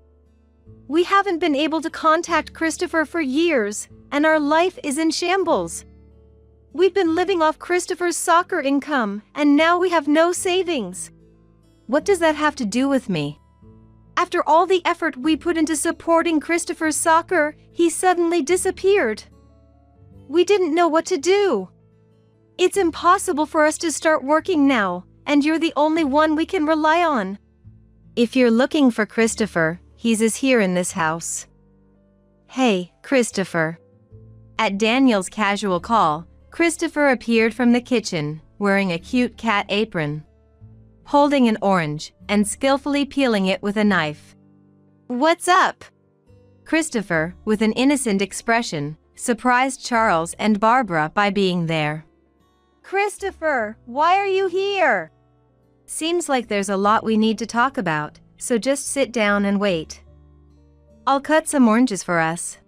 Speaker 2: We haven't been able to contact Christopher for years, and our life is in shambles. We've been living off Christopher's soccer income, and now we have no savings. What does that have to do with me? After all the effort we put into supporting Christopher's soccer, he suddenly disappeared. We didn't know what to do. It's impossible for us to start working now, and you're the only one we can rely on. If you're looking for Christopher, he's here in this house. Hey, Christopher. At Daniel's casual call, Christopher appeared from the kitchen, wearing a cute cat apron, holding an orange, and skillfully peeling it with a knife.
Speaker 3: What's up?
Speaker 2: Christopher, with an innocent expression, surprised Charles and Barbara by being there.
Speaker 3: Christopher, why are you here?
Speaker 2: Seems like there's a lot we need to talk about, so just sit down and wait. I'll cut some oranges for us.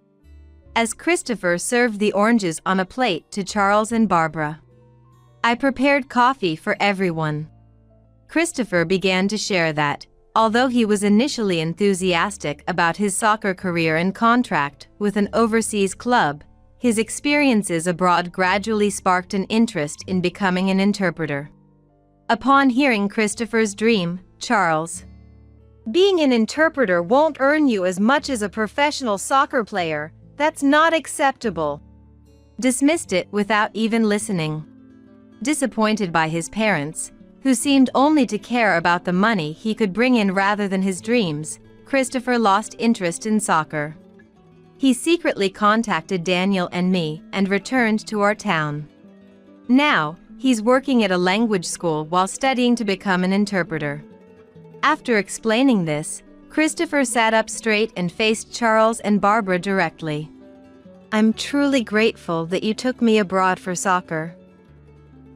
Speaker 2: As Christopher served the oranges on a plate to Charles and Barbara, I prepared coffee for everyone. Christopher began to share that, although he was initially enthusiastic about his soccer career and contract with an overseas club, his experiences abroad gradually sparked an interest in becoming an interpreter. Upon hearing Christopher's dream, Charles,
Speaker 3: being an interpreter won't earn you as much as a professional soccer player. That's not acceptable.
Speaker 2: Dismissed it without even listening. Disappointed by his parents, who seemed only to care about the money he could bring in rather than his dreams, Christopher lost interest in soccer. He secretly contacted Daniel and me and returned to our town. Now, he's working at a language school while studying to become an interpreter. After explaining this, Christopher sat up straight and faced Charles and Barbara directly.
Speaker 3: I'm truly grateful that you took me abroad for soccer.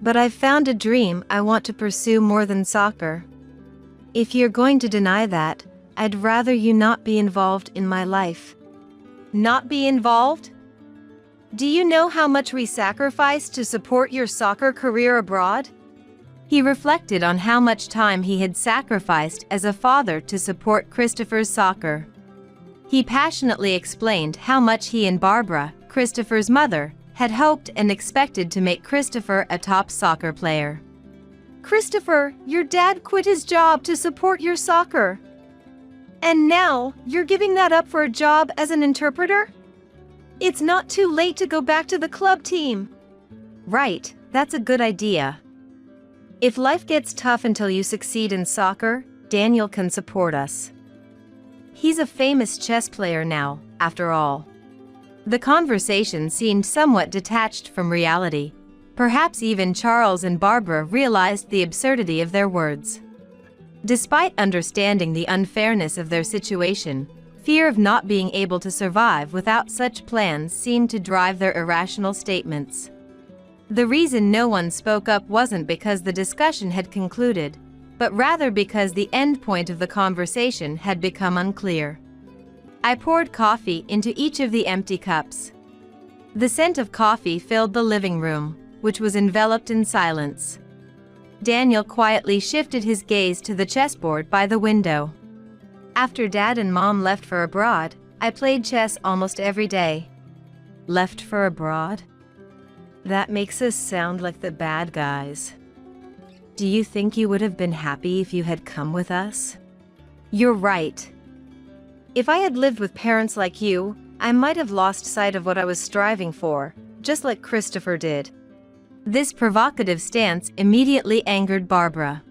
Speaker 3: But I've found a dream I want to pursue more than soccer. If you're going to deny that, I'd rather you not be involved in my life.
Speaker 2: Not be involved?
Speaker 3: Do you know how much we sacrificed to support your soccer career abroad?
Speaker 2: He reflected on how much time he had sacrificed as a father to support Christopher's soccer. He passionately explained how much he and Barbara, Christopher's mother, had hoped and expected to make Christopher a top soccer player.
Speaker 3: Christopher, your dad quit his job to support your soccer. And now, you're giving that up for a job as an interpreter? It's not too late to go back to the club team.
Speaker 2: Right, that's a good idea.
Speaker 3: If life gets tough until you succeed in soccer, Daniel can support us.
Speaker 2: He's a famous chess player now, after all. The conversation seemed somewhat detached from reality. Perhaps even Charles and Barbara realized the absurdity of their words. Despite understanding the unfairness of their situation, fear of not being able to survive without such plans seemed to drive their irrational statements. The reason no one spoke up wasn't because the discussion had concluded, but rather because the end point of the conversation had become unclear. I poured coffee into each of the empty cups. The scent of coffee filled the living room, which was enveloped in silence. Daniel quietly shifted his gaze to the chessboard by the window. After Dad and Mom left for abroad, I played chess almost every day.
Speaker 3: Left for abroad? That makes us sound like the bad guys. Do you think you would have been happy if you had come with us?
Speaker 2: You're right.
Speaker 3: If I had lived with parents like you, I might have lost sight of what I was striving for, just like Christopher did.
Speaker 2: This provocative stance immediately angered Barbara.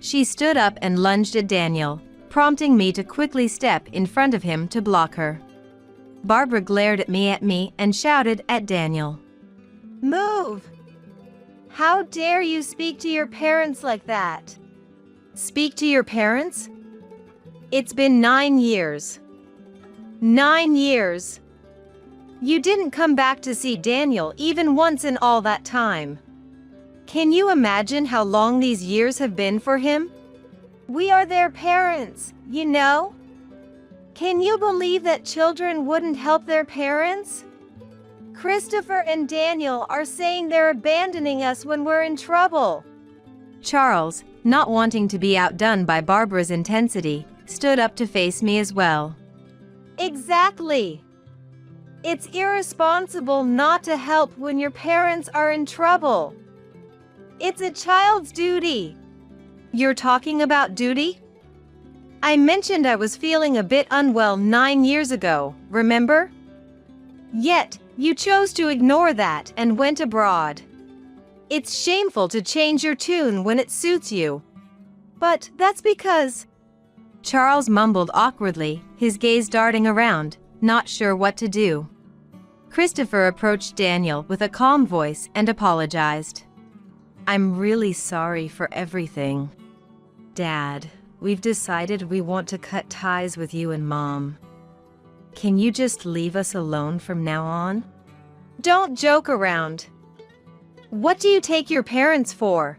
Speaker 2: She stood up and lunged at Daniel, prompting me to quickly step in front of him to block her. Barbara glared at me and shouted at Daniel.
Speaker 3: Move! How dare you speak to your parents like that?
Speaker 2: Speak to your parents?
Speaker 3: It's been 9 years. 9 years! You didn't come back to see Daniel even once in all that time. Can you imagine how long these years have been for him? We are their parents, you know? Can you believe that children wouldn't help their parents? Christopher and Daniel are saying they're abandoning us when we're in trouble.
Speaker 2: Charles, not wanting to be outdone by Barbara's intensity, stood up to face me as well.
Speaker 3: Exactly. It's irresponsible not to help when your parents are in trouble. It's a child's duty. You're talking about duty? I mentioned I was feeling a bit unwell 9 years ago, remember? Yet, you chose to ignore that and went abroad. It's shameful to change your tune when it suits you. But that's because...
Speaker 2: Charles mumbled awkwardly, his gaze darting around, not sure what to do. Christopher approached Daniel with a calm voice and apologized. I'm really sorry for everything. Dad, we've decided we want to cut ties with you and Mom. Can you just leave us alone from now on?
Speaker 3: Don't joke around. What do you take your parents for?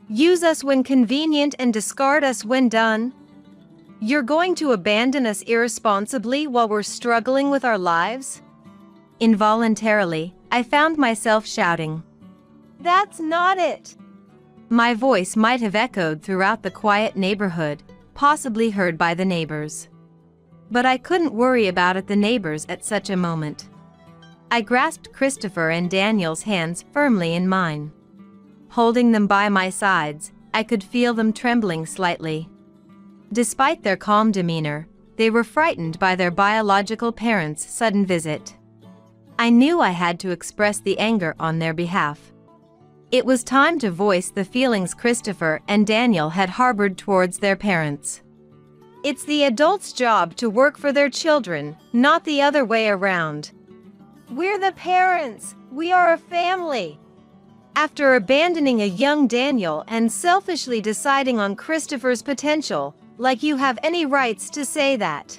Speaker 3: Use us when convenient and discard us when done? You're going to abandon us irresponsibly while we're struggling with our lives?
Speaker 2: Involuntarily, I found myself shouting.
Speaker 3: That's not it!
Speaker 2: My voice might have echoed throughout the quiet neighborhood, possibly heard by the neighbors. But I couldn't worry about the neighbors at such a moment. I grasped Christopher and Daniel's hands firmly in mine. Holding them by my sides, I could feel them trembling slightly. Despite their calm demeanor, they were frightened by their biological parents' sudden visit. I knew I had to express the anger on their behalf. It was time to voice the feelings Christopher and Daniel had harbored towards their parents.
Speaker 3: It's the adult's job to work for their children, not the other way around. We're the parents. We are a family. After abandoning a young Daniel and selfishly deciding on Christopher's potential, like you have any rights to say that.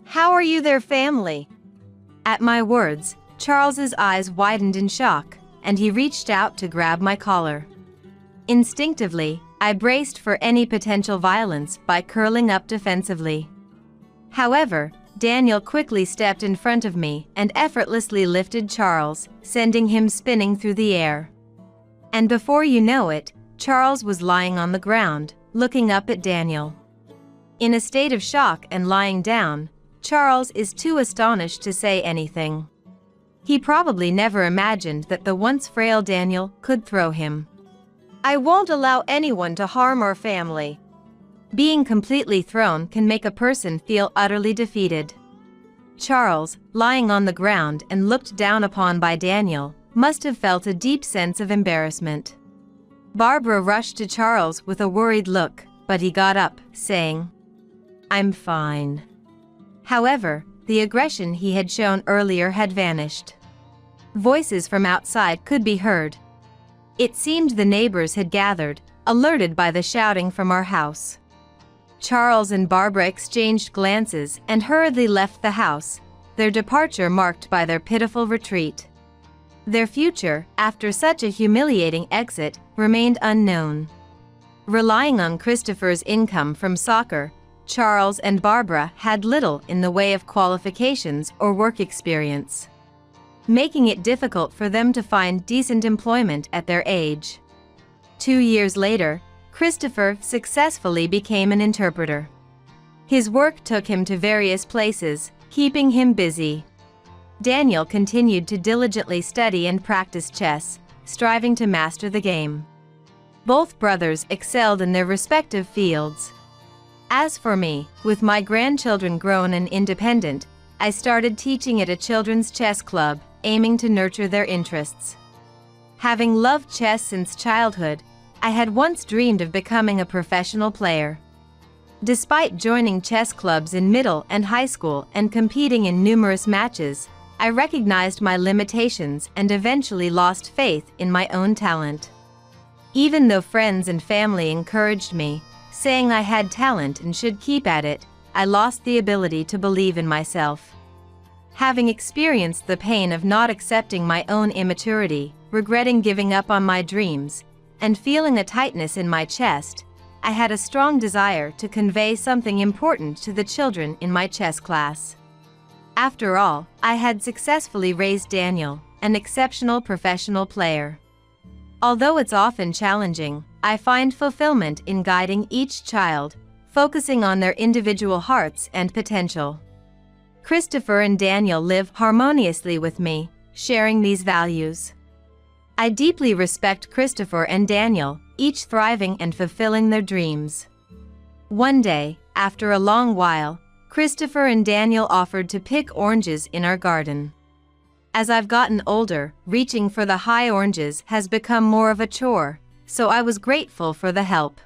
Speaker 3: How are you their family?
Speaker 2: At my words, Charles's eyes widened in shock, and he reached out to grab my collar. Instinctively, I braced for any potential violence by curling up defensively. However, Daniel quickly stepped in front of me and effortlessly lifted Charles, sending him spinning through the air. And before you know it, Charles was lying on the ground, looking up at Daniel. In a state of shock and lying down, Charles is too astonished to say anything. He probably never imagined that the once frail Daniel could throw him.
Speaker 3: I won't allow anyone to harm our family.
Speaker 2: Being completely thrown can make a person feel utterly defeated. Charles, lying on the ground and looked down upon by Daniel, must have felt a deep sense of embarrassment. Barbara rushed to Charles with a worried look, but he got up, saying, I'm fine. However, the aggression he had shown earlier had vanished. Voices from outside could be heard. It seemed the neighbors had gathered, alerted by the shouting from our house. Charles and Barbara exchanged glances and hurriedly left the house, their departure marked by their pitiful retreat. Their future, after such a humiliating exit, remained unknown. Relying on Christopher's income from soccer, Charles and Barbara had little in the way of qualifications or work experience, making it difficult for them to find decent employment at their age. 2 years later, Christopher successfully became an interpreter. His work took him to various places, keeping him busy. Daniel continued to diligently study and practice chess, striving to master the game. Both brothers excelled in their respective fields. As for me, with my grandchildren grown and independent, I started teaching at a children's chess club, aiming to nurture their interests. Having loved chess since childhood, I had once dreamed of becoming a professional player. Despite joining chess clubs in middle and high school and competing in numerous matches, I recognized my limitations and eventually lost faith in my own talent. Even though friends and family encouraged me, saying I had talent and should keep at it, I lost the ability to believe in myself. Having experienced the pain of not accepting my own immaturity, regretting giving up on my dreams, and feeling a tightness in my chest, I had a strong desire to convey something important to the children in my chess class. After all, I had successfully raised Daniel, an exceptional professional player. Although it's often challenging, I find fulfillment in guiding each child, focusing on their individual hearts and potential. Christopher and Daniel live harmoniously with me, sharing these values. I deeply respect Christopher and Daniel, each thriving and fulfilling their dreams. One day, after a long while, Christopher and Daniel offered to pick oranges in our garden. As I've gotten older, reaching for the high oranges has become more of a chore, so I was grateful for the help.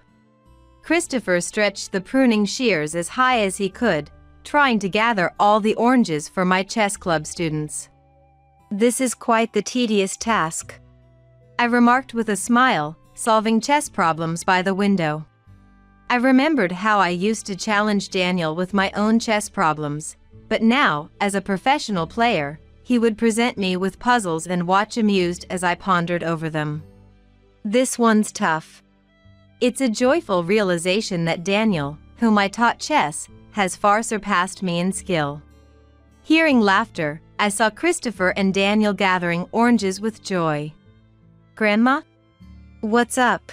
Speaker 2: Christopher stretched the pruning shears as high as he could, trying to gather all the oranges for my chess club students. "This is quite the tedious task," I remarked with a smile, solving chess problems by the window. I remembered how I used to challenge Daniel with my own chess problems, but now, as a professional player, he would present me with puzzles and watch amused as I pondered over them. "This one's tough." It's a joyful realization that Daniel, whom I taught chess, has far surpassed me in skill. Hearing laughter, I saw Christopher and Daniel gathering oranges with joy. "Grandma? What's up?"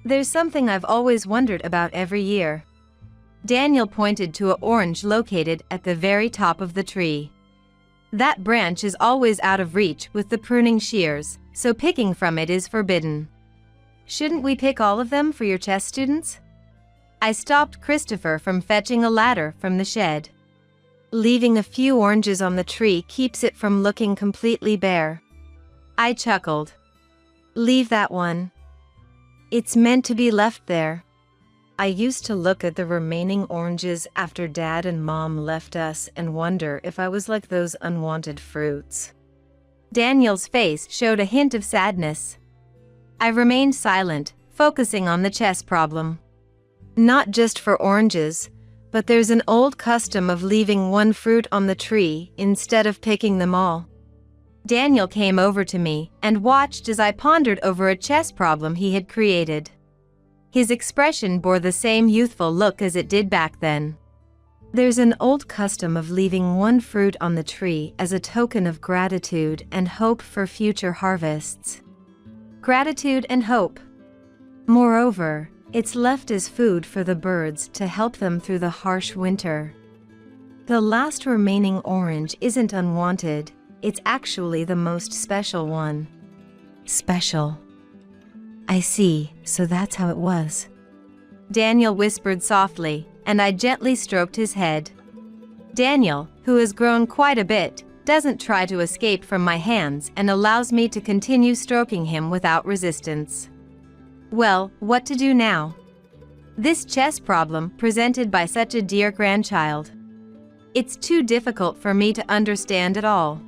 Speaker 2: "There's something I've always wondered about every year." Daniel pointed to an orange located at the very top of the tree. "That branch is always out of reach with the pruning shears, so picking from it is forbidden. Shouldn't we pick all of them for your chess students?" I stopped Christopher from fetching a ladder from the shed. "Leaving a few oranges on the tree keeps it from looking completely bare." I chuckled. "Leave that one. It's meant to be left there." I used to look at the remaining oranges after Dad and Mom left us and wonder if I was like those unwanted fruits. Daniel's face showed a hint of sadness. I remained silent, focusing on the chess problem. "Not just for oranges, but there's an old custom of leaving one fruit on the tree instead of picking them all." Daniel came over to me and watched as I pondered over a chess problem he had created. His expression bore the same youthful look as it did back then. "There's an old custom of leaving one fruit on the tree as a token of gratitude and hope for future harvests." Gratitude and hope. Moreover, it's left as food for the birds to help them through the harsh winter. The last remaining orange isn't unwanted, it's actually the most special one. Special. I see, so that's how it was. Daniel whispered softly, and I gently stroked his head. Daniel, who has grown quite a bit, doesn't try to escape from my hands and allows me to continue stroking him without resistance. Well, what to do now? This chess problem presented by such a dear grandchild. It's too difficult for me to understand at all.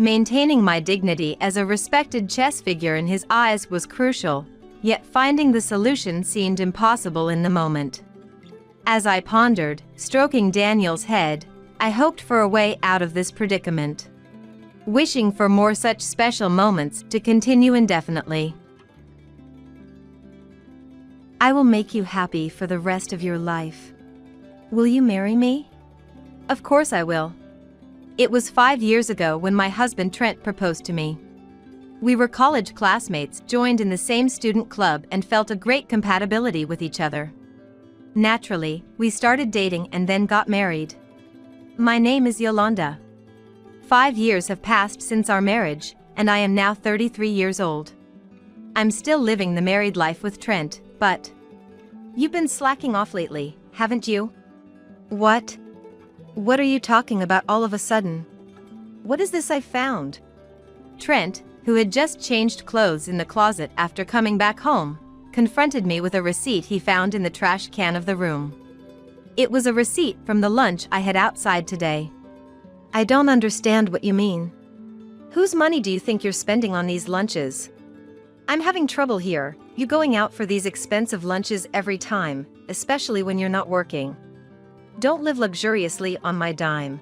Speaker 2: Maintaining my dignity as a respected chess figure in his eyes was crucial, yet finding the solution seemed impossible in the moment. As I pondered, stroking Daniel's head, I hoped for a way out of this predicament, wishing for more such special moments to continue indefinitely. "I will make you happy for the rest of your life. Will you marry me?" "Of course I will." It was 5 years ago when my husband Trent proposed to me. We were college classmates, joined in the same student club, and felt a great compatibility with each other. Naturally, we started dating and then got married. My name is Yolanda. 5 years have passed since our marriage, and I am now 33 years old. I'm still living the married life with Trent, but you've been slacking off lately, haven't you? What? What are you talking about all of a sudden? What is this I found? Trent, who had just changed clothes in the closet after coming back home, confronted me with a receipt he found in the trash can of the room. It was a receipt from the lunch I had outside today. I don't understand what you mean. Whose money do you think you're spending on these lunches? I'm having trouble here, you going out for these expensive lunches every time, especially when you're not working. Don't live luxuriously on my dime.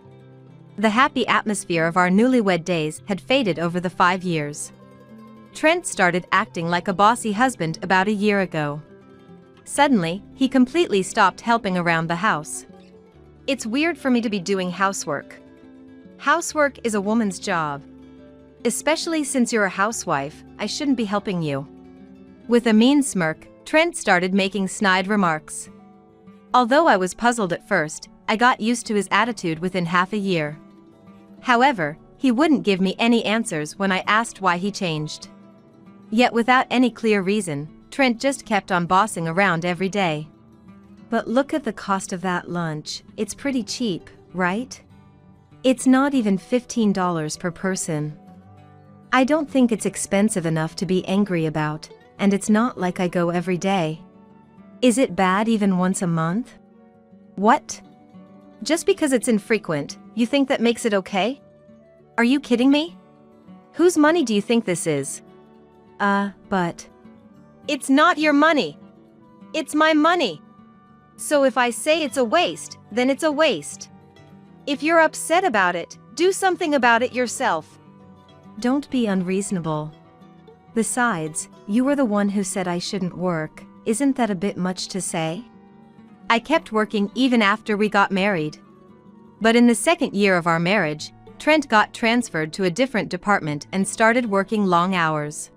Speaker 2: The happy atmosphere of our newlywed days had faded over the 5 years. Trent started acting like a bossy husband about a year ago. Suddenly, he completely stopped helping around the house. It's weird for me to be doing housework. Housework is a woman's job. Especially since you're a housewife, I shouldn't be helping you. With a mean smirk, Trent started making snide remarks. Although I was puzzled at first, I got used to his attitude within half a year. However, he wouldn't give me any answers when I asked why he changed. Yet without any clear reason, Trent just kept on bossing around every day. But look at the cost of that lunch, it's pretty cheap, right? It's not even $15 per person. I don't think it's expensive enough to be angry about, and it's not like I go every day. Is it bad even once a month? What? Just because it's infrequent, you think that makes it okay? Are you kidding me? Whose money do you think this is? But...
Speaker 3: It's not your money. It's my money. So if I say it's a waste, then it's a waste. If you're upset about it, do something about it yourself.
Speaker 2: Don't be unreasonable. Besides, you were the one who said I shouldn't work. Isn't that a bit much to say? I kept working even after we got married. But in the second year of our marriage, Trent got transferred to a different department and started working long hours.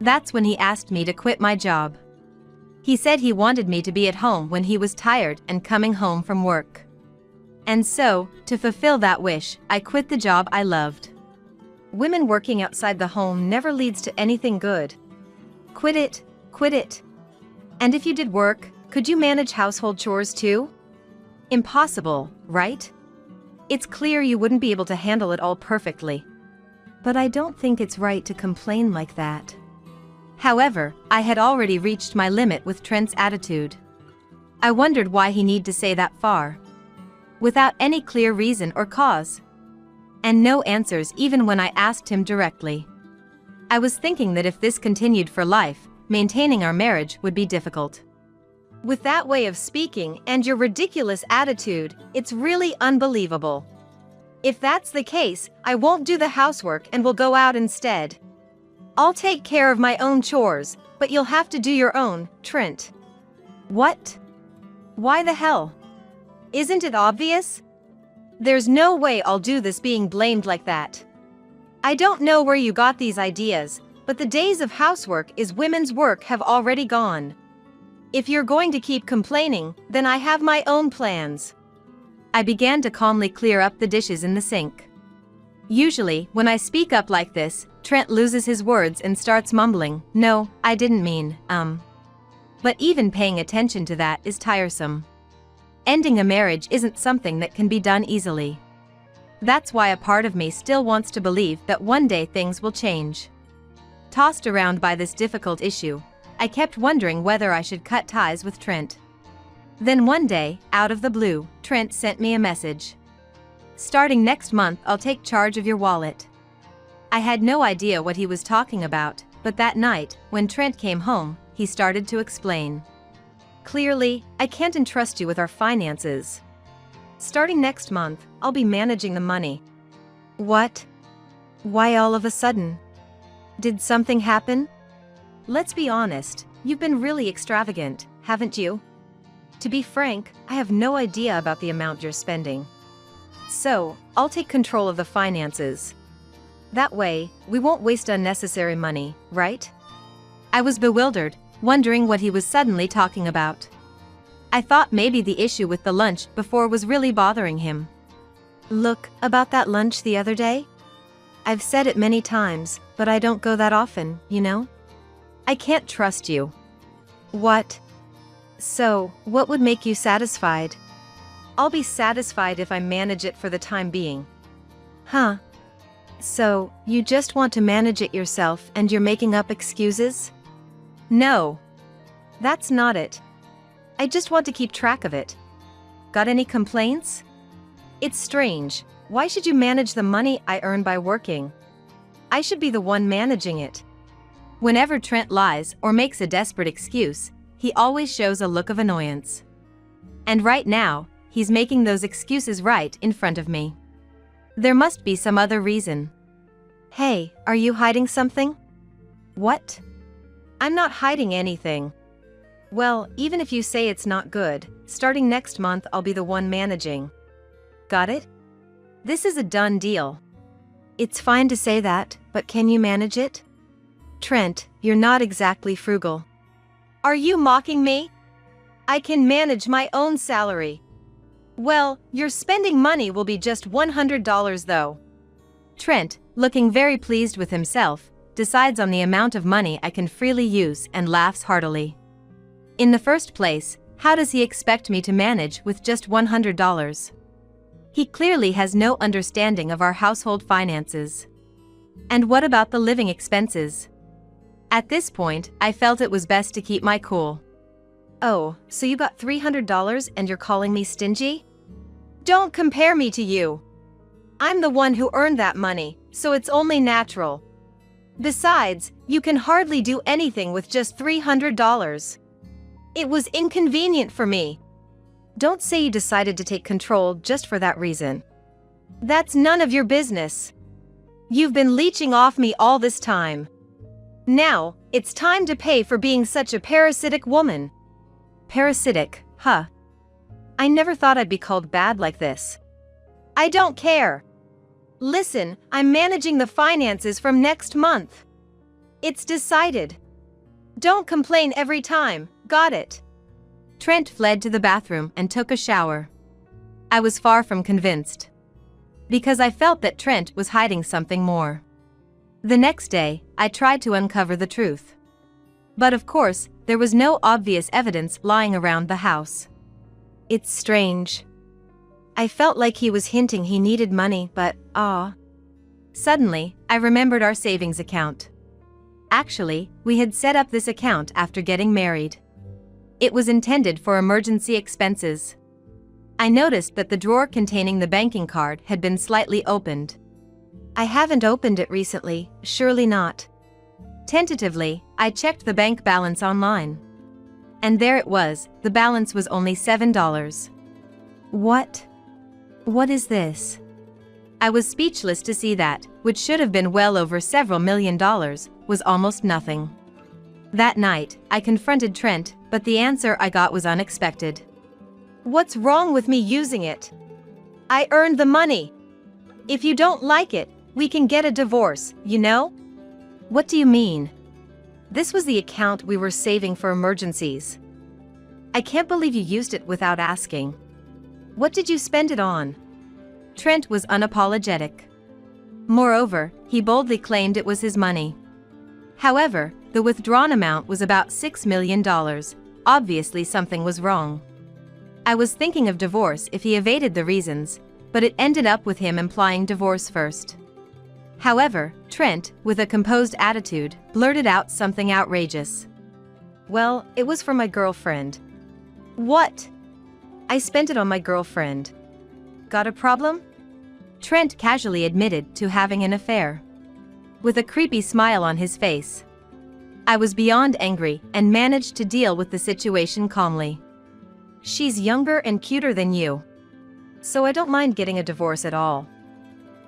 Speaker 2: That's when he asked me to quit my job. He said he wanted me to be at home when he was tired and coming home from work. And so, to fulfill that wish, I quit the job I loved. Women working outside the home never leads to anything good. Quit it, quit it. And if you did work, could you manage household chores too? Impossible, right? It's clear you wouldn't be able to handle it all perfectly. But I don't think it's right to complain like that. However, I had already reached my limit with Trent's attitude. I wondered why he needed to say that far. Without any clear reason or cause. And no answers even when I asked him directly. I was thinking that if this continued for life, maintaining our marriage would be difficult.
Speaker 3: With that way of speaking and your ridiculous attitude, it's really unbelievable. If that's the case, I won't do the housework and will go out instead. I'll take care of my own chores, but you'll have to do your own, Trent.
Speaker 2: What? Why the hell?
Speaker 3: Isn't it obvious? There's no way I'll do this being blamed like that. I don't know where you got these ideas, but the days of housework is women's work have already gone. If you're going to keep complaining, then I have my own plans.
Speaker 2: I began to calmly clear up the dishes in the sink. Usually, when I speak up like this, Trent loses his words and starts mumbling, "No, I didn't mean, But even paying attention to that is tiresome. Ending a marriage isn't something that can be done easily. That's why a part of me still wants to believe that one day things will change. Tossed around by this difficult issue, I kept wondering whether I should cut ties with Trent. Then one day, out of the blue, Trent sent me a message. "Starting next month, I'll take charge of your wallet." I had no idea what he was talking about, but that night, when Trent came home, he started to explain. "Clearly, I can't entrust you with our finances. Starting next month, I'll be managing the money." What? Why all of a sudden? Did something happen? Let's be honest, you've been really extravagant, haven't you? To be frank, I have no idea about the amount you're spending. So, I'll take control of the finances. That way, we won't waste unnecessary money, right? I was bewildered, wondering what he was suddenly talking about. I thought maybe the issue with the lunch before was really bothering him. Look, about that lunch the other day? I've said it many times, but I don't go that often, you know? I can't trust you. What? So, what would make you satisfied? I'll be satisfied if I manage it for the time being. Huh? So, you just want to manage it yourself and you're making up excuses? No. That's not it. I just want to keep track of it. Got any complaints? It's strange. Why should you manage the money I earn by working? I should be the one managing it. Whenever Trent lies or makes a desperate excuse, he always shows a look of annoyance. And right now, he's making those excuses right in front of me. There must be some other reason. Hey, are you hiding something? What? I'm not hiding anything. Well, even if you say it's not good, starting next month I'll be the one managing. Got it? This is a done deal. It's fine to say that, but can you manage it? Trent, you're not exactly frugal.
Speaker 3: Are you mocking me? I can manage my own salary. Well, your spending money will be just $100 though.
Speaker 2: Trent, looking very pleased with himself, decides on the amount of money I can freely use and laughs heartily. In the first place, how does he expect me to manage with just $100? He clearly has no understanding of our household finances. And what about the living expenses? At this point, I felt it was best to keep my cool.
Speaker 3: Oh, so you got $300 and you're calling me stingy? Don't compare me to you. I'm the one who earned that money, so it's only natural. Besides, you can hardly do anything with just $300. It was inconvenient for me. Don't say you decided to take control just for that reason. That's none of your business. You've been leeching off me all this time. Now, it's time to pay for being such a parasitic woman.
Speaker 2: Parasitic, huh?
Speaker 3: I never thought I'd be called bad like this. I don't care. Listen, I'm managing the finances from next month. It's decided. Don't complain every time, got it?
Speaker 2: Trent fled to the bathroom and took a shower. I was far from convinced. Because I felt that Trent was hiding something more. The next day, I tried to uncover the truth. But of course, there was no obvious evidence lying around the house.
Speaker 3: It's strange. I felt like he was hinting he needed money, but,
Speaker 2: Suddenly, I remembered our savings account. Actually, we had set up this account after getting married. It was intended for emergency expenses. I noticed that the drawer containing the banking card had been slightly opened.
Speaker 3: I haven't opened it recently, surely not.
Speaker 2: Tentatively, I checked the bank balance online. And there it was, the balance was only $7.
Speaker 3: What?
Speaker 2: What is this? I was speechless to see that, which should have been well over several $1,000,000, was almost nothing. That night, I confronted Trent, but the answer I got was unexpected.
Speaker 3: What's wrong with me using it? I earned the money. If you don't like it, we can get a divorce, you know?
Speaker 2: What do you mean?
Speaker 3: This was the account we were saving for emergencies. I can't believe you used it without asking. What did you spend it on?
Speaker 2: Trent was unapologetic. Moreover, he boldly claimed it was his money. However, the withdrawn amount was about $6 million. Obviously something was wrong. I was thinking of divorce if he evaded the reasons, but it ended up with him implying divorce first. However, Trent, with a composed attitude, blurted out something outrageous.
Speaker 3: Well, it was for my girlfriend. What? I spent it on my girlfriend. Got a problem?
Speaker 2: Trent casually admitted to having an affair. With a creepy smile on his face. I was beyond angry and managed to deal with the situation calmly.
Speaker 3: She's younger and cuter than you. So I don't mind getting a divorce at all.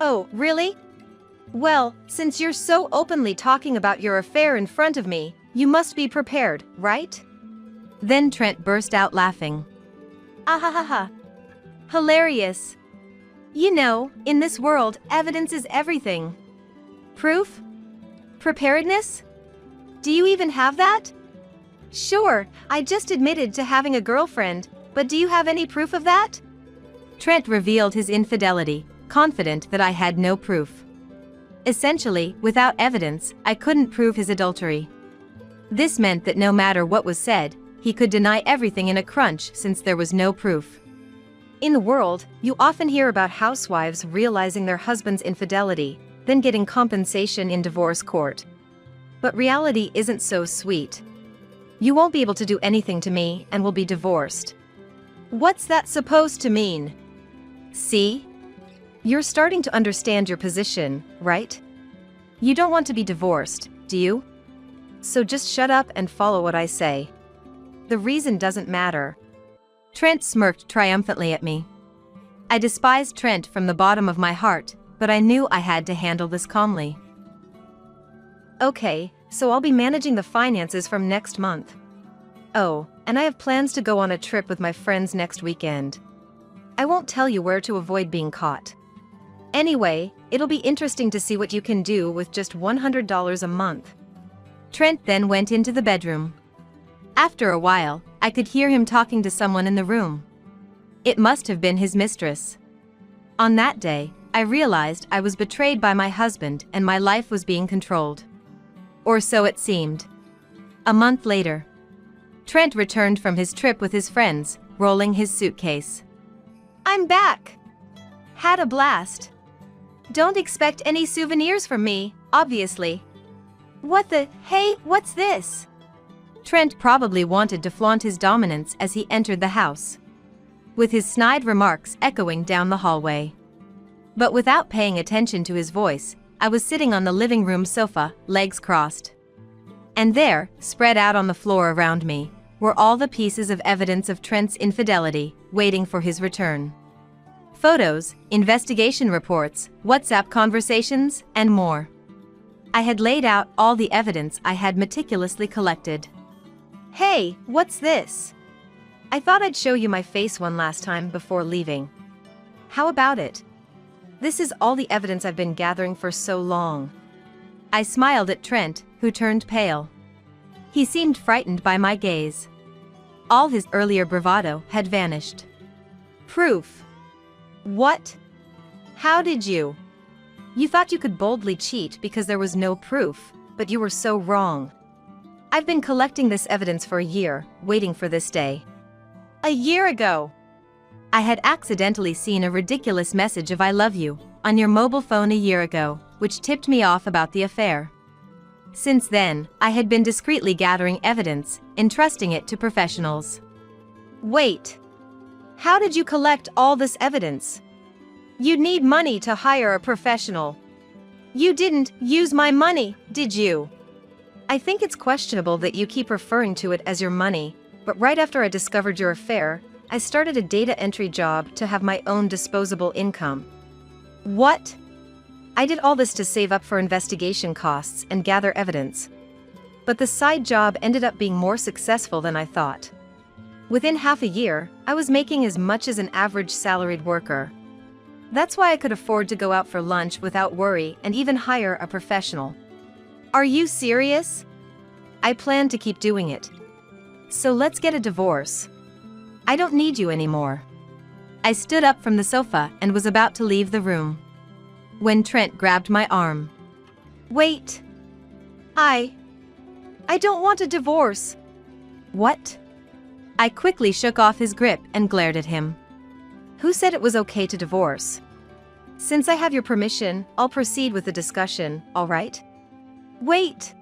Speaker 3: Oh, really? Well, since you're so openly talking about your affair in front of me, you must be prepared, right?
Speaker 2: Then Trent burst out laughing.
Speaker 3: Ahahaha. Hilarious. You know, in this world, evidence is everything. Proof? Preparedness? Do you even have that? Sure, I just admitted to having a girlfriend, but do you have any proof of that?
Speaker 2: Trent revealed his infidelity, confident that I had no proof. Essentially, without evidence, I couldn't prove his adultery. This meant that no matter what was said, he could deny everything in a crunch since there was no proof.
Speaker 3: In the world, you often hear about housewives realizing their husband's infidelity, then getting compensation in divorce court. But reality isn't so sweet. You won't be able to do anything to me and will be divorced. What's that supposed to mean? See? You're starting to understand your position, right? You don't want to be divorced, do you? So just shut up and follow what I say. The reason doesn't matter.
Speaker 2: Trent smirked triumphantly at me. I despised Trent from the bottom of my heart, but I knew I had to handle this calmly.
Speaker 3: Okay, so I'll be managing the finances from next month. Oh, and I have plans to go on a trip with my friends next weekend. I won't tell you where to avoid being caught. Anyway, it'll be interesting to see what you can do with just $100 a month.
Speaker 2: Trent then went into the bedroom. After a while, I could hear him talking to someone in the room. It must have been his mistress. On that day, I realized I was betrayed by my husband and my life was being controlled. Or so it seemed. A month later, Trent returned from his trip with his friends, rolling his suitcase.
Speaker 3: I'm back! Had a blast. Don't expect any souvenirs from me, obviously. What the, hey, what's this?
Speaker 2: Trent probably wanted to flaunt his dominance as he entered the house, with his snide remarks echoing down the hallway. But without paying attention to his voice, I was sitting on the living room sofa, legs crossed. And there, spread out on the floor around me, were all the pieces of evidence of Trent's infidelity, waiting for his return. Photos, investigation reports, WhatsApp conversations, and more. I had laid out all the evidence I had meticulously collected.
Speaker 3: Hey, what's this? I thought I'd show you my face one last time before leaving. How about it? This is all the evidence I've been gathering for so long.
Speaker 2: I smiled at Trent, who turned pale. He seemed frightened by my gaze. All his earlier bravado had vanished.
Speaker 3: Proof? What? How did you? You thought you could boldly cheat because there was no proof, but you were so wrong. I've been collecting this evidence for a year, waiting for this day. A year ago,
Speaker 2: I had accidentally seen a ridiculous message of "I love you" on your mobile phone a year ago, which tipped me off about the affair. Since then, I had been discreetly gathering evidence, entrusting it to professionals.
Speaker 3: Wait. How did you collect all this evidence? You'd need money to hire a professional. You didn't use my money, did you? I think it's questionable that you keep referring to it as your money, but right after I discovered your affair, I started a data entry job to have my own disposable income. What? I did all this to save up for investigation costs and gather evidence. But the side job ended up being more successful than I thought. Within half a year, I was making as much as an average salaried worker. That's why I could afford to go out for lunch without worry and even hire a professional. Are you serious? I plan to keep doing it. So let's get a divorce. I don't need you anymore. I stood up from the sofa and was about to leave the room, when Trent grabbed my arm. Wait. I don't want a divorce.
Speaker 2: What? I quickly shook off his grip and glared at him.
Speaker 3: Who said it was okay to divorce? Since I have your permission, I'll proceed with the discussion, all right? Wait.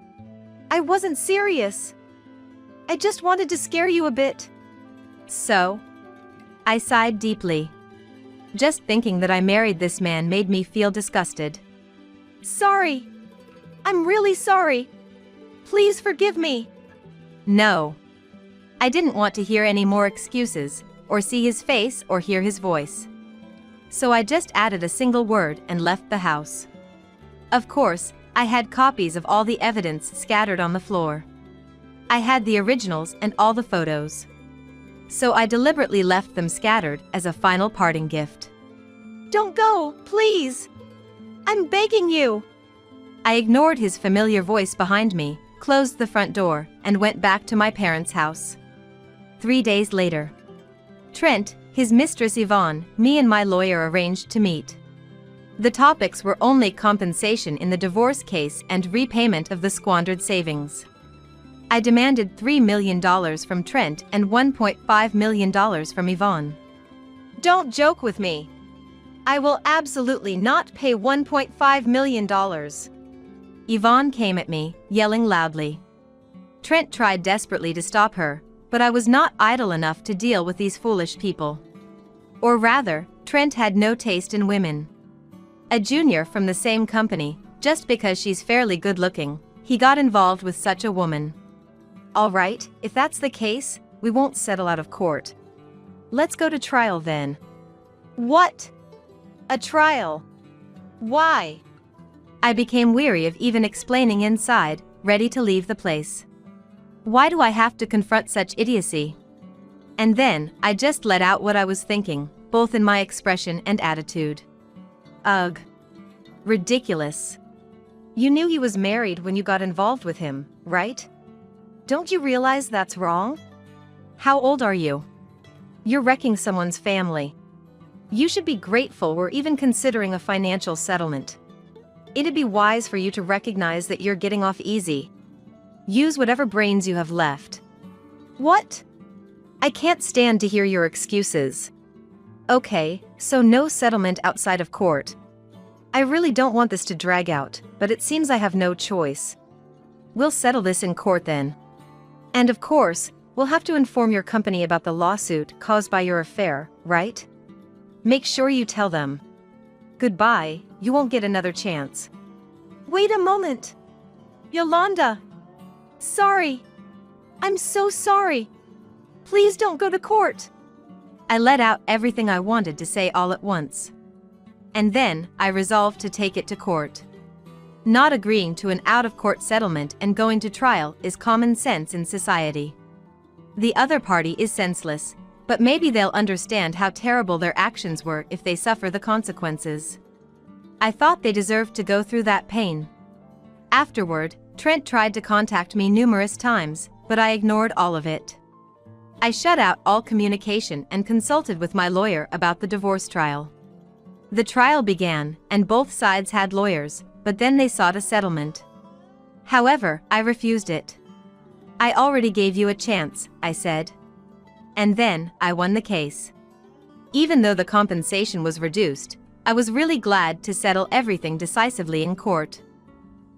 Speaker 3: I wasn't serious. I just wanted to scare you a bit.
Speaker 2: So? I sighed deeply. Just thinking that I married this man made me feel disgusted.
Speaker 3: Sorry. I'm really sorry. Please forgive me.
Speaker 2: No. I didn't want to hear any more excuses, or see his face or hear his voice. So I just added a single word and left the house. Of course, I had copies of all the evidence scattered on the floor. I had the originals and all the photos. So I deliberately left them scattered as a final parting gift.
Speaker 3: Don't go, please. I'm begging you.
Speaker 2: I ignored his familiar voice behind me, closed the front door, and went back to my parents' house. 3 days later, Trent, his mistress Yvonne, me and my lawyer arranged to meet. The topics were only compensation in the divorce case and repayment of the squandered savings. I demanded $3 million from Trent and $1.5 million from Yvonne.
Speaker 3: Don't joke with me. I will absolutely not pay $1.5 million.
Speaker 2: Yvonne came at me, yelling loudly. Trent tried desperately to stop her, but I was not idle enough to deal with these foolish people. Or rather, Trent had no taste in women. A junior from the same company, just because she's fairly good-looking, he got involved with such a woman.
Speaker 3: All right, if that's the case, we won't settle out of court. Let's go to trial then. What? A trial? Why?
Speaker 2: I became weary of even explaining inside, ready to leave the place. Why do I have to confront such idiocy? And then, I just let out what I was thinking, both in my expression and attitude. Ugh. Ridiculous.
Speaker 3: You knew he was married when you got involved with him, right? Don't you realize that's wrong?
Speaker 2: How old are you?
Speaker 3: You're wrecking someone's family. You should be grateful we're even considering a financial settlement. It'd be wise for you to recognize that you're getting off easy,
Speaker 2: Use whatever brains you have left. What? I can't stand to hear your excuses. Okay, so no settlement outside of court. I really don't want this to drag out, but it seems I have no choice. We'll settle this in court then. And of course, we'll have to inform your company about the lawsuit caused by your affair, right? Make sure you tell them. Goodbye, you won't get another chance.
Speaker 3: Wait a moment. Yolanda. Sorry. I'm so sorry. Please don't go to court.
Speaker 2: I let out everything I wanted to say all at once. And then, I resolved to take it to court. Not agreeing to an out-of-court settlement and going to trial is common sense in society. The other party is senseless, but maybe they'll understand how terrible their actions were if they suffer the consequences. I thought they deserved to go through that pain. Afterward, Trent tried to contact me numerous times, but I ignored all of it. I shut out all communication and consulted with my lawyer about the divorce trial. The trial began, and both sides had lawyers, but then they sought a settlement. However, I refused it. I already gave you a chance, I said. And then, I won the case. Even though the compensation was reduced, I was really glad to settle everything decisively in court.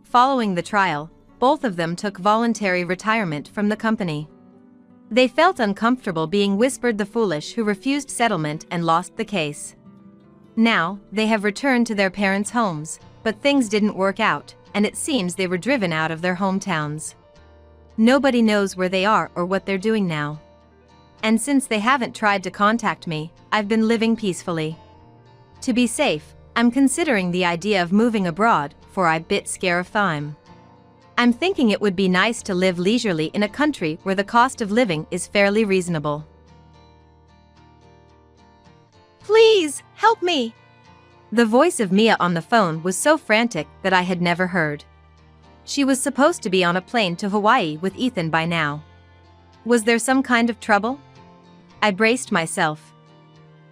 Speaker 2: Following the trial, both of them took voluntary retirement from the company. They felt uncomfortable being whispered the foolish who refused settlement and lost the case. Now, they have returned to their parents' homes, but things didn't work out, and it seems they were driven out of their hometowns. Nobody knows where they are or what they're doing now. And since they haven't tried to contact me, I've been living peacefully. To be safe, I'm considering the idea of moving abroad, for I'm a bit scared of time. I'm thinking it would be nice to live leisurely in a country where the cost of living is fairly reasonable.
Speaker 3: Please, help me.
Speaker 2: The voice of Mia on the phone was so frantic that I had never heard. She was supposed to be on a plane to Hawaii with Ethan by now. Was there some kind of trouble? I braced myself.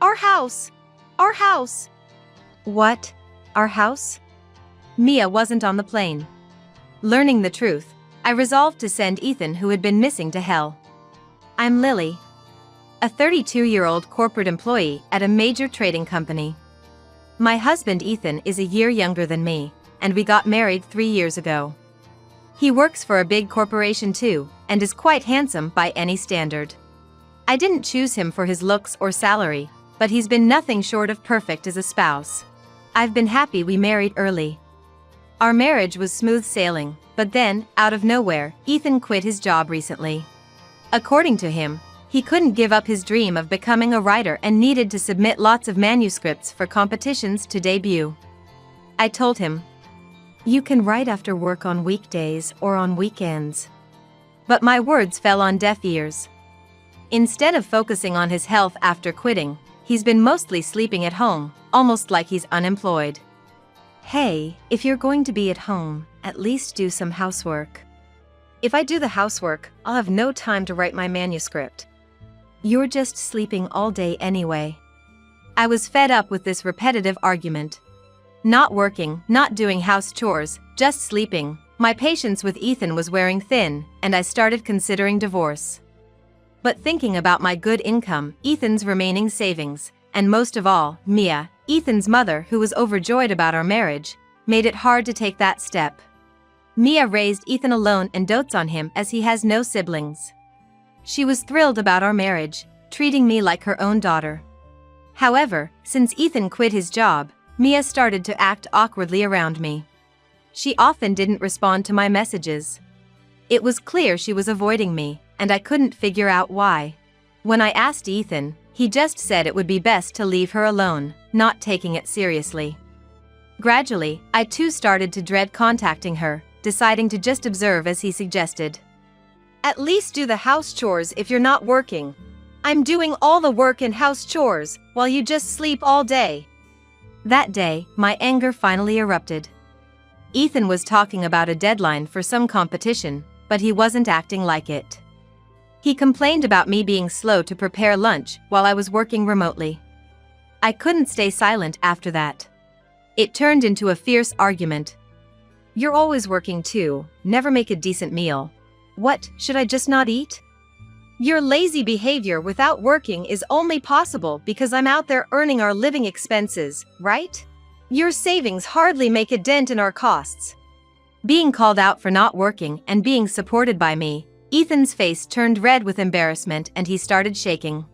Speaker 3: Our house. Our house.
Speaker 2: What? Our house? Mia wasn't on the plane. Learning the truth, I resolved to send Ethan, who had been missing, to hell. I'm Lily, a 32-year-old corporate employee at a major trading company. My husband Ethan is a year younger than me, and we got married 3 years ago. He works for a big corporation too, and is quite handsome by any standard. I didn't choose him for his looks or salary, but he's been nothing short of perfect as a spouse. I've been happy we married early. Our marriage was smooth sailing, but then, out of nowhere, Ethan quit his job recently. According to him, he couldn't give up his dream of becoming a writer and needed to submit lots of manuscripts for competitions to debut. I told him, "You can write after work on weekdays or on weekends." But my words fell on deaf ears. Instead of focusing on his health after quitting, he's been mostly sleeping at home, almost like he's unemployed. Hey, if you're going to be at home, at least do some housework. If I do the housework, I'll have no time to write my manuscript. You're just sleeping all day anyway. I was fed up with this repetitive argument. Not working, not doing house chores, just sleeping. My patience with Ethan was wearing thin, and I started considering divorce. But thinking about my good income, Ethan's remaining savings, and most of all, Mia, Ethan's mother, who was overjoyed about our marriage, made it hard to take that step. Mia raised Ethan alone and dotes on him as he has no siblings. She was thrilled about our marriage, treating me like her own daughter. However, since Ethan quit his job, Mia started to act awkwardly around me. She often didn't respond to my messages. It was clear she was avoiding me, and I couldn't figure out why. When I asked Ethan, he just said it would be best to leave her alone, not taking it seriously. Gradually, I too started to dread contacting her, deciding to just observe as he suggested.
Speaker 3: At least do the house chores if you're not working. I'm doing all the work and house chores, while you just sleep all day.
Speaker 2: That day, my anger finally erupted. Ethan was talking about a deadline for some competition, but he wasn't acting like it. He complained about me being slow to prepare lunch while I was working remotely. I couldn't stay silent after that. It turned into a fierce argument. You're always working too, never make a decent meal. What, should I just not eat? Your lazy behavior without working is only possible because I'm out there earning our living expenses, right? Your savings hardly make a dent in our costs. Being called out for not working and being supported by me, Ethan's face turned red with embarrassment and he started shaking.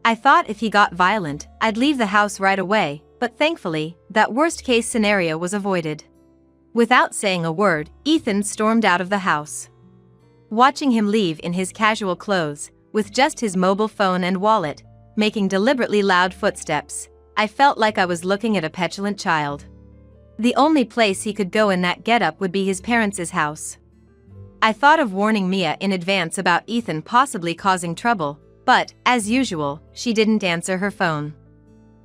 Speaker 2: I thought if he got violent, I'd leave the house right away, but thankfully, that worst-case scenario was avoided. Without saying a word, Ethan stormed out of the house. Watching him leave in his casual clothes, with just his mobile phone and wallet, making deliberately loud footsteps, I felt like I was looking at a petulant child. The only place he could go in that getup would be his parents' house. I thought of warning Mia in advance about Ethan possibly causing trouble, but, as usual, she didn't answer her phone.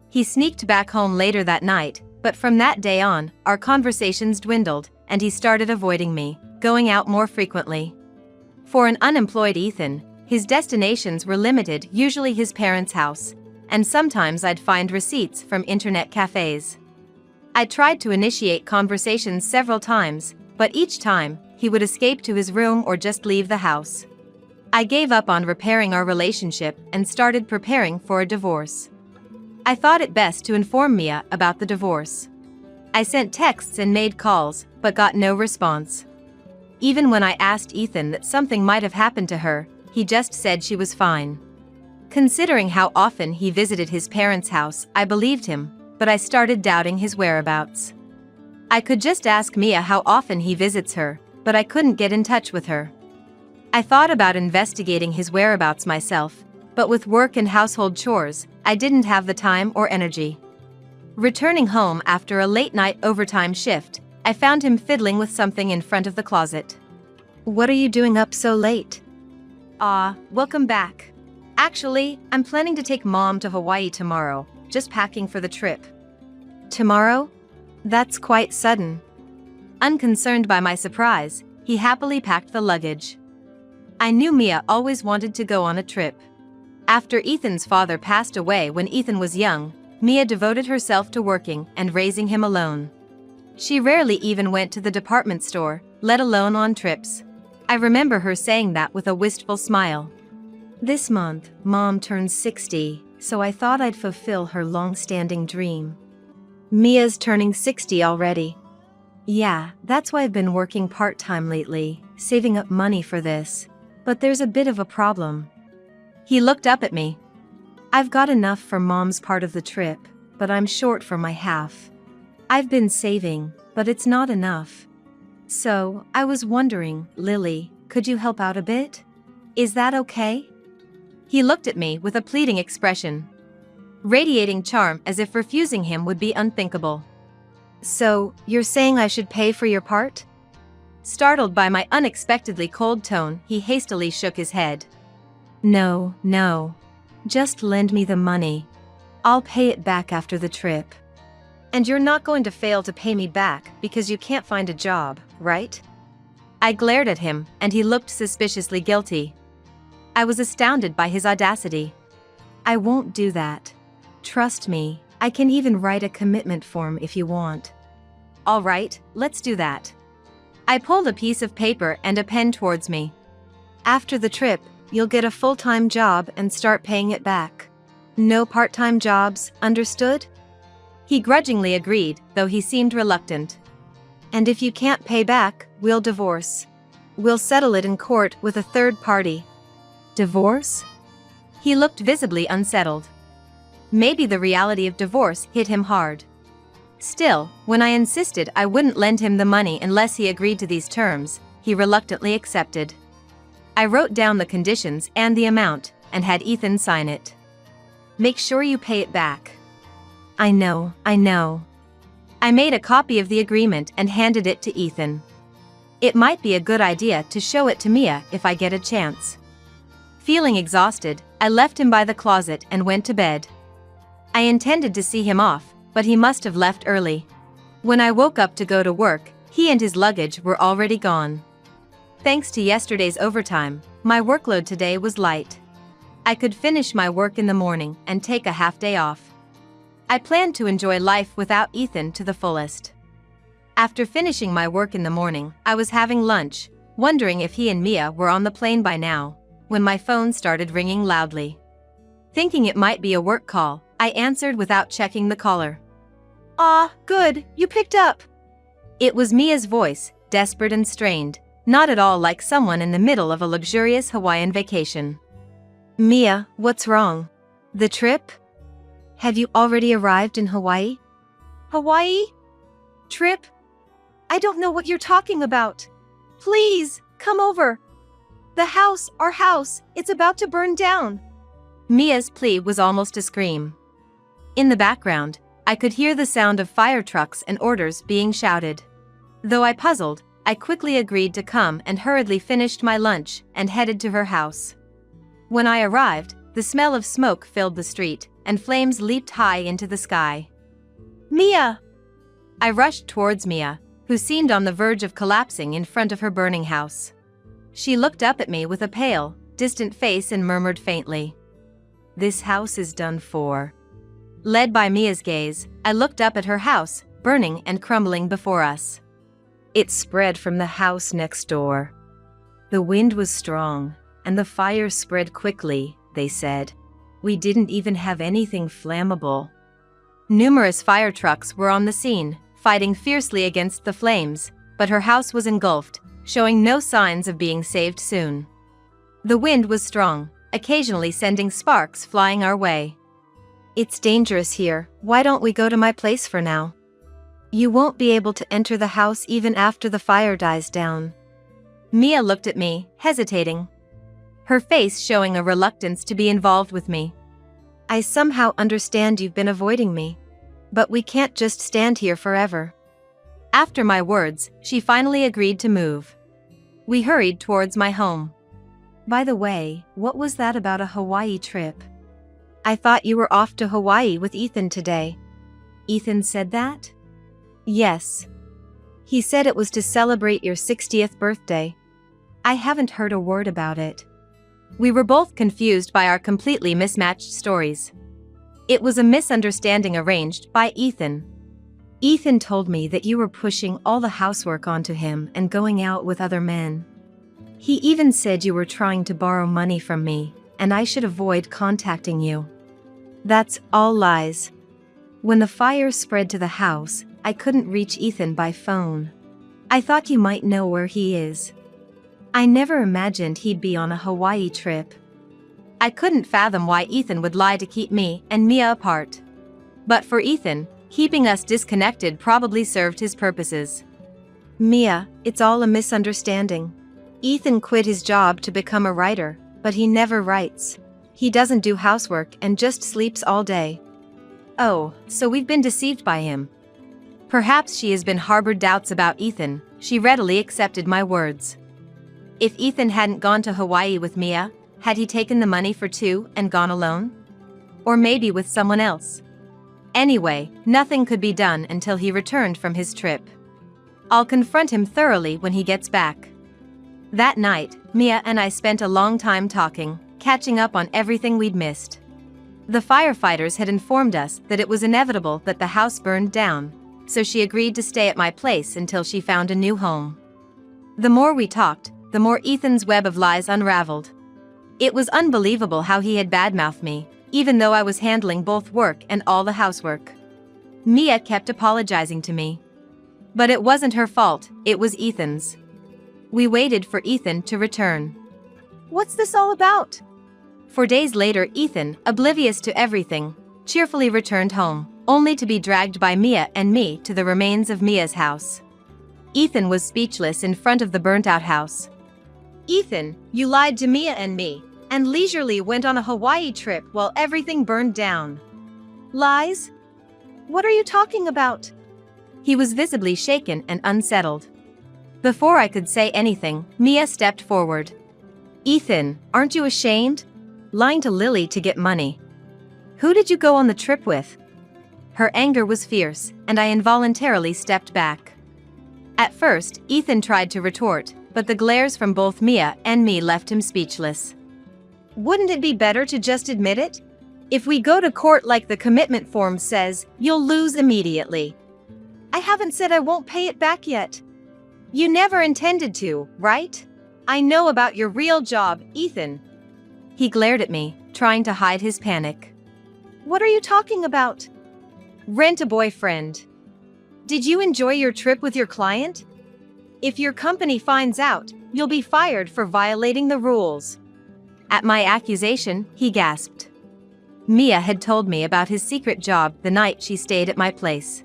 Speaker 2: He sneaked back home later that night, but from that day on, our conversations dwindled, and he started avoiding me, going out more frequently. For an unemployed Ethan, his destinations were limited, usually his parents' house, and sometimes I'd find receipts from internet cafes. I tried to initiate conversations several times, but each time, he would escape to his room or just leave the house. I gave up on repairing our relationship and started preparing for a divorce. I thought it best to inform Mia about the divorce. I sent texts and made calls, but got no response. Even when I asked Ethan that something might have happened to her, he just said she was fine. Considering how often he visited his parents' house, I believed him, but I started doubting his whereabouts. I could just ask Mia how often he visits her, but I couldn't get in touch with her. I thought about investigating his whereabouts myself, but with work and household chores, I didn't have the time or energy. Returning home after a late-night overtime shift, I found him fiddling with something in front of the closet. What are you doing up so late?
Speaker 3: Welcome back. Actually, I'm planning to take Mom to Hawaii tomorrow, just packing for the trip.
Speaker 2: Tomorrow? That's quite sudden.
Speaker 3: Unconcerned by my surprise, he happily packed the luggage. I knew Mia always wanted to go on a trip. After Ethan's father passed away when Ethan was young, Mia devoted herself to working and raising him alone. She rarely even went to the department store, let alone on trips. I remember her saying that with a wistful smile.
Speaker 2: This month, Mom turns 60, so I thought I'd fulfill her long-standing dream. Mia's turning 60 already. Yeah, that's why I've been working part-time lately, saving up money for this. But there's a bit of a problem.
Speaker 3: He looked up at me.
Speaker 2: I've got enough for Mom's part of the trip, but I'm short for my half. I've been saving, but it's not enough. So, I was wondering, Lily, could you help out a bit? Is that okay?
Speaker 3: He looked at me with a pleading expression, radiating charm as if refusing him would be unthinkable.
Speaker 2: So, you're saying I should pay for your part?
Speaker 3: Startled by my unexpectedly cold tone, he hastily shook his head.
Speaker 2: No. Just lend me the money. I'll pay it back after the trip.
Speaker 3: And you're not going to fail to pay me back because you can't find a job, right? I glared at him, and he looked suspiciously guilty. I was astounded by his audacity.
Speaker 2: I won't do that. Trust me, I can even write a commitment form if you want.
Speaker 3: All right, let's do that. I pulled a piece of paper and a pen towards me.
Speaker 2: After the trip, you'll get a full-time job and start paying it back. No part-time jobs, understood?
Speaker 3: He grudgingly agreed, though he seemed reluctant.
Speaker 2: And if you can't pay back, we'll divorce. We'll settle it in court with a third party.
Speaker 3: Divorce? He looked visibly unsettled. Maybe the reality of divorce hit him hard. Still, when I insisted I wouldn't lend him the money unless he agreed to these terms, he reluctantly accepted. I wrote down the conditions and the amount, and had Ethan sign it. Make sure you pay it back.
Speaker 2: I know.
Speaker 3: I made a copy of the agreement and handed it to Ethan. It might be a good idea to show it to Mia if I get a chance. Feeling exhausted, I left him by the closet and went to bed. I intended to see him off, but he must have left early. When I woke up to go to work, he and his luggage were already gone. Thanks to yesterday's overtime, my workload today was light. I could finish my work in the morning and take a half day off. I planned to enjoy life without Ethan to the fullest. After finishing my work in the morning, I was having lunch,
Speaker 2: wondering if he and Mia were on the plane by now, when my phone started ringing loudly. Thinking it might be a work call, I answered without checking the caller.
Speaker 3: Ah, good, you picked up.
Speaker 2: It was Mia's voice, desperate and strained, not at all like someone in the middle of a luxurious Hawaiian vacation.
Speaker 3: Mia, what's wrong? The trip? Have you already arrived in Hawaii? Hawaii? Trip? I don't know what you're talking about. Please, come over. The house, our house, it's about to burn down.
Speaker 2: Mia's plea was almost a scream. In the background, I could hear the sound of fire trucks and orders being shouted. Though I puzzled, I quickly agreed to come and hurriedly finished my lunch and headed to her house. When I arrived, the smell of smoke filled the street, and flames leaped high into the sky.
Speaker 3: Mia!
Speaker 2: I rushed towards Mia, who seemed on the verge of collapsing in front of her burning house. She looked up at me with a pale, distant face and murmured faintly, "This house is done for." Led by Mia's gaze, I looked up at her house, burning and crumbling before us. It spread from the house next door. The wind was strong, and the fire spread quickly, they said. We didn't even have anything flammable. Numerous fire trucks were on the scene, fighting fiercely against the flames, but her house was engulfed, showing no signs of being saved soon. The wind was strong, occasionally sending sparks flying our way.
Speaker 3: It's dangerous here, why don't we go to my place for now? You won't be able to enter the house even after the fire dies down.
Speaker 2: Mia looked at me, hesitating, her face showing a reluctance to be involved with me.
Speaker 3: I somehow understand you've been avoiding me. But we can't just stand here forever.
Speaker 2: After my words, she finally agreed to move. We hurried towards my home.
Speaker 3: By the way, what was that about a Hawaii trip? I thought you were off to Hawaii with Ethan today.
Speaker 2: Ethan said that?
Speaker 3: Yes. He said it was to celebrate your 60th birthday.
Speaker 2: I haven't heard a word about it. We were both confused by our completely mismatched stories. It was a misunderstanding arranged by Ethan.
Speaker 3: Ethan told me that you were pushing all the housework onto him and going out with other men. He even said you were trying to borrow money from me, and I should avoid contacting you. That's all lies. When the fire spread to the house, I couldn't reach Ethan by phone. I thought you might know where he is. I never imagined he'd be on a Hawaii trip.
Speaker 2: I couldn't fathom why Ethan would lie to keep me and Mia apart. But for Ethan, keeping us disconnected probably served his purposes.
Speaker 3: Mia, it's all a misunderstanding. Ethan quit his job to become a writer, but he never writes. He doesn't do housework and just sleeps all day.
Speaker 2: Oh, so we've been deceived by him. Perhaps she has been harbored doubts about Ethan. She readily accepted my words. If Ethan hadn't gone to Hawaii with Mia, had he taken the money for two and gone alone? Or maybe with someone else? Anyway, nothing could be done until he returned from his trip. I'll confront him thoroughly when he gets back. That night, Mia and I spent a long time talking, catching up on everything we'd missed. The firefighters had informed us that it was inevitable that the house burned down, so she agreed to stay at my place until she found a new home. The more we talked, the more Ethan's web of lies unraveled. It was unbelievable how he had badmouthed me, even though I was handling both work and all the housework. Mia kept apologizing to me. But it wasn't her fault, it was Ethan's. We waited for Ethan to return.
Speaker 3: What's this all about?
Speaker 2: For days later, Ethan, oblivious to everything, cheerfully returned home, only to be dragged by Mia and me to the remains of Mia's house. Ethan was speechless in front of the burnt-out house.
Speaker 3: Ethan, you lied to Mia and me, and leisurely went on a Hawaii trip while everything burned down. Lies? What are you talking about?
Speaker 2: He was visibly shaken and unsettled. Before I could say anything, Mia stepped forward.
Speaker 3: Ethan, aren't you ashamed? Lying to Lily to get money. Who did you go on the trip with?
Speaker 2: Her anger was fierce, and I involuntarily stepped back. At first, Ethan tried to retort, but the glares from both Mia and me left him speechless.
Speaker 3: Wouldn't it be better to just admit it? If we go to court like the commitment form says, you'll lose immediately. I haven't said I won't pay it back yet. You never intended to, right?
Speaker 2: I know about your real job, Ethan. He glared at me, trying to hide his panic. What are you talking about? Rent a boyfriend. Did you enjoy your trip with your client? If your company finds out, you'll be fired for violating the rules. At my accusation, he gasped. Mia had told me about his secret job the night she stayed at my place.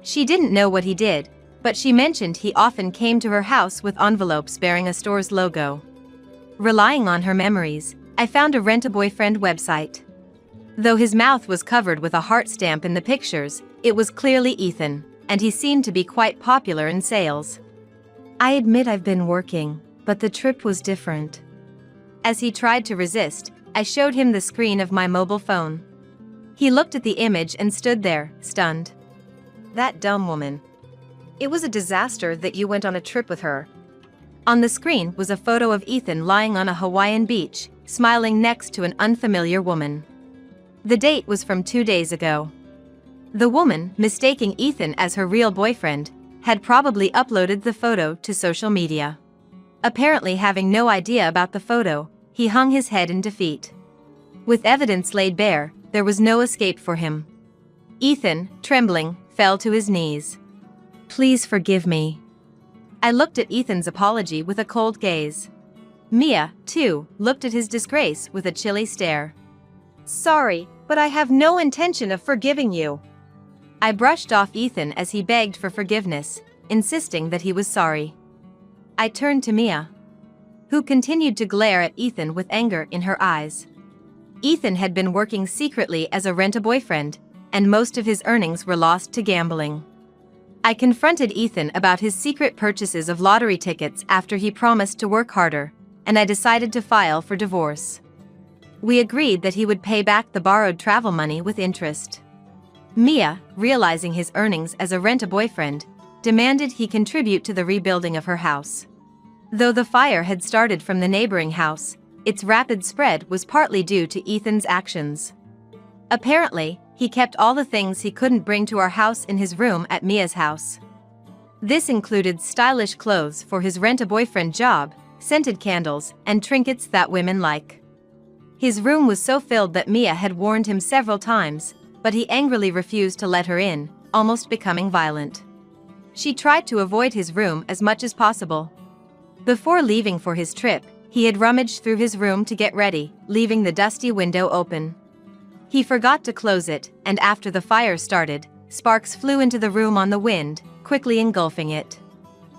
Speaker 2: She didn't know what he did, but she mentioned he often came to her house with envelopes bearing a store's logo. Relying on her memories, I found a rent-a-boyfriend website. Though his mouth was covered with a heart stamp in the pictures, it was clearly Ethan, and he seemed to be quite popular in sales. I admit I've been working, but the trip was different. As he tried to resist, I showed him the screen of my mobile phone. He looked at the image and stood there, stunned. That dumb woman. It was a disaster that you went on a trip with her. On the screen was a photo of Ethan lying on a Hawaiian beach, smiling next to an unfamiliar woman. The date was from 2 days ago. The woman, mistaking Ethan as her real boyfriend, had probably uploaded the photo to social media. Apparently having no idea about the photo, he hung his head in defeat. With evidence laid bare, there was no escape for him. Ethan, trembling, fell to his knees. Please forgive me. I looked at Ethan's apology with a cold gaze. Mia, too, looked at his disgrace with a chilly stare. Sorry, but I have no intention of forgiving you. I brushed off Ethan as he begged for forgiveness, insisting that he was sorry. I turned to Mia, who continued to glare at Ethan with anger in her eyes. Ethan had been working secretly as a rent-a-boyfriend, and most of his earnings were lost to gambling. I confronted Ethan about his secret purchases of lottery tickets after he promised to work harder, and I decided to file for divorce. We agreed that he would pay back the borrowed travel money with interest. Mia, realizing his earnings as a rent-a-boyfriend, demanded he contribute to the rebuilding of her house. Though the fire had started from the neighboring house, its rapid spread was partly due to Ethan's actions. Apparently, he kept all the things he couldn't bring to our house in his room at Mia's house. This included stylish clothes for his rent-a-boyfriend job, scented candles, and trinkets that women like. His room was so filled that Mia had warned him several times, but he angrily refused to let her in, almost becoming violent. She tried to avoid his room as much as possible. Before leaving for his trip, he had rummaged through his room to get ready, leaving the dusty window open. He forgot to close it, and after the fire started, sparks flew into the room on the wind, quickly engulfing it.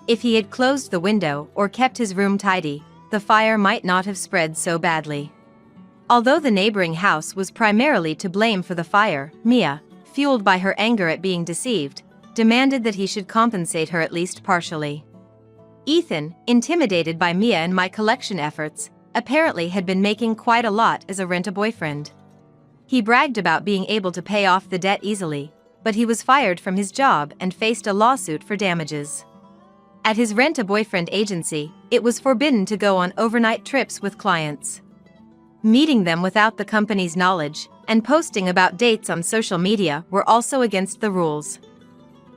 Speaker 2: If he had closed the window or kept his room tidy, the fire might not have spread so badly. Although the neighboring house was primarily to blame for the fire, Mia, fueled by her anger at being deceived, demanded that he should compensate her at least partially. Ethan, intimidated by Mia and my collection efforts, apparently had been making quite a lot as a rent-a-boyfriend. He bragged about being able to pay off the debt easily, but he was fired from his job and faced a lawsuit for damages. At his rent-a-boyfriend agency, it was forbidden to go on overnight trips with clients. Meeting them without the company's knowledge, and posting about dates on social media were also against the rules.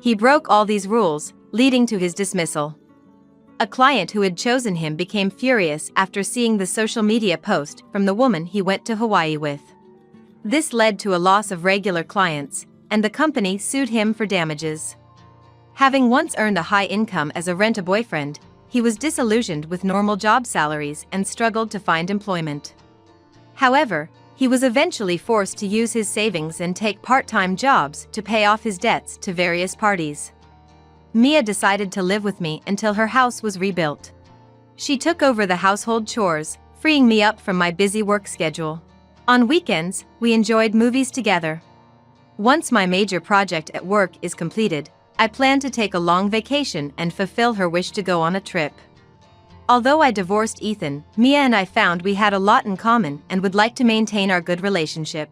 Speaker 2: He broke all these rules, leading to his dismissal. A client who had chosen him became furious after seeing the social media post from the woman he went to Hawaii with. This led to a loss of regular clients, and the company sued him for damages. Having once earned a high income as a rent-a-boyfriend, he was disillusioned with normal job salaries and struggled to find employment. However, he was eventually forced to use his savings and take part-time jobs to pay off his debts to various parties. Mia decided to live with me until her house was rebuilt. She took over the household chores, freeing me up from my busy work schedule. On weekends, we enjoyed movies together. Once my major project at work is completed, I plan to take a long vacation and fulfill her wish to go on a trip. Although I divorced Ethan, Mia and I found we had a lot in common and would like to maintain our good relationship.